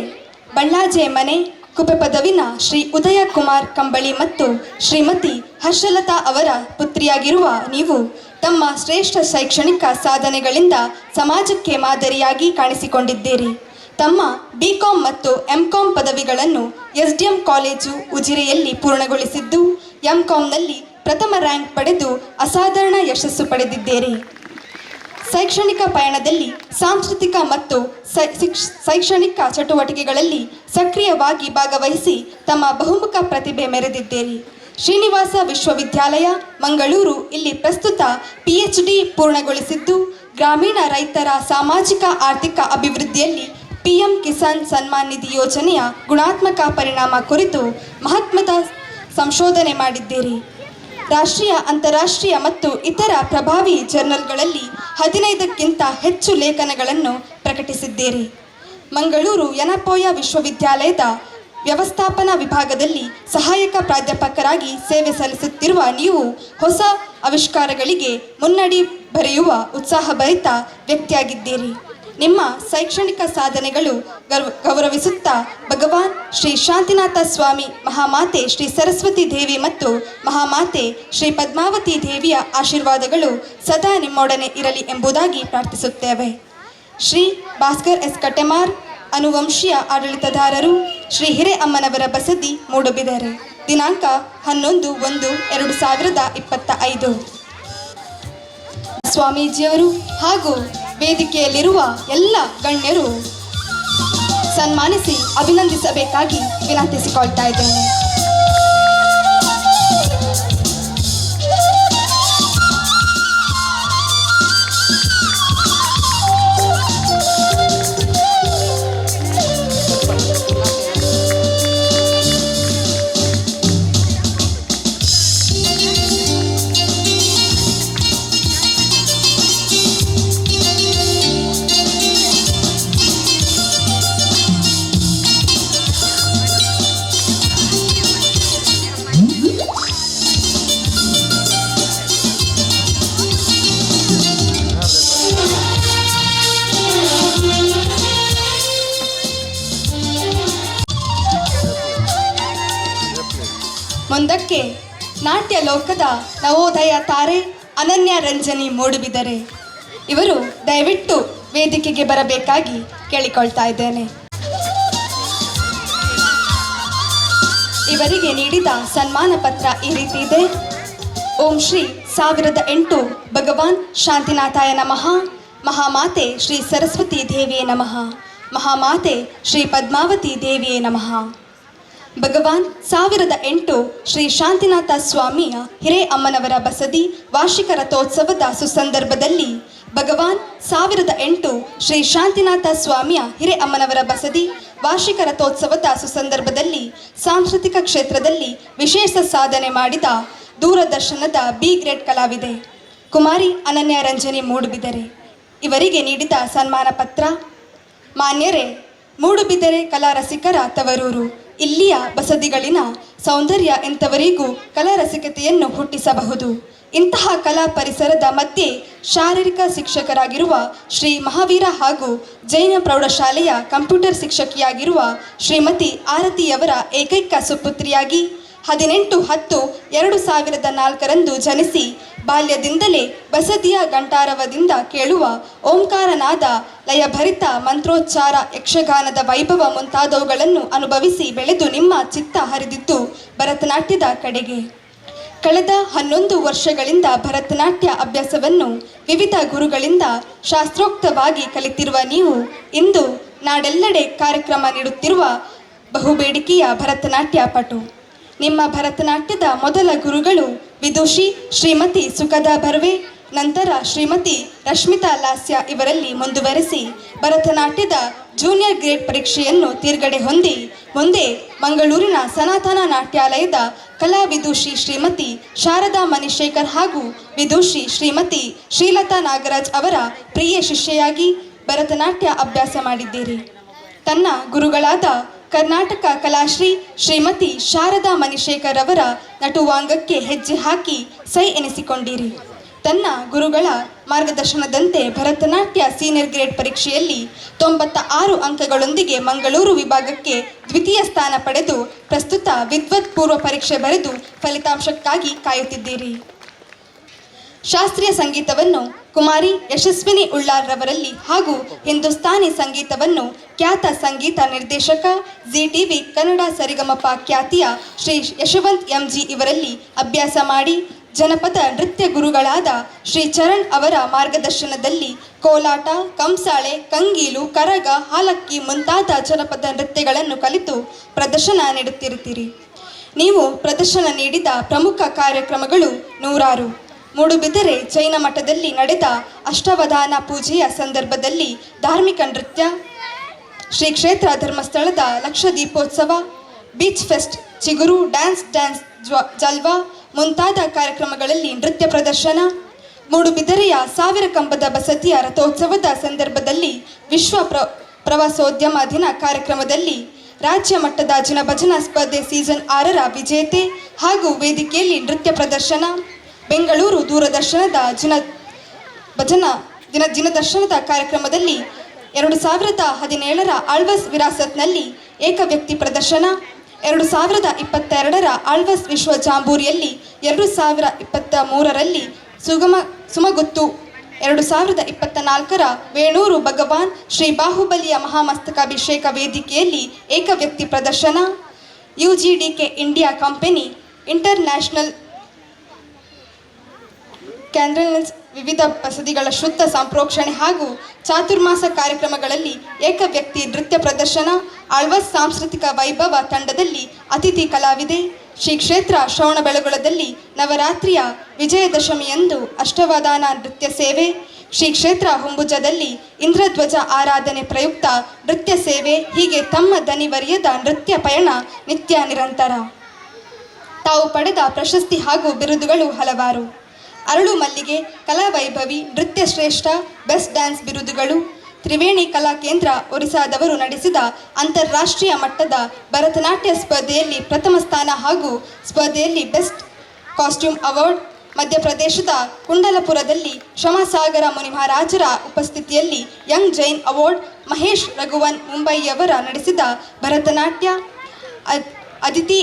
ಬಳ್ಳಾಜೆ ಮನೆ ಕುಪಪದವಿನ ಶ್ರೀ ಉದಯ ಕುಮಾರ್ ಕಂಬಳಿ ಮತ್ತು ಶ್ರೀಮತಿ ಹರ್ಷಲತಾ ಅವರ ಪುತ್ರಿಯಾಗಿರುವ ನೀವು ತಮ್ಮ ಶ್ರೇಷ್ಠ ಶೈಕ್ಷಣಿಕ ಸಾಧನೆಗಳಿಂದ ಸಮಾಜಕ್ಕೆ ಮಾದರಿಯಾಗಿ ಕಾಣಿಸಿಕೊಂಡಿದ್ದೀರಿ. ತಮ್ಮ ಬಿಕಾಂ ಮತ್ತು ಎಂಕಾಂ ಪದವಿಗಳನ್ನು ಎಸ್ಡಿಎಂ ಕಾಲೇಜು ಉಜಿರೆಯಲ್ಲಿ ಪೂರ್ಣಗೊಳಿಸಿದ್ದು, ಎಂಕಾಂನಲ್ಲಿ ಪ್ರಥಮ ರ್ಯಾಂಕ್ ಪಡೆದು ಅಸಾಧಾರಣ ಯಶಸ್ಸು ಪಡೆದಿದ್ದೀರಿ. ಶೈಕ್ಷಣಿಕ ಪಯಣದಲ್ಲಿ ಸಾಂಸ್ಕೃತಿಕ ಮತ್ತು ಶೈಕ್ಷಣಿಕ ಚಟುವಟಿಕೆಗಳಲ್ಲಿ ಸಕ್ರಿಯವಾಗಿ ಭಾಗವಹಿಸಿ ತಮ್ಮ ಬಹುಮುಖ ಪ್ರತಿಭೆ ಮೆರೆದಿದ್ದೀರಿ. ಶ್ರೀನಿವಾಸ ವಿಶ್ವವಿದ್ಯಾಲಯ ಮಂಗಳೂರು ಇಲ್ಲಿ ಪ್ರಸ್ತುತ PhD ಪೂರ್ಣಗೊಳಿಸಿದ್ದು, ಗ್ರಾಮೀಣ ರೈತರ ಸಾಮಾಜಿಕ ಆರ್ಥಿಕ ಅಭಿವೃದ್ಧಿಯಲ್ಲಿ PM ಕಿಸಾನ್ ಸನ್ಮಾನ್ ನಿಧಿ ಯೋಜನೆಯ ಗುಣಾತ್ಮಕ ಪರಿಣಾಮ ಕುರಿತು ಮಹತ್ವದ ಸಂಶೋಧನೆ ಮಾಡಿದ್ದೀರಿ. ರಾಷ್ಟ್ರೀಯ ಅಂತಾರಾಷ್ಟ್ರೀಯ ಮತ್ತು ಇತರ ಪ್ರಭಾವಿ ಜರ್ನಲ್ಗಳಲ್ಲಿ 15ಕ್ಕಿಂತ ಹೆಚ್ಚು ಲೇಖನಗಳನ್ನು ಪ್ರಕಟಿಸಿದ್ದೀರಿ. ಮಂಗಳೂರು ಯನಪೋಯ ವಿಶ್ವವಿದ್ಯಾಲಯದ ವ್ಯವಸ್ಥಾಪನಾ ವಿಭಾಗದಲ್ಲಿ ಸಹಾಯಕ ಪ್ರಾಧ್ಯಾಪಕರಾಗಿ ಸೇವೆ ಸಲ್ಲಿಸುತ್ತಿರುವ ನೀವು ಹೊಸ ಆವಿಷ್ಕಾರಗಳಿಗೆ ಮುನ್ನಡಿ ಬರೆಯುವ ಉತ್ಸಾಹಭರಿತ ವ್ಯಕ್ತಿಯಾಗಿದ್ದೀರಿ. ನಿಮ್ಮ ಶೈಕ್ಷಣಿಕ ಸಾಧನೆಗಳು ಗೌರವಿಸುತ್ತಾ ಭಗವಾನ್ ಶ್ರೀ ಶಾಂತಿನಾಥ ಸ್ವಾಮಿ, ಮಹಾಮಾತೆ ಶ್ರೀ ಸರಸ್ವತಿ ದೇವಿ ಮತ್ತು ಮಹಾಮಾತೆ ಶ್ರೀ ಪದ್ಮಾವತಿ ದೇವಿಯ ಆಶೀರ್ವಾದಗಳು ಸದಾ ನಿಮ್ಮೊಡನೆ ಇರಲಿ ಎಂಬುದಾಗಿ ಪ್ರಾರ್ಥಿಸುತ್ತೇವೆ. ಶ್ರೀ ಭಾಸ್ಕರ್ ಎಸ್ ಕಟೆಮಾರ್, ಅನುವಂಶೀಯ ಆಡಳಿತದಾರರು, ಶ್ರೀ ಹಿರೇ ಅಮ್ಮನವರ ಬಸದಿ ಮೂಡುಬಿದರೆ. ದಿನಾಂಕ 11/1/2025. ಸ್ವಾಮೀಜಿಯವರು ಹಾಗೂ ವೇದಿಕೆಯಲ್ಲಿರುವ ಎಲ್ಲ ಗಣ್ಯರು ಸನ್ಮಾನಿಸಿ ಅಭಿನಂದಿಸಬೇಕಾಗಿ ವಿನಂತಿಸಿಕೊಳ್ತಾ ಇದ್ದೇನೆ. ಮುಂದಕ್ಕೆ ನಾಟ್ಯ ಲೋಕದ ನವೋದಯ ತಾರೆ ಅನನ್ಯ ರಂಜನಿ ಮೂಡುಬಿದರೆ ಇವರು ದಯವಿಟ್ಟು ವೇದಿಕೆಗೆ ಬರಬೇಕಾಗಿ ಕೇಳಿಕೊಳ್ತಾ ಇದ್ದೇನೆ. ಇವರಿಗೆ ನೀಡಿದ ಸನ್ಮಾನ ಪತ್ರ ಈ ರೀತಿ ಇದೆ. ಓಂ ಶ್ರೀ 1008 ಭಗವಾನ್ ಶಾಂತಿನಾಥಾಯ ನಮಃ. ಮಹಾಮಾತೆ ಶ್ರೀ ಸರಸ್ವತಿ ದೇವಿಯೇ ನಮಃ. ಮಹಾಮಾತೆ ಶ್ರೀ ಪದ್ಮಾವತಿ ದೇವಿಯೇ ನಮಃ. ಭಗವಾನ್ 1008 ಶ್ರೀ ಶಾಂತಿನಾಥ ಸ್ವಾಮಿಯ ಹಿರೇ ಅಮ್ಮನವರ ಬಸದಿ ವಾರ್ಷಿಕ ರಥೋತ್ಸವದ ಸುಸಂದರ್ಭದಲ್ಲಿ ಭಗವಾನ್ 1008 ಶ್ರೀ ಶಾಂತಿನಾಥ ಸ್ವಾಮಿಯ ಹಿರೇ ಅಮ್ಮನವರ ಬಸದಿ ವಾರ್ಷಿಕ ರಥೋತ್ಸವದ ಸುಸಂದರ್ಭದಲ್ಲಿ ಸಾಂಸ್ಕೃತಿಕ ಕ್ಷೇತ್ರದಲ್ಲಿ ವಿಶೇಷ ಸಾಧನೆ ಮಾಡಿದ ದೂರದರ್ಶನದ B ಗ್ರೇಡ್ ಕಲಾವಿದೆ ಕುಮಾರಿ ಅನನ್ಯ ರಂಜನಿ ಮೂಡುಬಿದರೆ ಇವರಿಗೆ ನೀಡಿದ ಸನ್ಮಾನ ಪತ್ರ. ಮಾನ್ಯರೇ, ಮೂಡುಬಿದರೆ ಕಲಾ ರಸಿಕರ ತವರೂರು. ಇಲ್ಲಿಯ ಬಸದಿಗಳಿನ ಸೌಂದರ್ಯ ಎಂಥವರಿಗೂ ಕಲಾ ರಸಿಕತೆಯನ್ನು ಹುಟ್ಟಿಸಬಹುದು. ಇಂತಹ ಕಲಾ ಪರಿಸರದ ಮಧ್ಯೆ ಶಾರೀರಿಕ ಶಿಕ್ಷಕರಾಗಿರುವ ಶ್ರೀ ಮಹಾವೀರ ಹಾಗೂ ಜೈನ ಪ್ರೌಢಶಾಲೆಯ ಕಂಪ್ಯೂಟರ್ ಶಿಕ್ಷಕಿಯಾಗಿರುವ ಶ್ರೀಮತಿ ಆರತಿಯವರ ಏಕೈಕ ಸುಪುತ್ರಿಯಾಗಿ 18/10/2004 ಜನಿಸಿ ಬಾಲ್ಯದಿಂದಲೇ ಬಸದಿಯ ಗಂಟಾರವದಿಂದ ಕೇಳುವ ಓಂಕಾರನಾದ, ಲಯಭರಿತ ಮಂತ್ರೋಚ್ಚಾರ, ಯಕ್ಷಗಾನದ ವೈಭವ ಮುಂತಾದವುಗಳನ್ನು ಅನುಭವಿಸಿ ಬೆಳೆದು ನಿಮ್ಮ ಚಿತ್ತ ಹರಿದಿದ್ದು ಭರತನಾಟ್ಯದ ಕಡೆಗೆ. ಕಳೆದ 11 ವರ್ಷಗಳಿಂದ ಭರತನಾಟ್ಯ ಅಭ್ಯಾಸವನ್ನು ವಿವಿಧ ಗುರುಗಳಿಂದ ಶಾಸ್ತ್ರೋಕ್ತವಾಗಿ ಕಲಿತಿರುವ ನೀವು ಇಂದು ನಾಡೆಲ್ಲೆಡೆ ಕಾರ್ಯಕ್ರಮ ನೀಡುತ್ತಿರುವ ಬಹುಬೇಡಿಕೆಯ ಭರತನಾಟ್ಯ ಪಟು. ನಿಮ್ಮ ಭರತನಾಟ್ಯದ ಮೊದಲ ಗುರುಗಳು ವಿದುಷಿ ಶ್ರೀಮತಿ ಸುಖದಾ ಬರ್ವೆ, ನಂತರ ಶ್ರೀಮತಿ ರಶ್ಮಿತಾ ಲಾಸ್ಯ ಇವರಲ್ಲಿ ಮುಂದುವರೆಸಿ ಭರತನಾಟ್ಯದ ಜೂನಿಯರ್ ಗ್ರೇಡ್ ಪರೀಕ್ಷೆಯನ್ನು ತೇರ್ಗಡೆ ಹೊಂದಿ ಮುಂದೆ ಮಂಗಳೂರಿನ ಸನಾತನ ನಾಟ್ಯಾಲಯದ ಕಲಾ ವಿದುಷಿ ಶ್ರೀಮತಿ ಶಾರದಾ ಮಣಿಶೇಖರ್ ಹಾಗೂ ವಿದುಷಿ ಶ್ರೀಮತಿ ಶ್ರೀಲತಾ ನಾಗರಾಜ್ ಅವರ ಪ್ರಿಯ ಶಿಷ್ಯೆಯಾಗಿ ಭರತನಾಟ್ಯ ಅಭ್ಯಾಸ ಮಾಡಿದ್ದೀರಿ. ತನ್ನ ಗುರುಗಳಾದ ಕರ್ನಾಟಕ ಕಲಾಶ್ರೀ ಶ್ರೀಮತಿ ಶಾರದಾ ಮಣಿಶೇಖರ್ ಅವರ ನಟುವಾಂಗಕ್ಕೆ ಹೆಜ್ಜೆ ಹಾಕಿ ಸೈ ಎನಿಸಿಕೊಂಡಿರಿ. ತನ್ನ ಗುರುಗಳ ಮಾರ್ಗದರ್ಶನದಂತೆ ಭರತನಾಟ್ಯ ಸೀನಿಯರ್ ಗ್ರೇಡ್ ಪರೀಕ್ಷೆಯಲ್ಲಿ 96 ಅಂಕಗಳೊಂದಿಗೆ ಮಂಗಳೂರು ವಿಭಾಗಕ್ಕೆ ದ್ವಿತೀಯ ಸ್ಥಾನ ಪಡೆದು ಪ್ರಸ್ತುತ ವಿದ್ವತ್ ಪೂರ್ವ ಪರೀಕ್ಷೆ ಬರೆದು ಫಲಿತಾಂಶಕ್ಕಾಗಿ ಕಾಯುತ್ತಿದ್ದೀರಿ. ಶಾಸ್ತ್ರೀಯ ಸಂಗೀತವನ್ನು ಕುಮಾರಿ ಯಶಸ್ವಿನಿ ಉಳ್ಳಾರ್ ರವರಲ್ಲಿ ಹಾಗೂ ಹಿಂದೂಸ್ತಾನಿ ಸಂಗೀತವನ್ನು ಖ್ಯಾತ ಸಂಗೀತ ನಿರ್ದೇಶಕ ZTV ಕನ್ನಡ ಸರಿಗಮಪ ಖ್ಯಾತಿಯ ಶ್ರೀ ಯಶವಂತ್ MG ಇವರಲ್ಲಿ ಅಭ್ಯಾಸ ಮಾಡಿ ಜನಪದ ನೃತ್ಯ ಗುರುಗಳಾದ ಶ್ರೀ ಚರಣ್ ಅವರ ಮಾರ್ಗದರ್ಶನದಲ್ಲಿ ಕೋಲಾಟ, ಕಂಸಾಳೆ, ಕಂಗೀಲು, ಕರಗ, ಹಾಲಕ್ಕಿ ಮುಂತಾದ ಜನಪದ ನೃತ್ಯಗಳನ್ನು ಕಲಿತು ಪ್ರದರ್ಶನ ನೀಡುತ್ತಿರುತ್ತೀರಿ. ನೀವು ಪ್ರದರ್ಶನ ನೀಡಿದ ಪ್ರಮುಖ ಕಾರ್ಯಕ್ರಮಗಳು ನೂರಾರು. ಮೂಡುಬಿದಿರೆ ಜೈನ ಮಠದಲ್ಲಿ ನಡೆದ ಅಷ್ಟಾವಧಾನ ಪೂಜೆಯ ಸಂದರ್ಭದಲ್ಲಿ ಧಾರ್ಮಿಕ ನೃತ್ಯ, ಶ್ರೀ ಕ್ಷೇತ್ರ ಧರ್ಮಸ್ಥಳದ ಲಕ್ಷ ದೀಪೋತ್ಸವ, ಬೀಚ್ ಫೆಸ್ಟ್, ಚಿಗುರು, ಡ್ಯಾನ್ಸ್ ಜಲ್ವಾ ಮುಂತಾದ ಕಾರ್ಯಕ್ರಮಗಳಲ್ಲಿ ನೃತ್ಯ ಪ್ರದರ್ಶನ, ಮೂಡುಬಿದಿರೆಯ 1000 ಕಂಬದ ಬಸದಿಯ ರಥೋತ್ಸವದ ಸಂದರ್ಭದಲ್ಲಿ ವಿಶ್ವ ಪ್ರವಾಸೋದ್ಯಮ ದಿನ ಕಾರ್ಯಕ್ರಮದಲ್ಲಿ ರಾಜ್ಯ ಮಟ್ಟದ ಜನಭಜನಾ ಸ್ಪರ್ಧೆ ಸೀಸನ್ 6ರ ವಿಜೇತೆ ಹಾಗೂ ವೇದಿಕೆಯಲ್ಲಿ ನೃತ್ಯ ಪ್ರದರ್ಶನ, ಬೆಂಗಳೂರು ದೂರದರ್ಶನದ ದಿನದರ್ಶನದ ಕಾರ್ಯಕ್ರಮದಲ್ಲಿ 2017ರ ಆಳ್ವಾಸ್ ವಿರಾಸತ್ನಲ್ಲಿ ಏಕವ್ಯಕ್ತಿ ಪ್ರದರ್ಶನ, 2022ರ ಆಳ್ವಾಸ್ ವಿಶ್ವ ಜಾಂಬೂರಿಯಲ್ಲಿ, 2023ರಲ್ಲಿ ಸುಮಗುತ್ತು, 2024ರ ವೇಣೂರು ಭಗವಾನ್ ಶ್ರೀ ಬಾಹುಬಲಿಯ ಮಹಾಮಸ್ತಕಾಭಿಷೇಕ ವೇದಿಕೆಯಲ್ಲಿ ಏಕವ್ಯಕ್ತಿ ಪ್ರದರ್ಶನ, UGDK ಇಂಡಿಯಾ ಕಂಪನಿ ಇಂಟರ್ನ್ಯಾಷನಲ್ ಕ್ಯಾನ್ರಲ್ಸ್ ವಿವಿಧ ಬಸದಿಗಳ ಶುದ್ಧ ಸಂಪ್ರೋಕ್ಷಣೆ ಹಾಗೂ ಚಾತುರ್ಮಾಸ ಕಾರ್ಯಕ್ರಮಗಳಲ್ಲಿ ಏಕವ್ಯಕ್ತಿ ನೃತ್ಯ ಪ್ರದರ್ಶನ, ಆಳ್ವಾಸ್ ಸಾಂಸ್ಕೃತಿಕ ವೈಭವ ತಂಡದಲ್ಲಿ ಅತಿಥಿ ಕಲಾವಿದೆ, ಶ್ರೀ ಕ್ಷೇತ್ರ ಶ್ರವಣಬೆಳಗೊಳದಲ್ಲಿ ನವರಾತ್ರಿಯ ವಿಜಯದಶಮಿಯಂದು ಅಷ್ಟಾವಧಾನ ನೃತ್ಯ ಸೇವೆ, ಶ್ರೀ ಕ್ಷೇತ್ರ ಹೊಂಬುಜದಲ್ಲಿ ಇಂದ್ರಧ್ವಜ ಆರಾಧನೆ ಪ್ರಯುಕ್ತ ನೃತ್ಯ ಸೇವೆ. ಹೀಗೆ ತಮ್ಮ ದನಿವರಿಯದ ನೃತ್ಯ ಪಯಣ ನಿತ್ಯ ನಿರಂತರ. ತಾವು ಪಡೆದ ಪ್ರಶಸ್ತಿ ಹಾಗೂ ಬಿರುದುಗಳು ಹಲವಾರು. ಅರಳು ಮಲ್ಲಿಗೆ, ಕಲಾವೈಭವಿ, ನೃತ್ಯ ಶ್ರೇಷ್ಠ, ಬೆಸ್ಟ್ ಡ್ಯಾನ್ಸ್ ಬಿರುದುಗಳು, ತ್ರಿವೇಣಿ ಕಲಾ ಕೇಂದ್ರ ಒರಿಸ್ಸಾದವರು ನಡೆಸಿದ ಅಂತಾರಾಷ್ಟ್ರೀಯ ಮಟ್ಟದ ಭರತನಾಟ್ಯ ಸ್ಪರ್ಧೆಯಲ್ಲಿ ಪ್ರಥಮ ಸ್ಥಾನ ಹಾಗೂ ಸ್ಪರ್ಧೆಯಲ್ಲಿ ಬೆಸ್ಟ್ ಕಾಸ್ಟ್ಯೂಮ್ ಅವಾರ್ಡ್, ಮಧ್ಯಪ್ರದೇಶದ ಕುಂಡಲಪುರದಲ್ಲಿ ಶ್ರಮಸಾಗರ ಮುನಿ ಮಹಾರಾಜರ ಉಪಸ್ಥಿತಿಯಲ್ಲಿ ಯಂಗ್ ಜೈನ್ ಅವಾರ್ಡ್, ಮಹೇಶ್ ರಘುವನ್ ಮುಂಬಯಿಯವರ ನಡೆಸಿದ ಭರತನಾಟ್ಯ, ಅದಿತಿ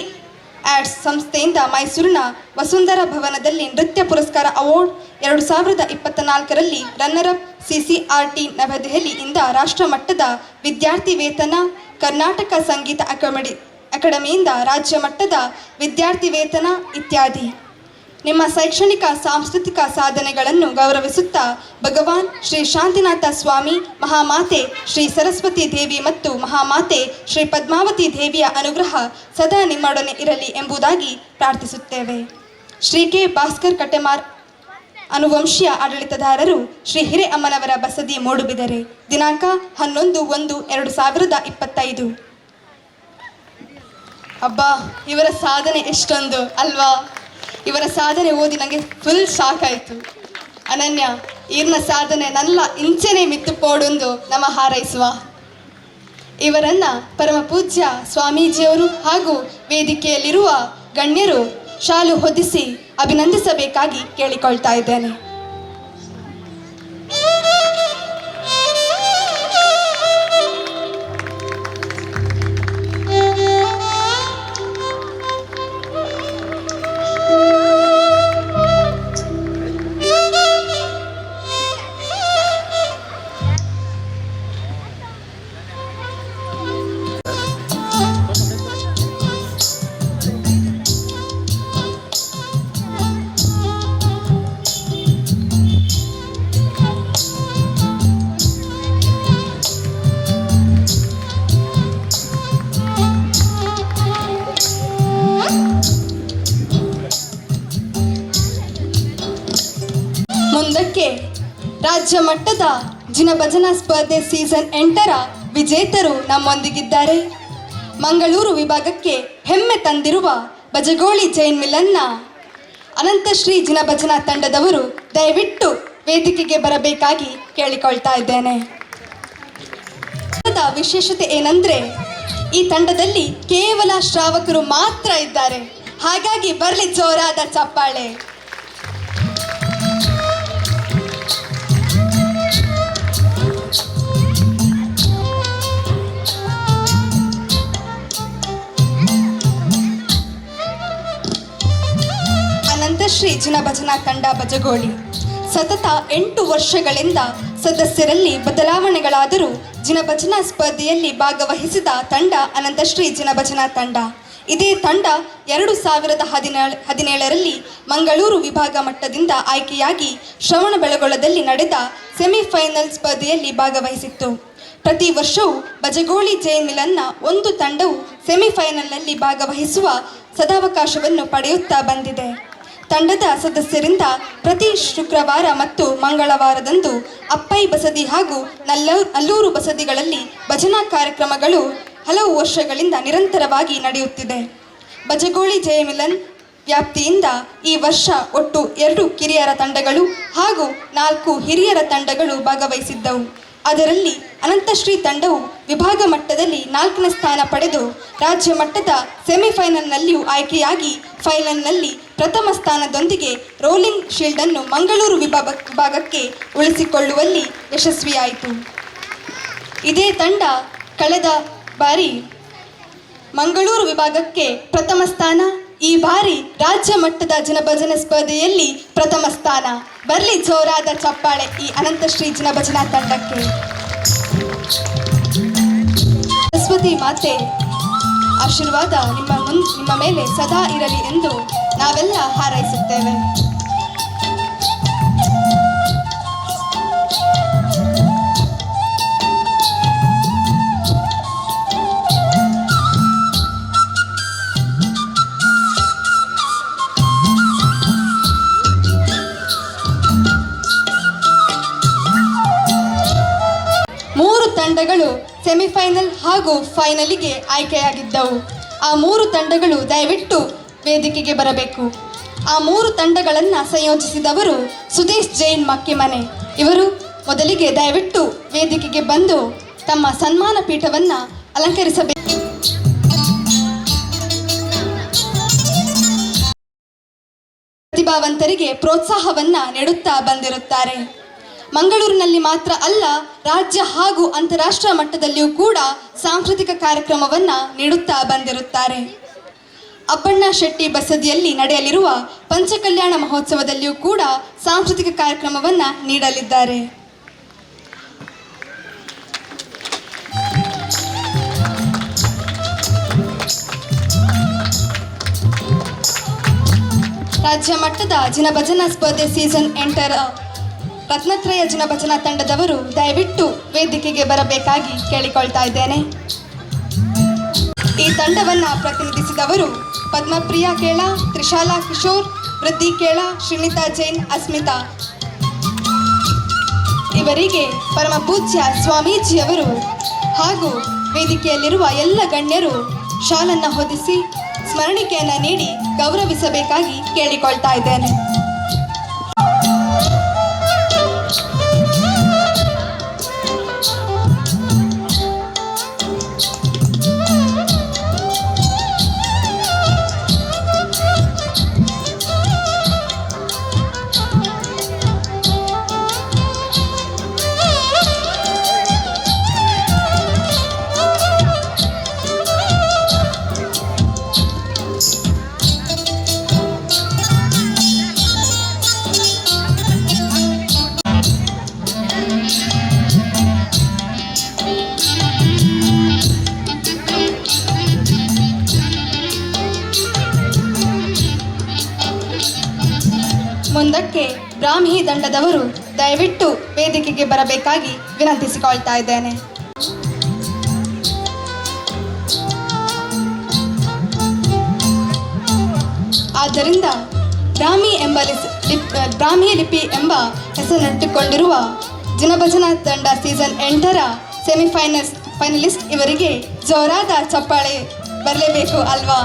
ಆರ್ಟ್ಸ್ ಸಂಸ್ಥೆಯಿಂದ ಮೈಸೂರಿನ ವಸುಂಧರ ಭವನದಲ್ಲಿ ನೃತ್ಯ ಪುರಸ್ಕಾರ ಅವಾರ್ಡ್, 2024ರಲ್ಲಿ ರನ್ನರ್ ಅಪ್ CCRT ನವದೆಹಲಿಯಿಂದ ರಾಷ್ಟ್ರಮಟ್ಟದ ವಿದ್ಯಾರ್ಥಿ ವೇತನ, ಕರ್ನಾಟಕ ಸಂಗೀತ ಅಕಾಡೆಮಿಯಿಂದ ರಾಜ್ಯ ಮಟ್ಟದ ವಿದ್ಯಾರ್ಥಿ ವೇತನ ಇತ್ಯಾದಿ. ನಿಮ್ಮ ಶೈಕ್ಷಣಿಕ ಸಾಂಸ್ಕೃತಿಕ ಸಾಧನೆಗಳನ್ನು ಗೌರವಿಸುತ್ತಾ ಭಗವಾನ್ ಶ್ರೀ ಶಾಂತಿನಾಥ ಸ್ವಾಮಿ, ಮಹಾಮಾತೆ ಶ್ರೀ ಸರಸ್ವತಿ ದೇವಿ ಮತ್ತು ಮಹಾಮಾತೆ ಶ್ರೀ ಪದ್ಮಾವತಿ ದೇವಿಯ ಅನುಗ್ರಹ ಸದಾ ನಿಮ್ಮೊಡನೆ ಇರಲಿ ಎಂಬುದಾಗಿ ಪ್ರಾರ್ಥಿಸುತ್ತೇವೆ. ಶ್ರೀ ಕೆ ಭಾಸ್ಕರ್ ಕಟೆಮಾರ್ ಅನುವಂಶೀಯ ಆಡಳಿತದಾರರು, ಶ್ರೀ ಹಿರೇಅಮ್ಮನವರ ಬಸದಿ ಮೂಡುಬಿದಿರೆ, ದಿನಾಂಕ 11/1/2025. ಅಬ್ಬಾ, ಇವರ ಸಾಧನೆ ಎಷ್ಟೊಂದು ಅಲ್ವಾ? ಇವರ ಸಾಧನೆ ಓದಿ ನನಗೆ ಫುಲ್ ಶಾಕ್ ಆಯಿತು. ಅನನ್ಯ ಇವ್ರನ್ನ ಸಾಧನೆ ನಲ್ಲ ಇಂಚೆನೆ ಮಿತ್ತು ಪೋಡೊಂದು ನಮ್ಮ ಹಾರೈಸುವ. ಇವರನ್ನ ಪರಮ ಪೂಜ್ಯ ಸ್ವಾಮೀಜಿಯವರು ಹಾಗೂ ವೇದಿಕೆಯಲ್ಲಿರುವ ಗಣ್ಯರು ಶಾಲು ಹೊದಿಸಿ ಅಭಿನಂದಿಸಬೇಕಾಗಿ ಕೇಳಿಕೊಳ್ತಾ ಇದ್ದೇನೆ. ರಾಜ್ಯ ಮಟ್ಟದ ಜಿನಭಜನಾ ಸ್ಪರ್ಧೆ ಸೀಸನ್ 8ರ ವಿಜೇತರು ನಮ್ಮೊಂದಿಗಿದ್ದಾರೆ. ಮಂಗಳೂರು ವಿಭಾಗಕ್ಕೆ ಹೆಮ್ಮೆ ತಂದಿರುವ ಬಜಗೋಳಿ ಜೈನ್ ಮಿಲನ್ನ ಅನಂತಶ್ರೀ ಜಿನಭಜನಾ ತಂಡದವರು ದಯವಿಟ್ಟು ವೇದಿಕೆಗೆ ಬರಬೇಕಾಗಿ ಕೇಳಿಕೊಳ್ತಾ ಇದ್ದೇನೆ. ವಿಶೇಷತೆ ಏನಂದ್ರೆ ಈ ತಂಡದಲ್ಲಿ ಕೇವಲ ಶ್ರಾವಕರು ಮಾತ್ರ ಇದ್ದಾರೆ. ಹಾಗಾಗಿ ಬರಲಿ ಜೋರಾದ ಚಪ್ಪಾಳೆ. ಅನಂತಶ್ರೀ ಜಿನಭಜನಾ ತಂಡ ಬಜಗೋಳಿ ಸತತ 8 ವರ್ಷಗಳಿಂದ ಸದಸ್ಯರಲ್ಲಿ ಬದಲಾವಣೆಗಳಾದರೂ ಜಿನಭಜನಾ ಸ್ಪರ್ಧೆಯಲ್ಲಿ ಭಾಗವಹಿಸಿದ ತಂಡ ಅನಂತಶ್ರೀ ಜಿನಭಜನಾ ತಂಡ. ಇದೇ ತಂಡ 2017ರಲ್ಲಿ ಮಂಗಳೂರು ವಿಭಾಗ ಮಟ್ಟದಿಂದ ಆಯ್ಕೆಯಾಗಿ ಶ್ರವಣಬೆಳಗೊಳದಲ್ಲಿ ನಡೆದ ಸೆಮಿಫೈನಲ್ ಸ್ಪರ್ಧೆಯಲ್ಲಿ ಭಾಗವಹಿಸಿತ್ತು. ಪ್ರತಿ ವರ್ಷವೂ ಬಜಗೋಳಿ ಜೈನ್ ಮಿಲನ್ನ ಒಂದು ತಂಡವು ಸೆಮಿಫೈನಲ್ನಲ್ಲಿ ಭಾಗವಹಿಸುವ ಸದಾವಕಾಶವನ್ನು ಪಡೆಯುತ್ತಾ ಬಂದಿದೆ. ತಂಡದ ಸದಸ್ಯರಿಂದ ಪ್ರತಿ ಶುಕ್ರವಾರ ಮತ್ತು ಮಂಗಳವಾರದಂದು ಅಪ್ಪೈ ಬಸದಿ ಹಾಗೂ ನಲ್ಲೂರು ಬಸದಿಗಳಲ್ಲಿ ಭಜನಾ ಕಾರ್ಯಕ್ರಮಗಳು ಹಲವು ವರ್ಷಗಳಿಂದ ನಿರಂತರವಾಗಿ ನಡೆಯುತ್ತಿದೆ. ಬಜಗೋಳಿ ಜಯಮಿಲನ್ ವ್ಯಾಪ್ತಿಯಿಂದ ಈ ವರ್ಷ ಒಟ್ಟು 2 ಕಿರಿಯರ ತಂಡಗಳು ಹಾಗೂ 4 ಹಿರಿಯರ ತಂಡಗಳು ಭಾಗವಹಿಸಿದ್ದವು. ಅದರಲ್ಲಿ ಅನಂತಶ್ರೀ ತಂಡವು ವಿಭಾಗ ಮಟ್ಟದಲ್ಲಿ 4ನೇ ಸ್ಥಾನ ಪಡೆದು ರಾಜ್ಯ ಮಟ್ಟದ ಸೆಮಿಫೈನಲ್ನಲ್ಲಿಯೂ ಆಯ್ಕೆಯಾಗಿ ಫೈನಲ್ನಲ್ಲಿ ಪ್ರಥಮ ಸ್ಥಾನದೊಂದಿಗೆ ರೋಲಿಂಗ್ ಶೀಲ್ಡನ್ನು ಮಂಗಳೂರು ವಿಭಾಗಕ್ಕೆ ಉಳಿಸಿಕೊಳ್ಳುವಲ್ಲಿ ಯಶಸ್ವಿಯಾಯಿತು. ಇದೇ ತಂಡ ಕಳೆದ ಬಾರಿ ಮಂಗಳೂರು ವಿಭಾಗಕ್ಕೆ ಪ್ರಥಮ ಸ್ಥಾನ, ಈ ಬಾರಿ ರಾಜ್ಯ ಮಟ್ಟದ ಜಿನಭಜನೆ ಸ್ಪರ್ಧೆಯಲ್ಲಿ ಪ್ರಥಮ ಸ್ಥಾನ. ಬರಲಿ ಜೋರಾದ ಚಪ್ಪಾಳೆ ಈ ಅನಂತಶ್ರೀ ಜಿನಭಜನಾ ತಂಡಕ್ಕೆ. ಸರಸ್ವತಿ ಮಾತೆ ಆಶೀರ್ವಾದ ನಿಮ್ಮ ಮೇಲೆ ಸದಾ ಇರಲಿ ಎಂದು ನಾವೆಲ್ಲ ಹಾರೈಸುತ್ತೇವೆ. ತಂಡಗಳು ಸೆಮಿಫೈನಲ್ ಹಾಗೂ ಫೈನಲಿಗೆ ಆಯ್ಕೆಯಾಗಿದ್ದವು. ಆ 3 ತಂಡಗಳು ದಯವಿಟ್ಟು ವೇದಿಕೆಗೆ ಬರಬೇಕು. ಆ 3 ತಂಡಗಳನ್ನು ಸಂಯೋಜಿಸಿದವರು ಸುದೇಶ್ ಜೈನ್ ಮಕ್ಕಿಮನೆ. ಇವರು ಮೊದಲಿಗೆ ದಯವಿಟ್ಟು ವೇದಿಕೆಗೆ ಬಂದು ತಮ್ಮ ಸನ್ಮಾನ ಪೀಠವನ್ನು ಅಲಂಕರಿಸಬೇಕು. ಪ್ರತಿಭಾವಂತರಿಗೆ ಪ್ರೋತ್ಸಾಹವನ್ನ ನೀಡುತ್ತಾ ಬಂದಿರುತ್ತಾರೆ. ಮಂಗಳೂರಿನಲ್ಲಿ ಮಾತ್ರ ಅಲ್ಲ, ರಾಜ್ಯ ಹಾಗೂ ಅಂತಾರಾಷ್ಟ್ರೀಯ ಮಟ್ಟದಲ್ಲಿಯೂ ಕೂಡ ಸಾಂಸ್ಕೃತಿಕ ಕಾರ್ಯಕ್ರಮವನ್ನು ನೀಡುತ್ತಾ ಬಂದಿರುತ್ತಾರೆ. ಅಪ್ಪಣ್ಣ ಶೆಟ್ಟಿ ಬಸದಿಯಲ್ಲಿ ನಡೆಯಲಿರುವ ಪಂಚಕಲ್ಯಾಣ ಮಹೋತ್ಸವದಲ್ಲಿಯೂ ಕೂಡ ಸಾಂಸ್ಕೃತಿಕ ಕಾರ್ಯಕ್ರಮವನ್ನು ನೀಡಲಿದ್ದಾರೆ. ರಾಜ್ಯ ಮಟ್ಟದ ಜಿನಭಜನಾ ಸ್ಪರ್ಧೆ ಸೀಸನ್ 8ರ ರತ್ನತ್ರಯ ಜಿನಭಜನಾ ತಂಡದವರು ದಯವಿಟ್ಟು ವೇದಿಕೆಗೆ ಬರಬೇಕಾಗಿ ಕೇಳಿಕೊಳ್ತಾ ಇದ್ದೇನೆ. ಈ ತಂಡವನ್ನು ಪ್ರತಿನಿಧಿಸಿದವರು ಪದ್ಮಪ್ರಿಯಾ ಕೇಳ, ತ್ರಿಶಾಲಾ ಕಿಶೋರ್, ವೃದ್ಧಿ ಕೇಳ, ಶ್ರೀನಿತಾ ಜೈನ್, ಅಸ್ಮಿತಾ. ಇವರಿಗೆ ಪರಮ ಪೂಜ್ಯ ಸ್ವಾಮೀಜಿಯವರು ಹಾಗೂ ವೇದಿಕೆಯಲ್ಲಿರುವ ಎಲ್ಲ ಗಣ್ಯರು ಶಾಲನ್ನು ಹೊದಿಸಿ ಸ್ಮರಣಿಕೆಯನ್ನು ನೀಡಿ ಗೌರವಿಸಬೇಕಾಗಿ ಕೇಳಿಕೊಳ್ತಾ ಇದ್ದೇನೆ. ಮುಂದಕ್ಕೆ ಬ್ರಾಹ್ಮಿ ತಂಡದವರು ದಯವಿಟ್ಟು ವೇದಿಕೆಗೆ ಬರಬೇಕಾಗಿ ವಿನಂತಿಸಿಕೊಳ್ತಾ ಇದ್ದೇನೆ. ಆದ್ದರಿಂದ ಬ್ರಾಹ್ಮಿ ಎಂಬ ಬ್ರಾಹ್ಮಿ ಲಿಪಿ ಎಂಬ ಹೆಸರಿನಿಟ್ಟುಕೊಂಡಿರುವ ಜಿನಭಜನಾ ತಂಡ ಸೀಸನ್ 8ರ ಫೈನಲಿಸ್ಟ್ ಇವರಿಗೆ ಜೋರಾದ ಚಪ್ಪಾಳೆ ಬರಲೇಬೇಕು ಅಲ್ವಾ?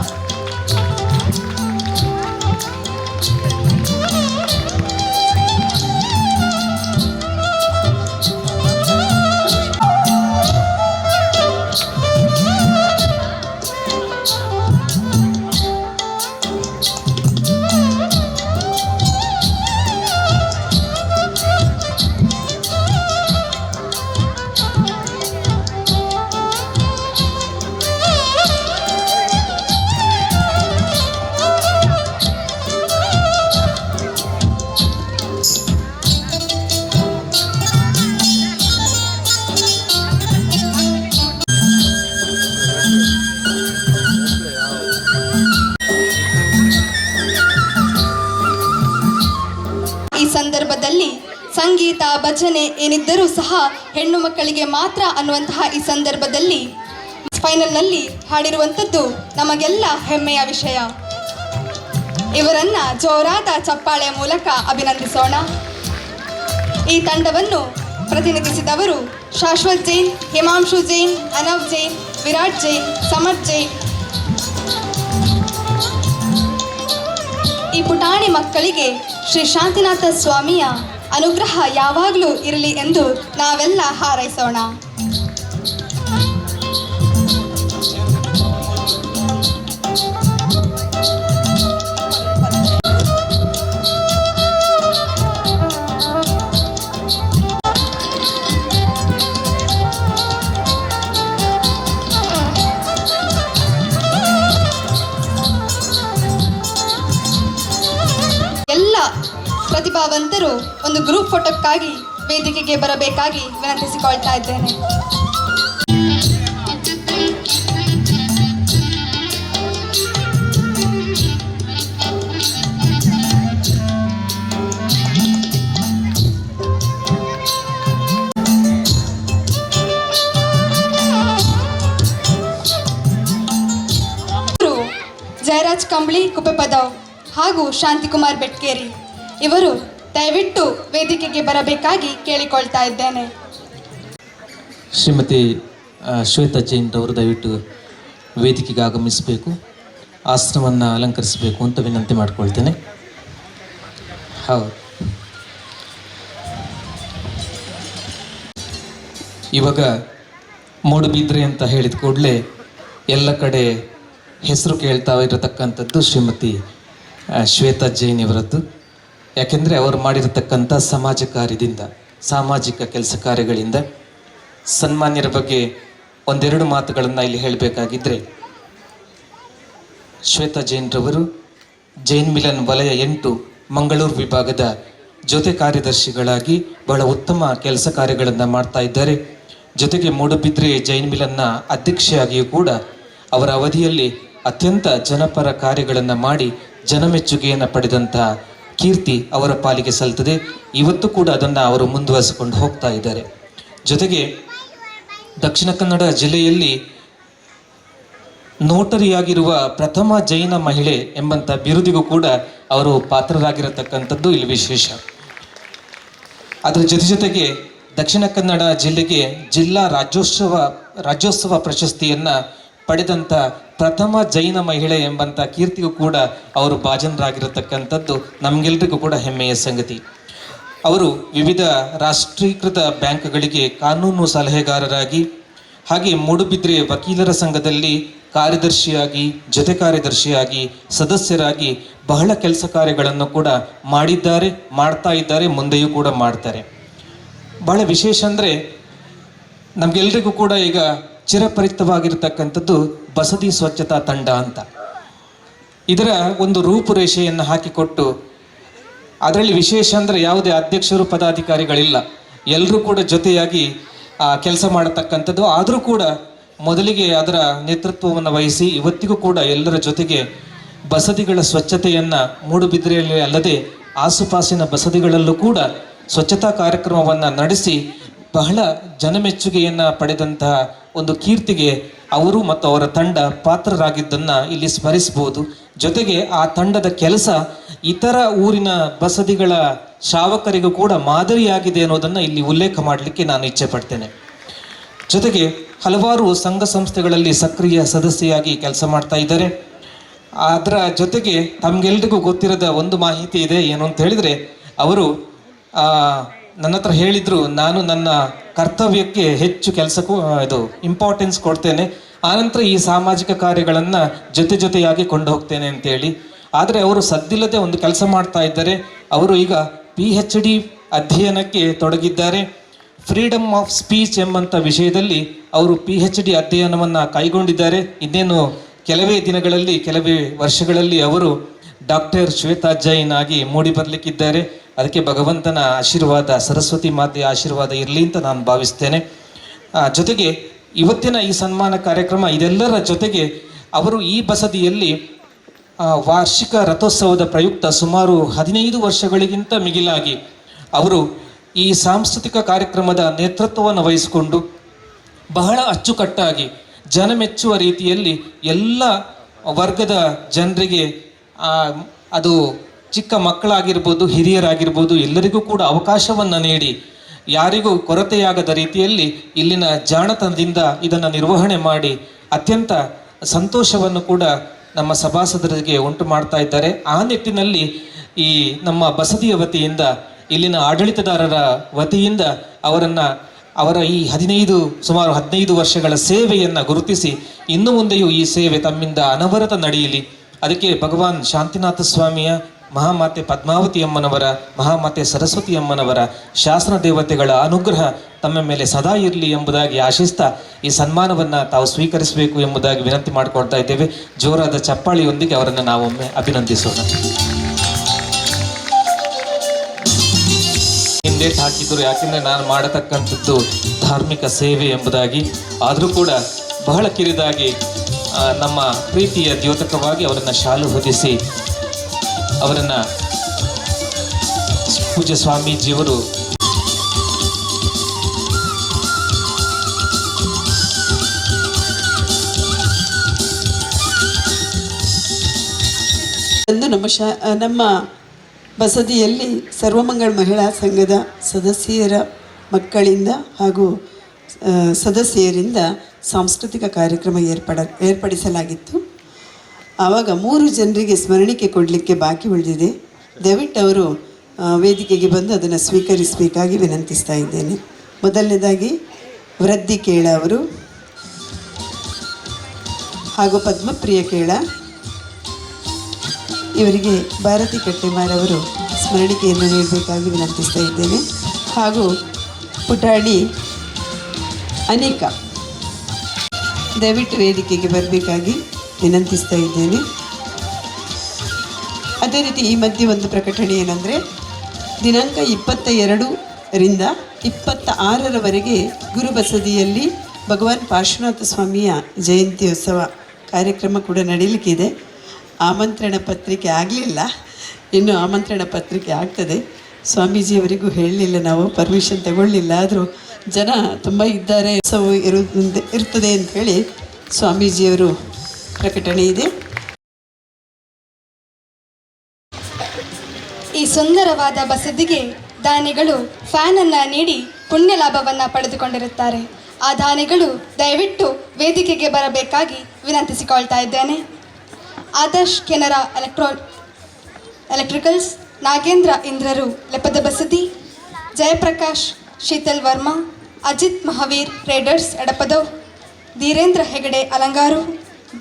ಈ ಸಂದರ್ಭದಲ್ಲಿ ಸಂಗೀತ ಭಜನೆ ಏನಿದ್ದರೂ ಸಹ ಹೆಣ್ಣು ಮಕ್ಕಳಿಗೆ ಮಾತ್ರ ಅನ್ನುವಂತಹ ಈ ಸಂದರ್ಭದಲ್ಲಿ ಫೈನಲ್ನಲ್ಲಿ ಹಾಡಿರುವಂಥದ್ದು ನಮಗೆಲ್ಲ ಹೆಮ್ಮೆಯ ವಿಷಯ. ಇವರನ್ನ ಜೋರಾದ ಚಪ್ಪಾಳೆಯ ಮೂಲಕ ಅಭಿನಂದಿಸೋಣ. ಈ ತಂಡವನ್ನು ಪ್ರತಿನಿಧಿಸಿದವರು ಶಾಶ್ವತ್ ಜೈನ್, ಹಿಮಾಂಶು ಜೈನ್, ಅನವ್ ಜೈನ್, ವಿರಾಟ್ ಜೈನ್, ಸಮರ್ಥ್ ಜೈನ್. ಈ ಪುಟಾಣಿ ಮಕ್ಕಳಿಗೆ ಶ್ರೀ ಶಾಂತಿನಾಥ ಸ್ವಾಮಿಯ ಅನುಗ್ರಹ ಯಾವಾಗಲೂ ಇರಲಿ ಎಂದು ನಾವೆಲ್ಲ ಹಾರೈಸೋಣ. ಎಲ್ಲ ಪ್ರತಿಭಾವಂತರು ಒಂದು ಗ್ರೂಪ್ ಫೋಟೋಕ್ಕಾಗಿ ವೇದಿಕೆಗೆ ಬರಬೇಕಾಗಿ ವಿನಂತಿಸಿಕೊಳ್ತಾ ಇದ್ದೇನೆ. ಜಯರಾಜ್ ಕಂಬಳಿ ಕುಪ್ಪೆಪದವ್ ಹಾಗೂ ಶಾಂತಿಕುಮಾರ್ ಬೆಟ್ಕೇರಿ ಇವರು ದಯವಿಟ್ಟು ವೇದಿಕೆಗೆ ಬರಬೇಕಾಗಿ ಕೇಳಿಕೊಳ್ತಾ ಇದ್ದೇನೆ. ಶ್ರೀಮತಿ ಶ್ವೇತಾ ಜೈನ್ ಅವರು ದಯವಿಟ್ಟು ವೇದಿಕೆಗೆ ಆಗಮಿಸಬೇಕು, ಆಸನವನ್ನು ಅಲಂಕರಿಸಬೇಕು ಅಂತ ವಿನಂತಿ ಮಾಡಿಕೊಳ್ತೇನೆ. ಹೌದು, ಇವಾಗ ಮೂಡುಬಿದ್ರೆ ಅಂತ ಹೇಳಿದ ಕೂಡಲೇ ಎಲ್ಲ ಕಡೆ ಹೆಸರು ಕೇಳ್ತಾ ಇರತಕ್ಕಂಥದ್ದು ಶ್ರೀಮತಿ ಶ್ವೇತಾ ಜೈನ್ ಇವರದ್ದು. ಯಾಕೆಂದರೆ ಅವರು ಮಾಡಿರತಕ್ಕಂಥ ಸಮಾಜ ಕಾರ್ಯದಿಂದ, ಸಾಮಾಜಿಕ ಕೆಲಸ ಕಾರ್ಯಗಳಿಂದ ಸನ್ಮಾನ್ಯರ ಬಗ್ಗೆ ಒಂದೆರಡು ಮಾತುಗಳನ್ನು ಇಲ್ಲಿ ಹೇಳಬೇಕಾಗಿದ್ದರೆ, ಶ್ವೇತಾ ಜೈನ್ರವರು ಜೈನ್ ಮಿಲನ್ ವಲಯ 8 ಮಂಗಳೂರು ವಿಭಾಗದ ಜೊತೆ ಕಾರ್ಯದರ್ಶಿಗಳಾಗಿ ಬಹಳ ಉತ್ತಮ ಕೆಲಸ ಕಾರ್ಯಗಳನ್ನು ಮಾಡ್ತಾ ಇದ್ದಾರೆ. ಜೊತೆಗೆ ಮೂಡುಬಿದ್ರೆ ಜೈನ್ ಮಿಲನ್ನ ಅಧ್ಯಕ್ಷೆಯಾಗಿಯೂ ಕೂಡ ಅವರ ಅವಧಿಯಲ್ಲಿ ಅತ್ಯಂತ ಜನಪರ ಕಾರ್ಯಗಳನ್ನು ಮಾಡಿ ಜನಮೆಚ್ಚುಗೆಯನ್ನು ಪಡೆದಂಥ ಕೀರ್ತಿ ಅವರ ಪಾಲಿಗೆ ಸಲ್ತದೆ. ಇವತ್ತು ಕೂಡ ಅದನ್ನು ಅವರು ಮುಂದುವರಿಸಿಕೊಂಡು ಹೋಗ್ತಾ ಇದ್ದಾರೆ. ಜೊತೆಗೆ ದಕ್ಷಿಣ ಕನ್ನಡ ಜಿಲ್ಲೆಯಲ್ಲಿ ನೋಟರಿಯಾಗಿರುವ ಪ್ರಥಮ ಜೈನ ಮಹಿಳೆ ಎಂಬಂಥ ಬಿರುದಿಗೂ ಕೂಡ ಅವರು ಪಾತ್ರರಾಗಿರತಕ್ಕಂಥದ್ದು ಇಲ್ಲಿ ವಿಶೇಷ. ಅದರ ಜೊತೆಗೆ ದಕ್ಷಿಣ ಕನ್ನಡ ಜಿಲ್ಲೆಗೆ ಜಿಲ್ಲಾ ರಾಜ್ಯೋತ್ಸವ ಪ್ರಶಸ್ತಿಯನ್ನು ಪಡೆದಂಥ ಪ್ರಥಮ ಜೈನ ಮಹಿಳೆ ಎಂಬಂಥ ಕೀರ್ತಿಗೂ ಕೂಡ ಅವರು ಭಾಜನರಾಗಿರತಕ್ಕಂಥದ್ದು ನಮಗೆಲ್ಲರಿಗೂ ಕೂಡ ಹೆಮ್ಮೆಯ ಸಂಗತಿ. ಅವರು ವಿವಿಧ ರಾಷ್ಟ್ರೀಕೃತ ಬ್ಯಾಂಕ್ಗಳಿಗೆ ಕಾನೂನು ಸಲಹೆಗಾರರಾಗಿ, ಹಾಗೆ ಮೂಡುಬಿದ್ರೆ ವಕೀಲರ ಸಂಘದಲ್ಲಿ ಕಾರ್ಯದರ್ಶಿಯಾಗಿ, ಜೊತೆ ಕಾರ್ಯದರ್ಶಿಯಾಗಿ, ಸದಸ್ಯರಾಗಿ ಬಹಳ ಕೆಲಸ ಕಾರ್ಯಗಳನ್ನು ಕೂಡ ಮಾಡಿದ್ದಾರೆ, ಮಾಡ್ತಾ ಇದ್ದಾರೆ, ಮುಂದೆಯೂ ಕೂಡ ಮಾಡ್ತಾರೆ. ಬಹಳ ವಿಶೇಷ ಅಂದರೆ ನಮಗೆಲ್ಲರಿಗೂ ಕೂಡ ಈಗ ಚಿರಪರಿಚಿತವಾಗಿರ್ತಕ್ಕಂಥದ್ದು ಬಸದಿ ಸ್ವಚ್ಛತಾ ತಂಡ ಅಂತ. ಇದರ ಒಂದು ರೂಪುರೇಷೆಯನ್ನು ಹಾಕಿಕೊಟ್ಟು, ಅದರಲ್ಲಿ ವಿಶೇಷ ಅಂದರೆ ಯಾವುದೇ ಅಧ್ಯಕ್ಷರು ಪದಾಧಿಕಾರಿಗಳಿಲ್ಲ, ಎಲ್ಲರೂ ಕೂಡ ಜೊತೆಯಾಗಿ ಕೆಲಸ ಮಾಡತಕ್ಕಂಥದ್ದು. ಆದರೂ ಕೂಡ ಮೊದಲಿಗೆ ಅದರ ನೇತೃತ್ವವನ್ನು ವಹಿಸಿ ಇವತ್ತಿಗೂ ಕೂಡ ಎಲ್ಲರ ಜೊತೆಗೆ ಬಸದಿಗಳ ಸ್ವಚ್ಛತೆಯನ್ನು ಮೂಡುಬಿದ್ರೆಯಲ್ಲಿ ಅಲ್ಲದೆ ಆಸುಪಾಸಿನ ಬಸದಿಗಳಲ್ಲೂ ಕೂಡ ಸ್ವಚ್ಛತಾ ಕಾರ್ಯಕ್ರಮವನ್ನು ನಡೆಸಿ ಬಹಳ ಜನಮೆಚ್ಚುಗೆಯನ್ನು ಪಡೆದಂತಹ ಒಂದು ಕೀರ್ತಿಗೆ ಅವರು ಮತ್ತು ಅವರ ತಂಡ ಪಾತ್ರರಾಗಿದ್ದನ್ನು ಇಲ್ಲಿ ಸ್ಮರಿಸಬಹುದು. ಜೊತೆಗೆ ಆ ತಂಡದ ಕೆಲಸ ಇತರ ಊರಿನ ಬಸದಿಗಳ ಶ್ರಾವಕರಿಗೂ ಕೂಡ ಮಾದರಿಯಾಗಿದೆ ಅನ್ನೋದನ್ನು ಇಲ್ಲಿ ಉಲ್ಲೇಖ ಮಾಡಲಿಕ್ಕೆ ನಾನು ಇಚ್ಛೆ ಪಡ್ತೇನೆ. ಜೊತೆಗೆ ಹಲವಾರು ಸಂಘ ಸಂಸ್ಥೆಗಳಲ್ಲಿ ಸಕ್ರಿಯ ಸದಸ್ಯೆಯಾಗಿ ಕೆಲಸ ಮಾಡ್ತಾ ಇದ್ದಾರೆ. ಅದರ ಜೊತೆಗೆ ತಮಗೆಲ್ರಿಗೂ ಗೊತ್ತಿರದ ಒಂದು ಮಾಹಿತಿ ಇದೆ. ಏನು ಅಂತ ಹೇಳಿದರೆ, ಅವರು ನನ್ನ ಹತ್ರ ಹೇಳಿದರು, ನಾನು ನನ್ನ ಕರ್ತವ್ಯಕ್ಕೆ ಹೆಚ್ಚು ಕೆಲಸಕ್ಕೂ ಇದು ಇಂಪಾರ್ಟೆನ್ಸ್ ಕೊಡ್ತೇನೆ, ಆನಂತರ ಈ ಸಾಮಾಜಿಕ ಕಾರ್ಯಗಳನ್ನು ಜೊತೆಯಾಗಿ ಕೊಂಡು ಹೋಗ್ತೇನೆ ಅಂತೇಳಿ. ಆದರೆ ಅವರು ಸದ್ದಿಲ್ಲದೆ ಒಂದು ಕೆಲಸ ಮಾಡ್ತಾ ಇದ್ದಾರೆ. ಅವರು ಈಗ PhD ಅಧ್ಯಯನಕ್ಕೆ ತೊಡಗಿದ್ದಾರೆ. ಫ್ರೀಡಮ್ ಆಫ್ ಸ್ಪೀಚ್ ಎಂಬಂಥ ವಿಷಯದಲ್ಲಿ ಅವರು PhD ಅಧ್ಯಯನವನ್ನು ಕೈಗೊಂಡಿದ್ದಾರೆ. ಇನ್ನೇನು ಕೆಲವೇ ವರ್ಷಗಳಲ್ಲಿ ಅವರು ಡಾಕ್ಟರ್ ಶ್ವೇತಾ ಜೈನ್ ಆಗಿ ಮೂಡಿ ಬರಲಿಕ್ಕಿದ್ದಾರೆ. ಅದಕ್ಕೆ ಭಗವಂತನ ಆಶೀರ್ವಾದ, ಸರಸ್ವತಿ ಮಾತೆಯ ಆಶೀರ್ವಾದ ಇರಲಿ ಅಂತ ನಾನು ಭಾವಿಸ್ತೇನೆ. ಜೊತೆಗೆ ಇವತ್ತಿನ ಈ ಸನ್ಮಾನ ಕಾರ್ಯಕ್ರಮ ಇದೆಲ್ಲರ ಜೊತೆಗೆ ಅವರು ಈ ಬಸದಿಯಲ್ಲಿ ವಾರ್ಷಿಕ ರಥೋತ್ಸವದ ಪ್ರಯುಕ್ತ ಸುಮಾರು 15 ವರ್ಷಗಳಿಗಿಂತ ಮಿಗಿಲಾಗಿ ಅವರು ಈ ಸಾಂಸ್ಕೃತಿಕ ಕಾರ್ಯಕ್ರಮದ ನೇತೃತ್ವವನ್ನು ವಹಿಸಿಕೊಂಡು ಬಹಳ ಅಚ್ಚುಕಟ್ಟಾಗಿ ಜನಮೆಚ್ಚುವ ರೀತಿಯಲ್ಲಿ ಎಲ್ಲ ವರ್ಗದ ಜನರಿಗೆ, ಅದು ಚಿಕ್ಕ ಮಕ್ಕಳಾಗಿರ್ಬೋದು, ಹಿರಿಯರಾಗಿರ್ಬೋದು, ಎಲ್ಲರಿಗೂ ಕೂಡ ಅವಕಾಶವನ್ನು ನೀಡಿ ಯಾರಿಗೂ ಕೊರತೆಯಾಗದ ರೀತಿಯಲ್ಲಿ ಇಲ್ಲಿನ ಜಾಣತನದಿಂದ ಇದನ್ನು ನಿರ್ವಹಣೆ ಮಾಡಿ ಅತ್ಯಂತ ಸಂತೋಷವನ್ನು ಕೂಡ ನಮ್ಮ ಸಭಾಸದರಿಗೆ ಉಂಟು ಮಾಡ್ತಾ ಇದ್ದಾರೆ. ಆ ನಿಟ್ಟಿನಲ್ಲಿ ಈ ನಮ್ಮ ಬಸದಿಯ ವತಿಯಿಂದ, ಇಲ್ಲಿನ ಆಡಳಿತದಾರರ ವತಿಯಿಂದ ಅವರ ಈ ಸುಮಾರು 15 ವರ್ಷಗಳ ಸೇವೆಯನ್ನು ಗುರುತಿಸಿ ಇನ್ನು ಮುಂದೆಯೂ ಈ ಸೇವೆ ತಮ್ಮಿಂದ ಅನವರತ ನಡೆಯಲಿ. ಅದಕ್ಕೆ ಭಗವಾನ್ ಶಾಂತಿನಾಥ ಸ್ವಾಮಿಯ, ಮಹಾಮಾತೆ ಪದ್ಮಾವತಿ ಅಮ್ಮನವರ, ಮಹಾಮಾತೆ ಸರಸ್ವತಿ ಅಮ್ಮನವರ, ಶಾಸನ ದೇವತೆಗಳ ಅನುಗ್ರಹ ತಮ್ಮ ಮೇಲೆ ಸದಾ ಇರಲಿ ಎಂಬುದಾಗಿ ಆಶಿಸ್ತಾ ಈ ಸನ್ಮಾನವನ್ನು ತಾವು ಸ್ವೀಕರಿಸಬೇಕು ಎಂಬುದಾಗಿ ವಿನಂತಿ ಮಾಡಿಕೊಳ್ತಾ ಇದ್ದೇವೆ. ಜೋರಾದ ಚಪ್ಪಾಳಿಯೊಂದಿಗೆ ಅವರನ್ನು ನಾವೊಮ್ಮೆ ಅಭಿನಂದಿಸೋಣ. ಹಿಂದೇಟ್ ಹಾಕಿದ್ರು, ಯಾಕೆಂದರೆ ನಾನು ಮಾಡತಕ್ಕಂಥದ್ದು ಧಾರ್ಮಿಕ ಸೇವೆ ಎಂಬುದಾಗಿ. ಆದರೂ ಕೂಡ ಬಹಳ ಕಿರಿದಾಗಿ ನಮ್ಮ ಪ್ರೀತಿಯ ದ್ಯೋತಕವಾಗಿ ಅವರನ್ನು ಶಾಲು ಹೊದಿಸಿ ಅವರನ್ನು ಪೂಜ್ಯ ಸ್ವಾಮೀಜಿಯವರು ನಮ್ಮ ಬಸದಿಯಲ್ಲಿ ಸರ್ವಮಂಗಳ ಮಹಿಳಾ ಸಂಘದ ಸದಸ್ಯರ ಮಕ್ಕಳಿಂದ ಹಾಗೂ ಸದಸ್ಯರಿಂದ ಸಾಂಸ್ಕೃತಿಕ ಕಾರ್ಯಕ್ರಮ ಏರ್ಪಡಿಸಲಾಗಿತ್ತು. ಆವಾಗ 3 ಜನರಿಗೆ ಸ್ಮರಣಿಕೆ ಕೊಡಲಿಕ್ಕೆ ಬಾಕಿ ಉಳಿದಿದೆ. ದಯವಿಟ್ಟು ಅವರು ವೇದಿಕೆಗೆ ಬಂದು ಅದನ್ನು ಸ್ವೀಕರಿಸಬೇಕಾಗಿ ವಿನಂತಿಸ್ತಾ ಇದ್ದೇನೆ. ಮೊದಲನೇದಾಗಿ ವೃದ್ಧಿ ಕೇಳ ಅವರು ಹಾಗೂ ಪದ್ಮಪ್ರಿಯ ಕೇಳ, ಇವರಿಗೆ ಭಾರತಿ ಕಟ್ಟೆಮಾರವರು ಸ್ಮರಣಿಕೆಯನ್ನು ನೀಡಬೇಕಾಗಿ ವಿನಂತಿಸ್ತಾ ಇದ್ದೇನೆ. ಹಾಗೂ ಪುಟಾಣಿ ಅನೇಕ ದಯವಿಟ್ಟು ವೇದಿಕೆಗೆ ಬರಬೇಕಾಗಿ ವಿನಂತಿಸ್ತಾ ಇದ್ದೇನೆ. ಅದೇ ರೀತಿ ಈ ಮಧ್ಯೆ ಒಂದು ಪ್ರಕಟಣೆ ಏನಂದರೆ, ದಿನಾಂಕ 22ರಿಂದ 26ರವರೆಗೆ ಗುರುಬಸದಿಯಲ್ಲಿ ಭಗವಾನ್ ಪಾರ್ಶ್ವನಾಥ ಸ್ವಾಮಿಯ ಜಯಂತ್ಯೋತ್ಸವ ಕಾರ್ಯಕ್ರಮ ಕೂಡ ನಡೀಲಿಕ್ಕಿದೆ. ಆಮಂತ್ರಣ ಪತ್ರಿಕೆ ಆಗಲಿಲ್ಲ, ಇನ್ನು ಆಮಂತ್ರಣ ಪತ್ರಿಕೆ ಆಗ್ತದೆ. ಸ್ವಾಮೀಜಿಯವರಿಗೂ ಹೇಳಲಿಲ್ಲ, ನಾವು ಪರ್ಮಿಷನ್ ತಗೊಳ್ಳಿಲ್ಲ. ಆದರೂ ಜನ ತುಂಬ ಇದ್ದಾರೆ, ಉತ್ಸವ ಇರ್ತದೆ ಅಂಥೇಳಿ ಸ್ವಾಮೀಜಿಯವರು ಪ್ರಕಟಣೆ ಇದೆ. ಈ ಸುಂದರವಾದ ಬಸದಿಗೆ ದಾನಿಗಳು ಫ್ಯಾನ್ ಅನ್ನು ನೀಡಿ ಪುಣ್ಯ ಲಾಭವನ್ನು ಪಡೆದುಕೊಂಡಿರುತ್ತಾರೆ. ಆ ದಾನಿಗಳು ದಯವಿಟ್ಟು ವೇದಿಕೆಗೆ ಬರಬೇಕಾಗಿ ವಿನಂತಿಸಿಕೊಳ್ತಾ ಇದ್ದೇನೆ. ಆದರ್ಶ್ ಕೆನರಾ ಎಲೆಕ್ಟ್ರಿಕಲ್ಸ್, ನಾಗೇಂದ್ರ ಇಂದ್ರರು ಲೆಪ್ಪದ ಬಸದಿ, Jayaprakash Sheetal Varma, Ajit Mahaveer traders Edapadav, Dheerendra Hegde Alangaru,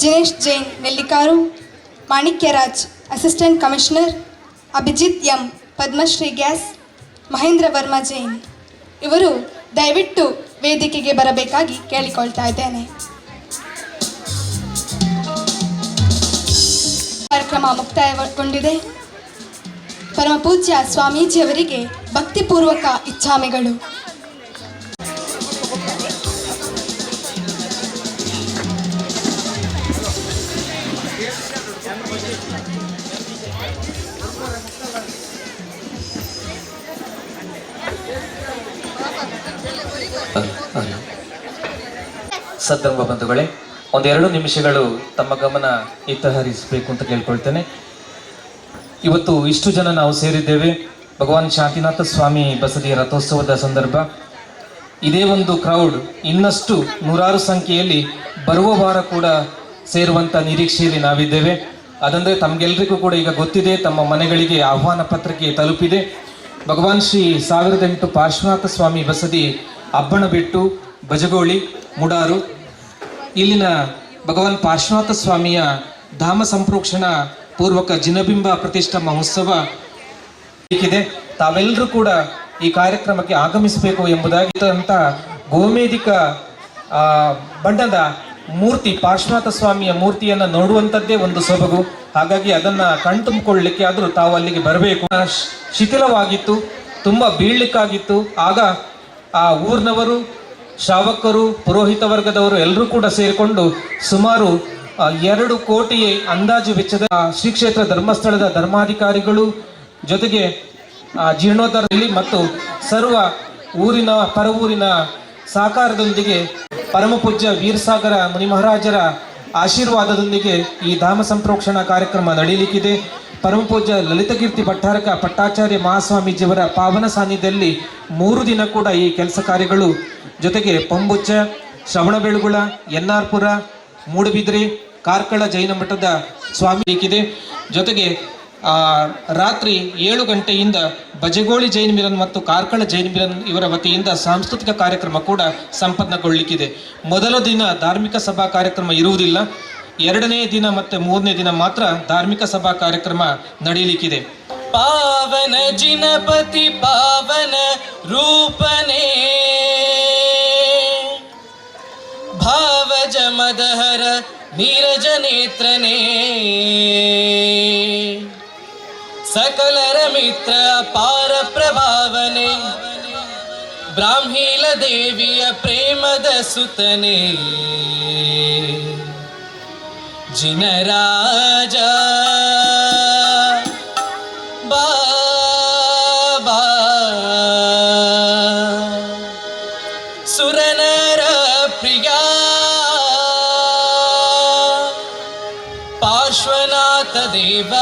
Jinesh Jain Nellikaru, Manikyaraj assistant commissioner, Abhijit M Padmashree gas, Mahendra Varma Jain ಇವರು ದಯವಿಟ್ಟು ವೇದಿಕೆಗೆ ಬರಬೇಕಾಗಿ ಕೇಳಿಕೊಳ್ತಾ ಇದ್ದೇನೆ. ಕಾರ್ಯಕ್ರಮ ಮುಕ್ತಾಯಗೊಂಡಿದೆ. ಪರಮ ಪೂಜ್ಯ ಸ್ವಾಮೀಜಿಯವರಿಗೆ ಭಕ್ತಿಪೂರ್ವಕ ಇಚ್ಛಾಮಿಗಳು. ಸದ್ಧರ್ಮ ಬಂಧುಗಳೇ, 1-2 ನಿಮಿಷಗಳು ತಮ್ಮ ಗಮನ ಇತ್ತ ಹರಿಸಬೇಕು ಅಂತ ಕೇಳ್ಕೊಳ್ತೇನೆ. ಇವತ್ತು ಇಷ್ಟು ಜನ ನಾವು ಸೇರಿದ್ದೇವೆ ಭಗವಾನ್ ಶಾಂತಿನಾಥ ಸ್ವಾಮಿ ಬಸದಿಯ ರಥೋತ್ಸವದ ಸಂದರ್ಭ. ಇದೇ ಒಂದು ಕ್ರೌಡ್ ಇನ್ನಷ್ಟು ನೂರಾರು ಸಂಖ್ಯೆಯಲ್ಲಿ ಬರುವ ವಾರ ಕೂಡ ಸೇರುವಂಥ ನಿರೀಕ್ಷೆಯಲ್ಲಿ ನಾವಿದ್ದೇವೆ. ಅದಂದರೆ ತಮಗೆಲ್ಲರಿಗೂ ಕೂಡ ಈಗ ಗೊತ್ತಿದೆ, ತಮ್ಮ ಮನೆಗಳಿಗೆ ಆಹ್ವಾನ ಪತ್ರಿಕೆ ತಲುಪಿದೆ. ಭಗವಾನ್ ಶ್ರೀ 1008 ಪಾರ್ಶ್ವನಾಥ ಸ್ವಾಮಿ ಬಸದಿ ಅಬ್ಬಣಬೆಟ್ಟು, ಬಜಗೋಳಿ, ಮುಡಾರು ಇಲ್ಲಿನ ಭಗವಾನ್ ಪಾರ್ಶ್ವನಾಥ ಸ್ವಾಮಿಯ ಧಾಮ ಸಂಪ್ರೋಕ್ಷಣ ಪೂರ್ವಕ ಜಿನಬಿಂಬ ಪ್ರತಿಷ್ಠಾ ಮಹೋತ್ಸವ ಇದೆ. ತಾವೆಲ್ಲರೂ ಕೂಡ ಈ ಕಾರ್ಯಕ್ರಮಕ್ಕೆ ಆಗಮಿಸಬೇಕು ಎಂಬುದಾಗಿ ಅಂತ ಗೋಮೇಧಿಕ ಬಣ್ಣದ ಮೂರ್ತಿ, ಪಾರ್ಶ್ವನಾಥ ಸ್ವಾಮಿಯ ಮೂರ್ತಿಯನ್ನು ನೋಡುವಂಥದ್ದೇ ಒಂದು ಸೊಬಗು. ಹಾಗಾಗಿ ಅದನ್ನು ಕಣ್ತುಂಬಿಕೊಳ್ಳಲಿಕ್ಕೆ ಆದರೂ ತಾವು ಅಲ್ಲಿಗೆ ಬರಬೇಕು. ಶಿಥಿಲವಾಗಿತ್ತು, ತುಂಬ ಬೀಳ್ಲಿಕ್ಕಾಗಿತ್ತು. ಆಗ ಆ ಊರಿನವರು, ಶ್ರಾವಕರು, ಪುರೋಹಿತ ವರ್ಗದವರು ಎಲ್ಲರೂ ಕೂಡ ಸೇರಿಕೊಂಡು ಸುಮಾರು 2 ಕೋಟಿ ಅಂದಾಜು ವೆಚ್ಚದ ಶ್ರೀ ಕ್ಷೇತ್ರ ಧರ್ಮಸ್ಥಳದ ಧರ್ಮಾಧಿಕಾರಿಗಳು ಜೊತೆಗೆ ಜೀರ್ಣೋದ್ಧಾರದಲ್ಲಿ ಮತ್ತು ಸರ್ವ ಊರಿನ ಪರವೂರಿನ ಸಹಕಾರದೊಂದಿಗೆ ಪರಮಪೂಜ್ಯ ವೀರಸಾಗರ ಮುನಿ ಮಹಾರಾಜರ ಆಶೀರ್ವಾದದೊಂದಿಗೆ ಈ ಧಾಮ ಸಂಪ್ರೋಕ್ಷಣಾ ಕಾರ್ಯಕ್ರಮ ನಡೆಯಲಿಕ್ಕಿದೆ. ಪರಮಪೂಜ್ಯ ಲಲಿತಕೀರ್ತಿ ಭಟ್ಟಾರಕ ಪಟ್ಟಾಚಾರ್ಯ ಮಹಾಸ್ವಾಮೀಜಿಯವರ ಪಾವನ ಸಾನ್ನಿಧ್ಯದಲ್ಲಿ 3 ದಿನ ಕೂಡ ಈ ಕೆಲಸ ಕಾರ್ಯಗಳು, ಜೊತೆಗೆ ಪಂಬುಚ್ಚ, ಶ್ರವಣಬೆಳಗುಳ, ಎನ್ನಾರ್ಪುರ, ಮೂಡುಬಿದ್ರೆ, ಕಾರ್ಕಳ ಜೈನ ಮಠದ ಸ್ವಾಮಿ ಇದೆ. ಜೊತೆಗೆ ರಾತ್ರಿ 7 ಗಂಟೆಯಿಂದ ಬಜಗೋಳಿ ಜೈನ್ ಮಿಲನ್ ಮತ್ತು ಕಾರ್ಕಳ ಜೈನ್ ಮಿಲನ್ ಇವರ ವತಿಯಿಂದ ಸಾಂಸ್ಕೃತಿಕ ಕಾರ್ಯಕ್ರಮ ಕೂಡ ಸಂಪನ್ನಗೊಳ್ಳಲಿಕ್ಕಿದೆ. ಮೊದಲ ದಿನ ಧಾರ್ಮಿಕ ಸಭಾ ಕಾರ್ಯಕ್ರಮ ಇರುವುದಿಲ್ಲ. 2ನೇ ದಿನ ಮತ್ತು 3ನೇ ದಿನ ಮಾತ್ರ ಧಾರ್ಮಿಕ ಸಭಾ ಕಾರ್ಯಕ್ರಮ ನಡೆಯಲಿಕ್ಕಿದೆ. ಪಾವನ ಜಿನಪತಿ ಪಾವನ ರೂಪನೇ ಭಾವಜ ಮದಹರ ನೀರಜ ನೇತ್ರನೇ ಸಕಲರ ಮಿತ್ರ ಅಪಾರ ಪ್ರಭಾವನೆ ಬ್ರಾಹ್ಮೀಲ ದೇವಿಯ ಪ್ರೇಮದ ಸುತನೆ ಜಿನರಾಜ ಬಾಬಾ ಸುರನರ ಪ್ರಿಯ ಪಾರ್ಶ್ವನಾಥ ದೇವ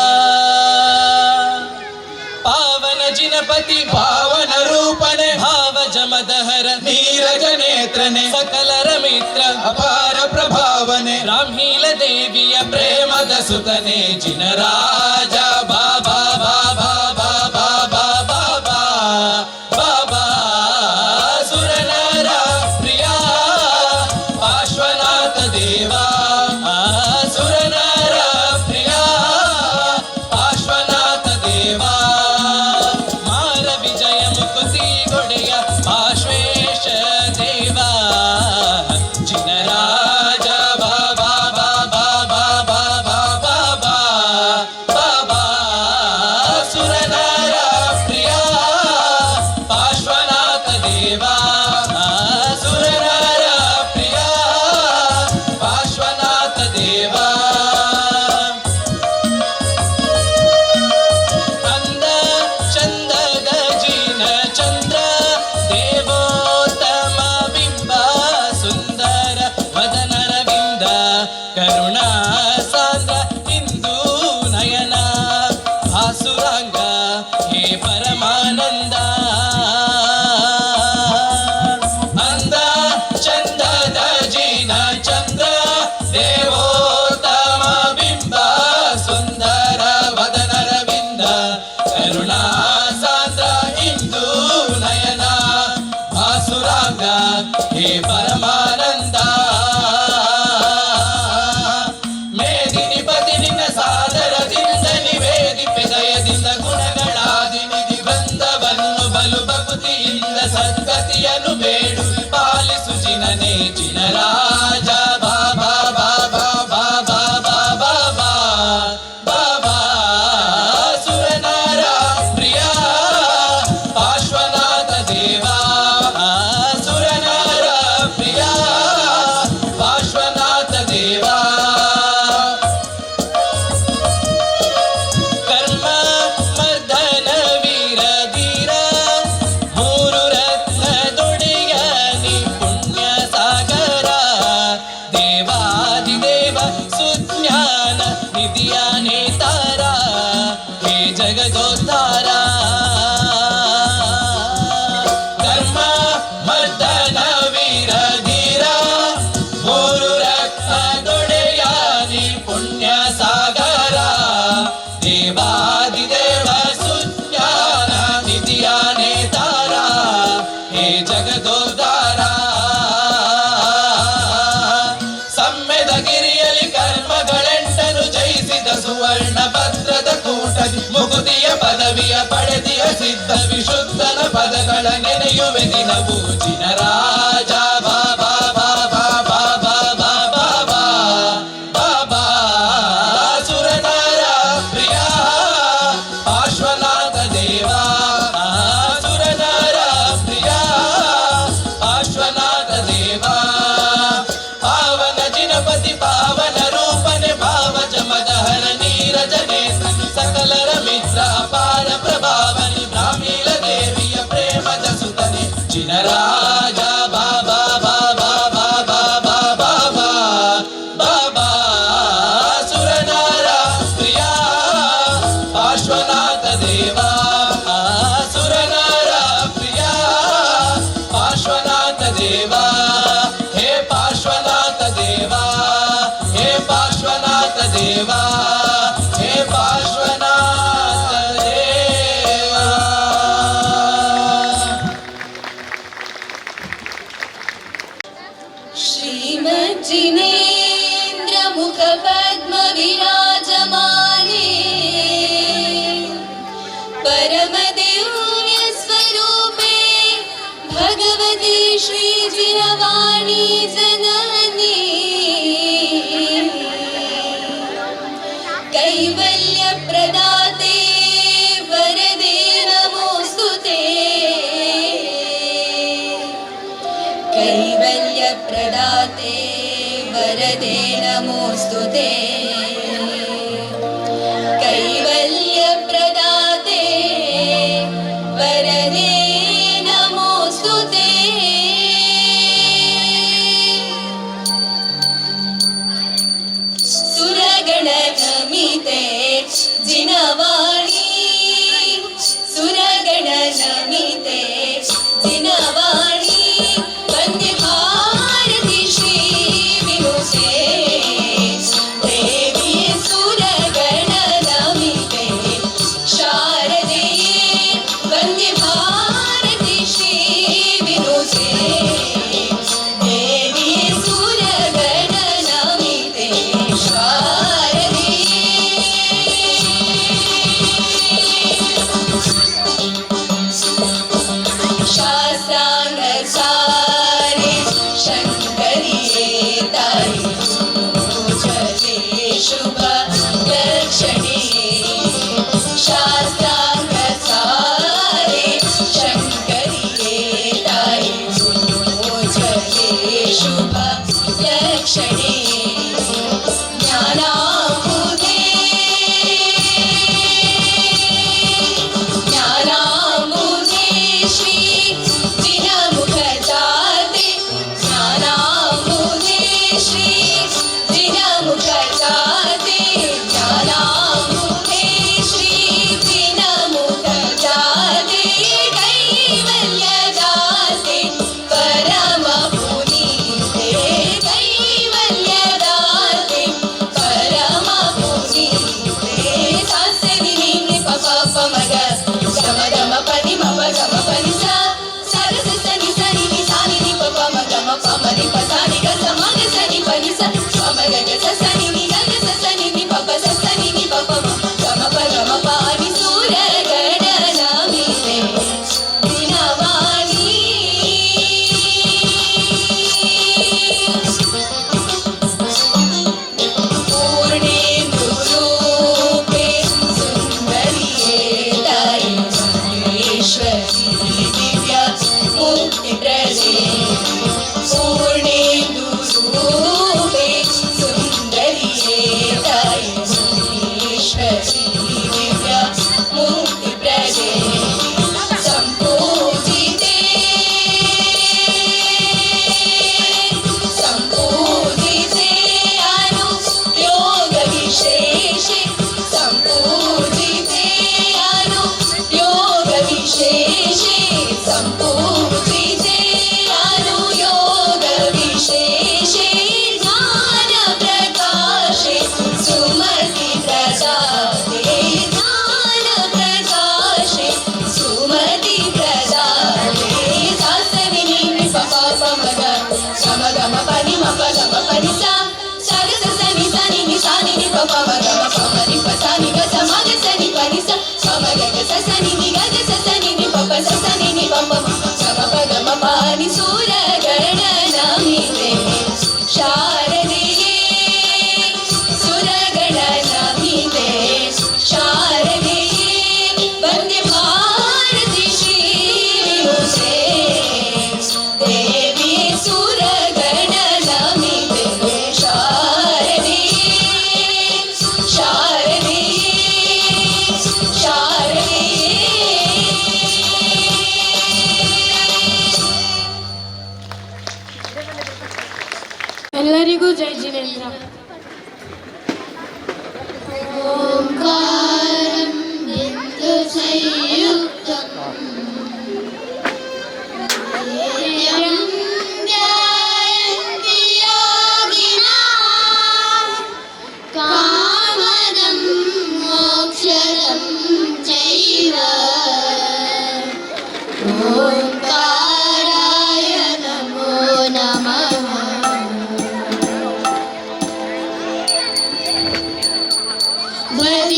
ಪಾವನ ಜಿನಪತಿ ಪಾವನ ರೂಪನೆ ಭಾವ ಜಮದಹರ ನೀರಜ ನೇತ್ರನೆ ಸಕಲರ ಮಿತ್ರ ಅಪಾರ ಪ್ರಭಾವನೆ ಬ್ರಾಹ್ಮೀಲ ದೇವಿಯ ಪ್ರೇಮದ ಸುತನೆ ಜಿನರಾಜ ಬಾಬಾ ಬಾಬಾ ಬಾಬಾ ಬಾಬಾ ಬಾಬಾ ಸುರನರ ಪ್ರಿಯ ಪಾರ್ಶ್ವನಾಥ ದೇವ ಸುರನರ ಪ್ರಿಯ ಪಾರ್ಶ್ವನಾಥ ದೇವ ಮಾರ ವಿಜಯ ಮುಕುತಿ ಗೊಡೆಯ ಪಾರ್ಶ್ವೇಶ ದೇವ ಜಿನರಾಜ ಬಾಬಾ ಬಾಬಾ ಬಾಬಾ ಬಾಬಾ ಬಾಬಾ ಸುರನರ ಪ್ರಿಯ ಪಾರ್ಶ್ವನಾಥ ದೇವ ಸುರನರ ಪ್ರಿಯ ಪಾರ್ಶ್ವನಾಥ ದೇವ ಅಂದ ಚಂದದ ಜಿನ ಚಂದ್ರ ದೇವೋತ್ತಮ ಬಿಂಬ ಸುಂದರ ವದನರವಿಂದ ಕರುಣಾ ಸಾಂದ್ರ ಇಂದು ನಯನ ಭಾಸುರಾಂಗ ಹೇ ಪರಮಾನಂದ ಅಂದ ಚಂದದ ಜಿನ ಚಂದ್ರ ದೇವೋತ್ತಮ ಬಿಂಬ ಸುಂದರ ವದನರವಿಂದ ಕರುಣಾ ಸಾಂದ್ರ ಇಂದು ನಯನ ಭಾಸುರಾಂಗ ಹೇ ಪರಮಾನಂದ ಮೇದಿನಿ ಪತಿ ನಿನ್ನ ಸಾದರದಿಂದ ನಿವೇದಿಪೆ ದಯದಿಂದ ಗುಣಗಳಾದಿ ನಿಧಿ ಬಂದವನ್ನು ಬಲು ಭಕ್ತಿಯಿಂದ ಸದ್ಗತಿಯನ್ನು ಬೇಡು ಪಾಲಿಸು ಜಿನನೇ ಜಿನರಾಜ ಬಾಬಾ ಬಾಬಾ ಬಾಬಾ ಬಾಬಾ ಬಾಬಾ ಸುರನರ ಪ್ರಿಯ ಪಾರ್ಶ್ವನಾಥ ದೇವ ಸುರನರ ಪ್ರಿಯ ಪಾರ್ಶ್ವನಾಥ ದೇವ ಕರ್ಮ ಮರ್ದನ ವೀರ ಧೀರ ಮೂರು ರತ್ನದೊಡೆಯ ನಿ ಪುಣ್ಯ ಸಾಗರ ದೇವಾದಿದೇವ ಸುಜ್ಞಾನ ನಿಧಿಯ ನೇತಾರ ಹೇ ವರ್ಣಭದ್ರದ ಕೂಟದಿ ಮುಕುತಿಯ ಪದವಿಯ ಪಡೆದಿಯ ಸಿದ್ಧ ವಿಶುದ್ಧನ ಪದಗಳ ನೆನೆಯುವೆ ದಿನವೂ ಜಿನರಾಜ ಬಾಬಾ ಬಾಬಾ ಬಾಬಾ ಬಾಬಾ ಬಾಬಾ ಸುರನರ ಪ್ರಿಯ ಪಾರ್ಶ್ವನಾಥ ದೇವ ಸುರನರ ಪ್ರಿಯ ಪಾರ್ಶ್ವನಾಥ ದೇವ ಪಾವನ ಜಿನಪತಿ ಪಾವನ ರೂಪನೆ ಭಾವ ಜಮದಹರ ನೀರಜನೆ ಸಕಲರ ಮಿತ್ರ ಅಪಾರ ಪ್ರಭಾವನಿ ಬ್ರಾಹ್ಮೀಲ ದೇವಿಯ ಪ್ರೇಮದ ಸುತನೆ ಜಿನರಾಜ ಬಾಬಾ ಬಾಬಾ ಬಾಬಾ ಬಾಬಾ ಬಾಬಾ ಸುರನರ ಪ್ರಿಯ ಪಾರ್ಶ್ವನಾಥ ದೇವ ಸುರನರ ಪ್ರಿಯ ಪಾರ್ಶ್ವನಾಥ ದೇವ ಹೇ ಪಾರ್ಶ್ವನಾಥ ದೇವ ಹೇ ಪಾರ್ಶ್ವನಾಥ ದೇವ ಹೇ ಪಾರ್ಶ್ವನಾಥ ದೇವ श्रीमज्जिनेन्द्र मुख पद्म विराजमाने परम दिव्य स्वरूपे भगवती श्री जिनवाणी जननी कैवल्य प्रदाते वरदे नमोस्तुते कैवल्य प्रदाते वरदे नमोस्तुते कैवल्य प्रदाते वरदे नमोस्तुते सुरगणनमिते जिनवाणी सुरगणनमिते जिनवाणी वन्दे भारती श्री विनुते देवी सुरगणनमिते शारदे वन्दे भारती श्री विनुते देवी सुरगणनमिते शारदे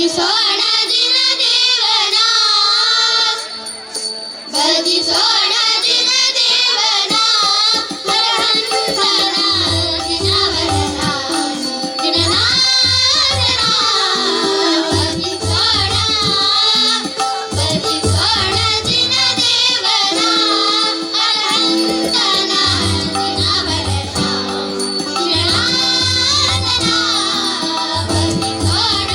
ಭಜಿಸೋಣ ದಿನ ದೇವನ ಭಜಿಸೋಣ ದಿನ ದೇವನ ಹರಹಂತನ ದಿನವರನ ದಿನನಾಥನ ಭಜಿಸೋಣ ಭಜಿಸೋಣ ದಿನ ದೇವನ ಹರಹಂತನ ದಿನವರನ ದಿನನಾಥನ ಭಜಿಸೋಣ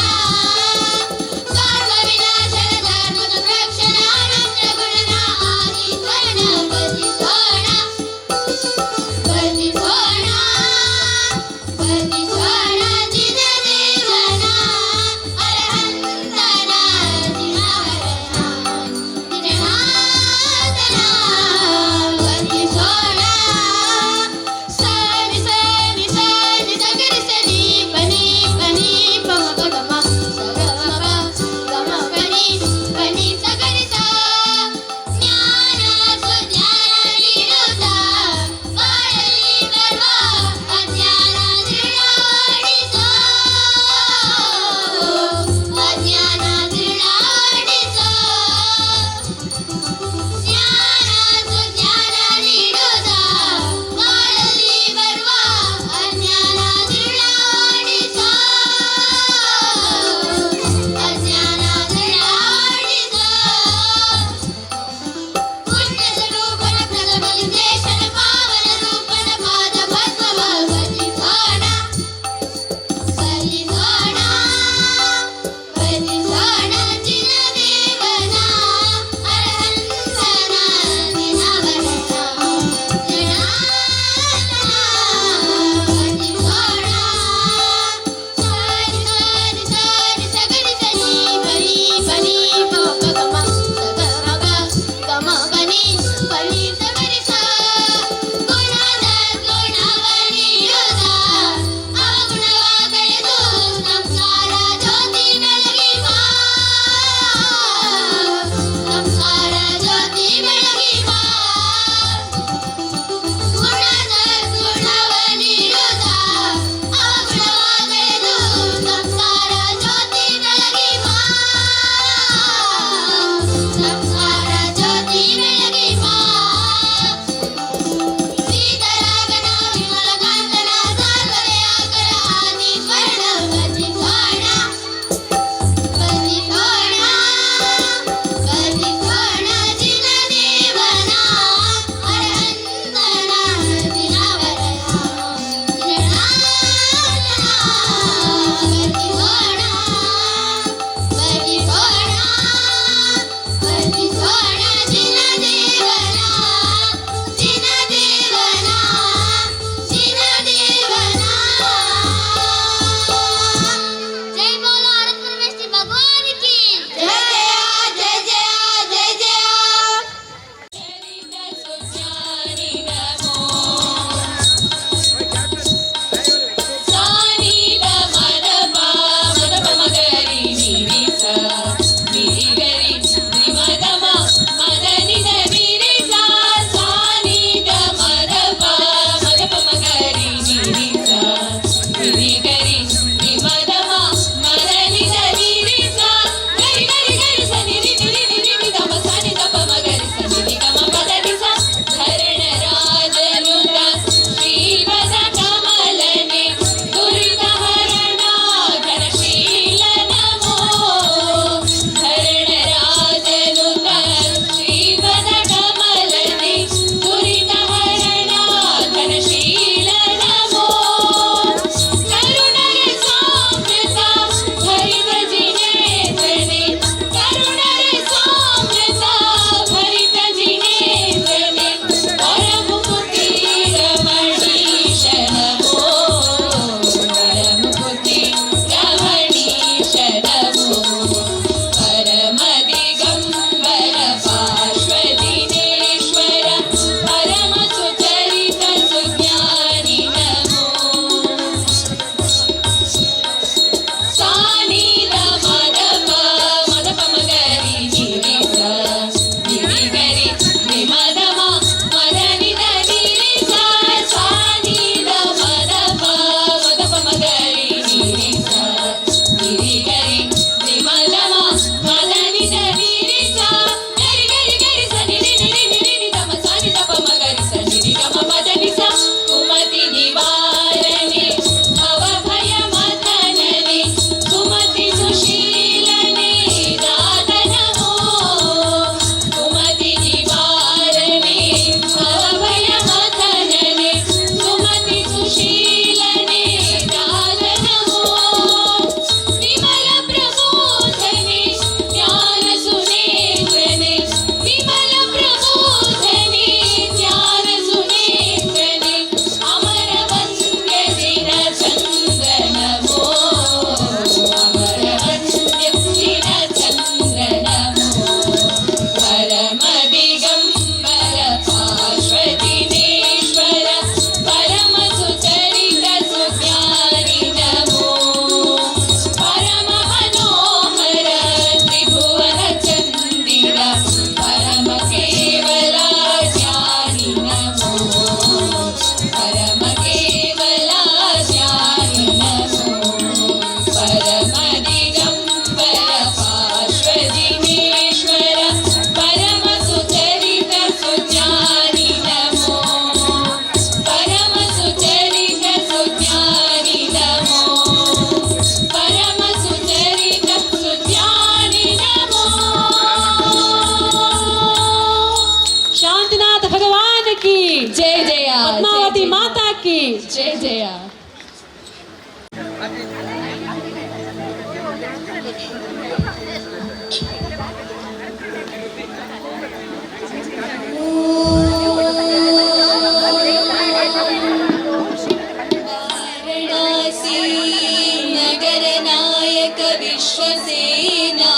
विश्वसेना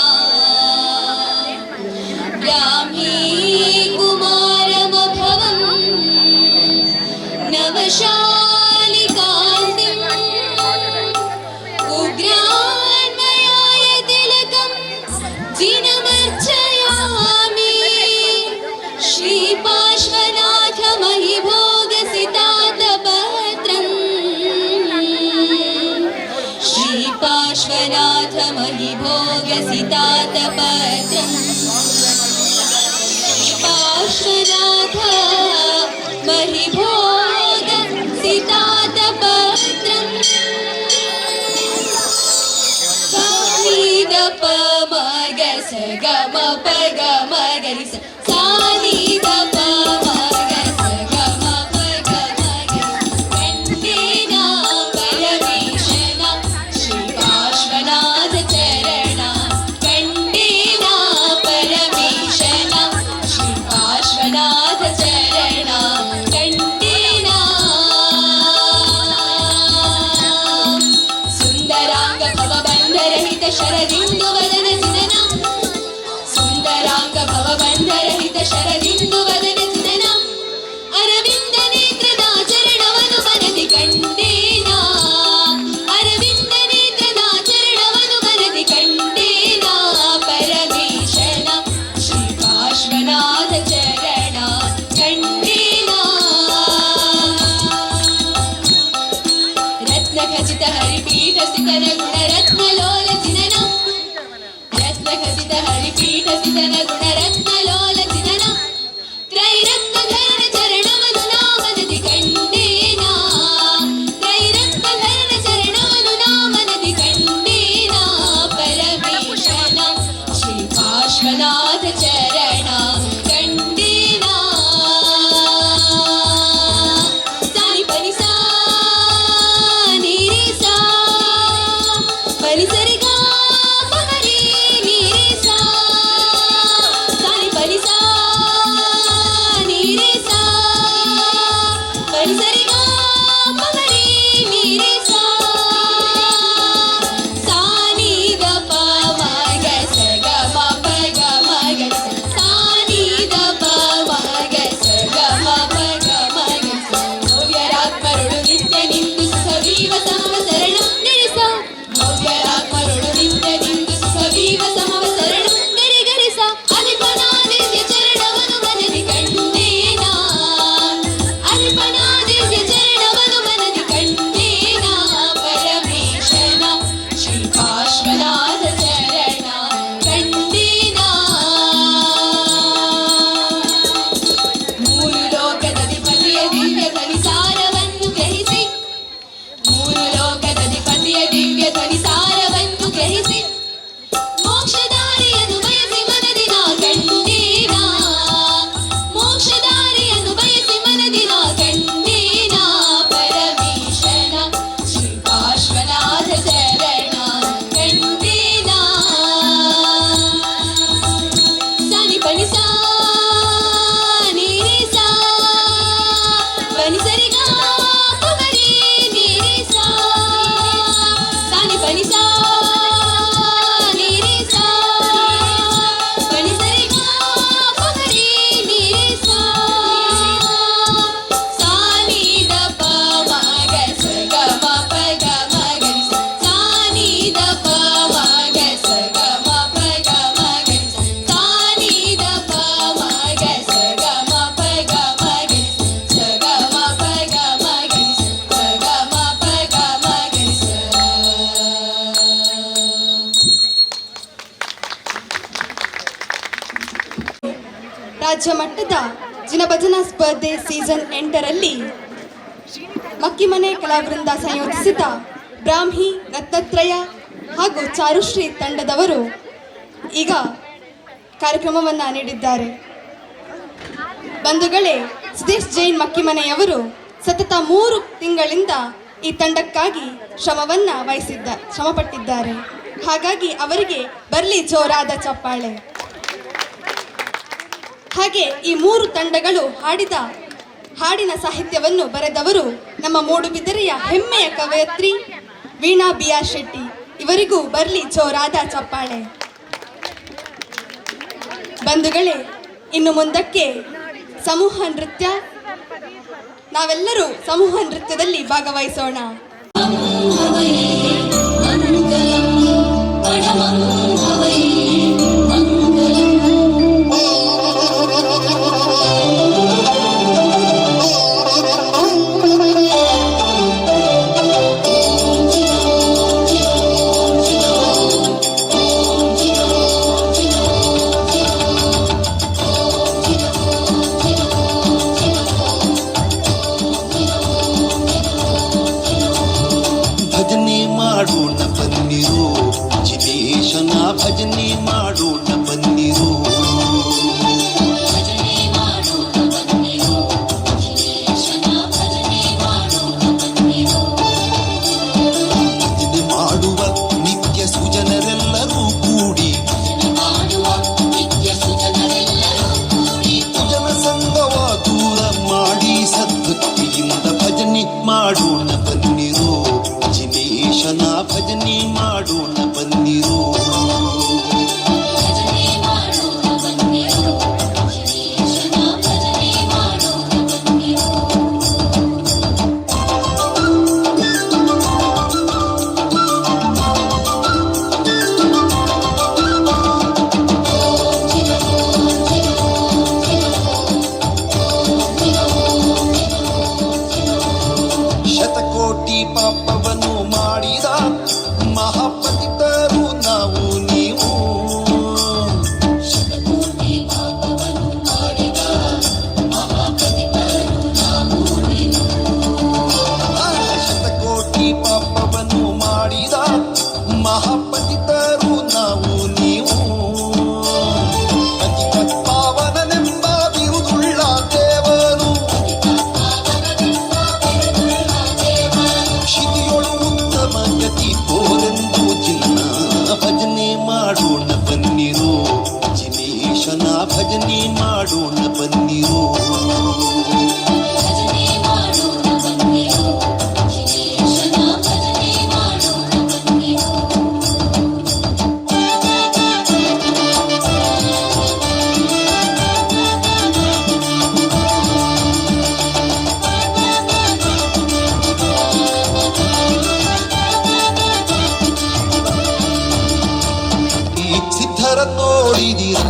ब्राह्मी कुमारमभवम् नवशालिकान्तिम् उग्रान्वयाय तिलकम् जिनमर्चयामि श्रीपार्श्वनाथ महिभोगसितातपत्रम् श्रीपार्श्वनाथ महिभोगसितातपत्रम् पार्श्वनाथ महिभोगसितातपत्रम् सानिदप मग स ग म प ग म ग रि स सानिदप मग स ग म प ग म ग कंडेन परमेशन श्रीपार्श्वनाथ चरण कंडेन परमेशन श्रीपार्श्वनाथ चरण कंडेन सुंदरांग भवबंधरहित शरदिंदु वदन जिनना सुंदरांग भवबंधरहित शरदिंदु वदन जिनना अरविंद नेत्रदा चरणवनु मनदि कंडेन अरविंद नेत्रदा चरणवनु मनदि कंडेन परमेशन श्रीपार्श्वनाथ चरण कंडेन रत्नखचित हरिपीठ सितन गुण रत्नलोल जिनन रत्नखचित हरिपीठ सितन गुण रत्नलोल जिनन त्रैरत्नधरण चरणवनु नामनदि कंडेन त्रैरत्नधरण चरणवनु नामनदि कंडेन परमेशन श्रीपार्श्वनाथ चरण कंडेन सानि परिसा नीरिसा परिसरिगा पगरी नीरिसा सानि परिसा नीरिसा परिसरिगा पगरी नीरिसा सानि द प म ग स ग म प ग म ग स सानि द प म ग स ग म प ग म ग स ಭವ್ಯರಾತ್ಮರುಳು ನಿತ್ಯ ನಿಂದು ಸುಖವೀವ ಸಮವಸರಣ ನೆರೆಸ ಭವ್ಯರಾತ್ಮರುಳು ನಿತ್ಯ ನಿಂದು ಸುಖವೀವ ಸಮವಸರಣ ನೆರೆಗರಿಸ ಅಧಿಪನಾದಿತ್ಯ ಚರಣವನು ಮನದಿ ಕಂಡೇನ ಅಧಿಪನಾದಿತ್ಯ ಚರಣವನು ಮನದಿ ಕಂಡೇನ ಪರಮೇಶನ ಶ್ರೀಪಾರ್ಶ್ವನಾಥ ಚರಣ ಕಂಡೇನ ಮೂರು ಲೋಕದಧಿಪತಿಯ ದಿವ್ಯ ಧ್ವನಿಸಾರವನ್ನು ಗ್ರಹಿಸಿ ಮೂರು ಲೋಕದಧಿಪತಿಯ ದಿವ್ಯ ಧ್ವನಿಸಾರವನ್ನು ಗ್ರಹಿಸಿ ಮೋಕ್ಷದಾರಿಯನ್ನು ಬಯಸಿ ಮನದಿನ ಕಂಡೇನ ಮೋಕ್ಷದಾರಿಯನ್ನು ಬಯಸಿ ಮನದಿನ ಕಂಡೇನ ಪರಮೇಶನ ಶ್ರೀಪಾರ್ಶ್ವನಾಥ ಚರಣ ಕಂಡೇನ ಸಾನಿ ಪನಿಸಾ ನೀರಿಸಾ ಪನಿಸರಿಗಾ ಪಗರಿ ನೀರಿಸಾ ಸಾನಿ ಪನಿಸಾ ನೀರಿಸಾ ಪನಿಸರಿಗಾ ಪಗರಿ ನೀರಿಸಾ ಸಾನಿ ದ ಪ ಮ ಗ ಸ ಗ ಮ ಪ ಗ ಮ ಗ ರಿ ಸ ಸಾನಿ ದ ಪ ಮ ಗ ಸ ಗ ಮ ಪ ಗ ಮ ಗ ರಿ ಸ ಸಾನಿ ದ ಪ ಮ ಗ ಸ ಗ ಮ ಪ ಗ ಮ ಗ ರಿ ಸ ಗ ಮ ಪ ಗ ಮ ಗ ರಿ ಸ ಗ ಮ ಪ ಗ ಮ ಗ ರಿ ಸ ರಾಜ್ಯ ಮಟ್ಟದ ಜಿನಭಜನಾ ಸ್ಪರ್ಧೆ ಸೀಸನ್ 8ರಲ್ಲಿ ಮಕ್ಕಿಮನೆ ಕಲಾವೃಂದ ಸಂಯೋಜಿಸಿದ ಬ್ರಾಹ್ಮಿ ರತ್ನತ್ರಯ ಹಾಗೂ ಚಾರುಶ್ರೀ ತಂಡದವರು ಈಗ ಕಾರ್ಯಕ್ರಮವನ್ನು ನೀಡಿದ್ದಾರೆ. ಬಂಧುಗಳೇ, ಸುದೇಶ್ ಜೈನ್ ಮಕ್ಕಿಮನೆಯವರು ಸತತ 3 ತಿಂಗಳಿಂದ ಈ ತಂಡಕ್ಕಾಗಿ ಶ್ರಮಪಟ್ಟಿದ್ದಾರೆ. ಹಾಗಾಗಿ ಅವರಿಗೆ ಬರಲಿ ಜೋರಾದ ಚಪ್ಪಾಳೆ. ಹಾಗೆ ಈ 3 ತಂಡಗಳು ಹಾಡಿನ ಸಾಹಿತ್ಯವನ್ನು ಬರೆದವರು ನಮ್ಮ ಮೂಡುಬಿದಿರೆಯ ಹೆಮ್ಮೆಯ ಕವಯತ್ರಿ ವೀಣಾ ಬಿ ಆರ್ ಶೆಟ್ಟಿ. ಇವರಿಗೂ ಬರ್ಲಿ ಜೋರಾದ ಚಪ್ಪಾಳೆ. ಬಂಧುಗಳೇ, ಇನ್ನು ಮುಂದಕ್ಕೆ ಸಮೂಹ ನೃತ್ಯ, ನಾವೆಲ್ಲರೂ ಸಮೂಹ ನೃತ್ಯದಲ್ಲಿ ಭಾಗವಹಿಸೋಣ. ಭಜನೆ ಮಾಡೋಣ ಬನ್ನಿರು, ಜಿನೇಶನ ಭಜನೆ ಮಾಡೋಣ ಬನ್ನಿರು. ಭಜನೆ ಮಾಡುವ ನಿತ್ಯ ಸುಜನರೆಲ್ಲರೂ ಕೂಡಿ ಜನ ಸಂಗವ ದೂರ ಮಾಡಿ ಸದ್ಭಕ್ತಿಯಿಂದ ಭಜನೆ ಮಾಡೋಣ ಬನ್ನಿರು, ಜಿನೇಶನ ಭಜನೆ ಮಾಡೋಣ ಬನ್ನಿರು. ಶತಕೋಟಿ ಪಾಪವನ್ನು ಮಾಡಿದ ಮಹಾಪತಿತರು ನಾವು ನೀವು. ಶತಕೋಟಿ ಪಾಪವನ್ನು ಮಾಡಿದ ಮಹಾಪತಿತರು ನಾವು ನೀವು. ಪತಿತ ಪಾವನನೆಂಬ ಬಿರುದುಳ್ಳ ದೇವರು ಶಿತಿಯೊಳು ಉತ್ತಮ ಗತಿ ಪೋರೆಂದು ಚಿನ್ನ ಭಜನೆ ಮಾಡೋಣ ಬನ್ನಿರು, ಜಿನೇಶನ ಭಜನೆ ಮಾಡೋಣ ಬನ್ನಿರು. ಈ ಸಿದ್ಧರ ನೋಡಿದಿರಾ,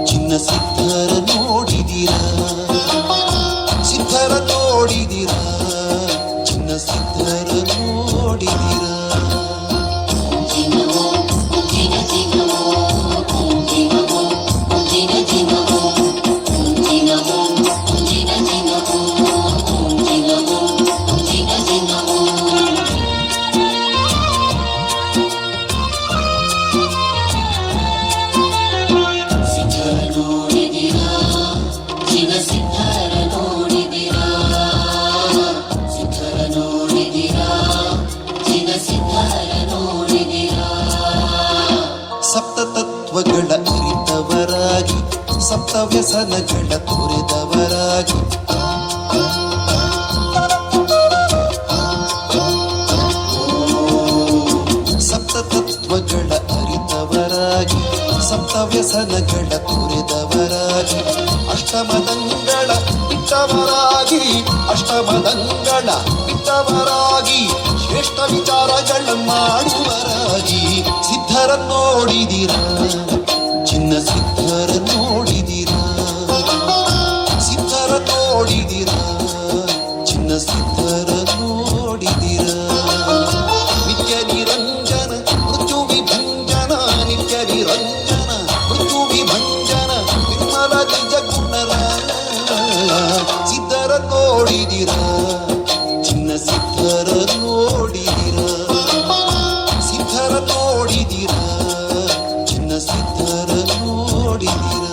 ಚಿನ್ನ ಸಿದ್ಧರ ನೋಡಿದಿರಾ, ಸಿದ್ಧರ ನೋಡಿದಿರಾ, ಚಿನ್ನ ಸಿದ್ಧರ ನೋಡಿದಿರಾ. ಸಪ್ತ ತತ್ವಗಳ ಅರಿತವರಾಗಿ, ಸಪ್ತ ವ್ಯಸನಗಳ ತೊರೆದವರಾಗಿ, ಸಪ್ತ ತತ್ವಗಳ ಅರಿತವರಾಗಿ, ಸಪ್ತ ವ್ಯಸನಗಳ ತೊರೆದವರಾಗಿ, ಅಷ್ಟಮದಂಗಳ ಬಿಟ್ಟವರಾಗಿ, ಅಷ್ಟಮದಂಗಳ ಬಿಟ್ಟವರಾಗಿ, ಶ್ರೇಷ್ಠ ವಿಚಾರಗಳ ಮಾಡುವರಾಗಿ. ಸಿದ್ಧರ ನೋಡಿದಿರಾ, ಚಿನ್ನ ಸಿದ್ಧರ ನೋಡಿದಿರಾ, ಸಿದ್ಧರ ನೋಡಿದಿರಾ, ಚಿನ್ನ ಸಿದ್ಧರ ನೋಡಿದಿರಾ. ನಿತ್ಯ ನಿರಂಜನ ಮೃತ್ಯು ವಿಭಂಜನ, ನಿತ್ಯ ನಿರಂಜನ ಮೃತ್ಯು ವಿಭಂಜನ, ನಿರ್ಮಲ ನಿಜ ಗುಣರ ಸಿದ್ಧರ ನೋಡಿದಿರಾ, ಚಿನ್ನ ಸಿದ್ಧರ ನೋಡಿದಿರಾ, ಸಿದ್ಧರ ನೋಡಿದಿರಾ, ಚಿನ್ನ ಸಿದ್ಧರ ನೋಡಿದಿರಾ.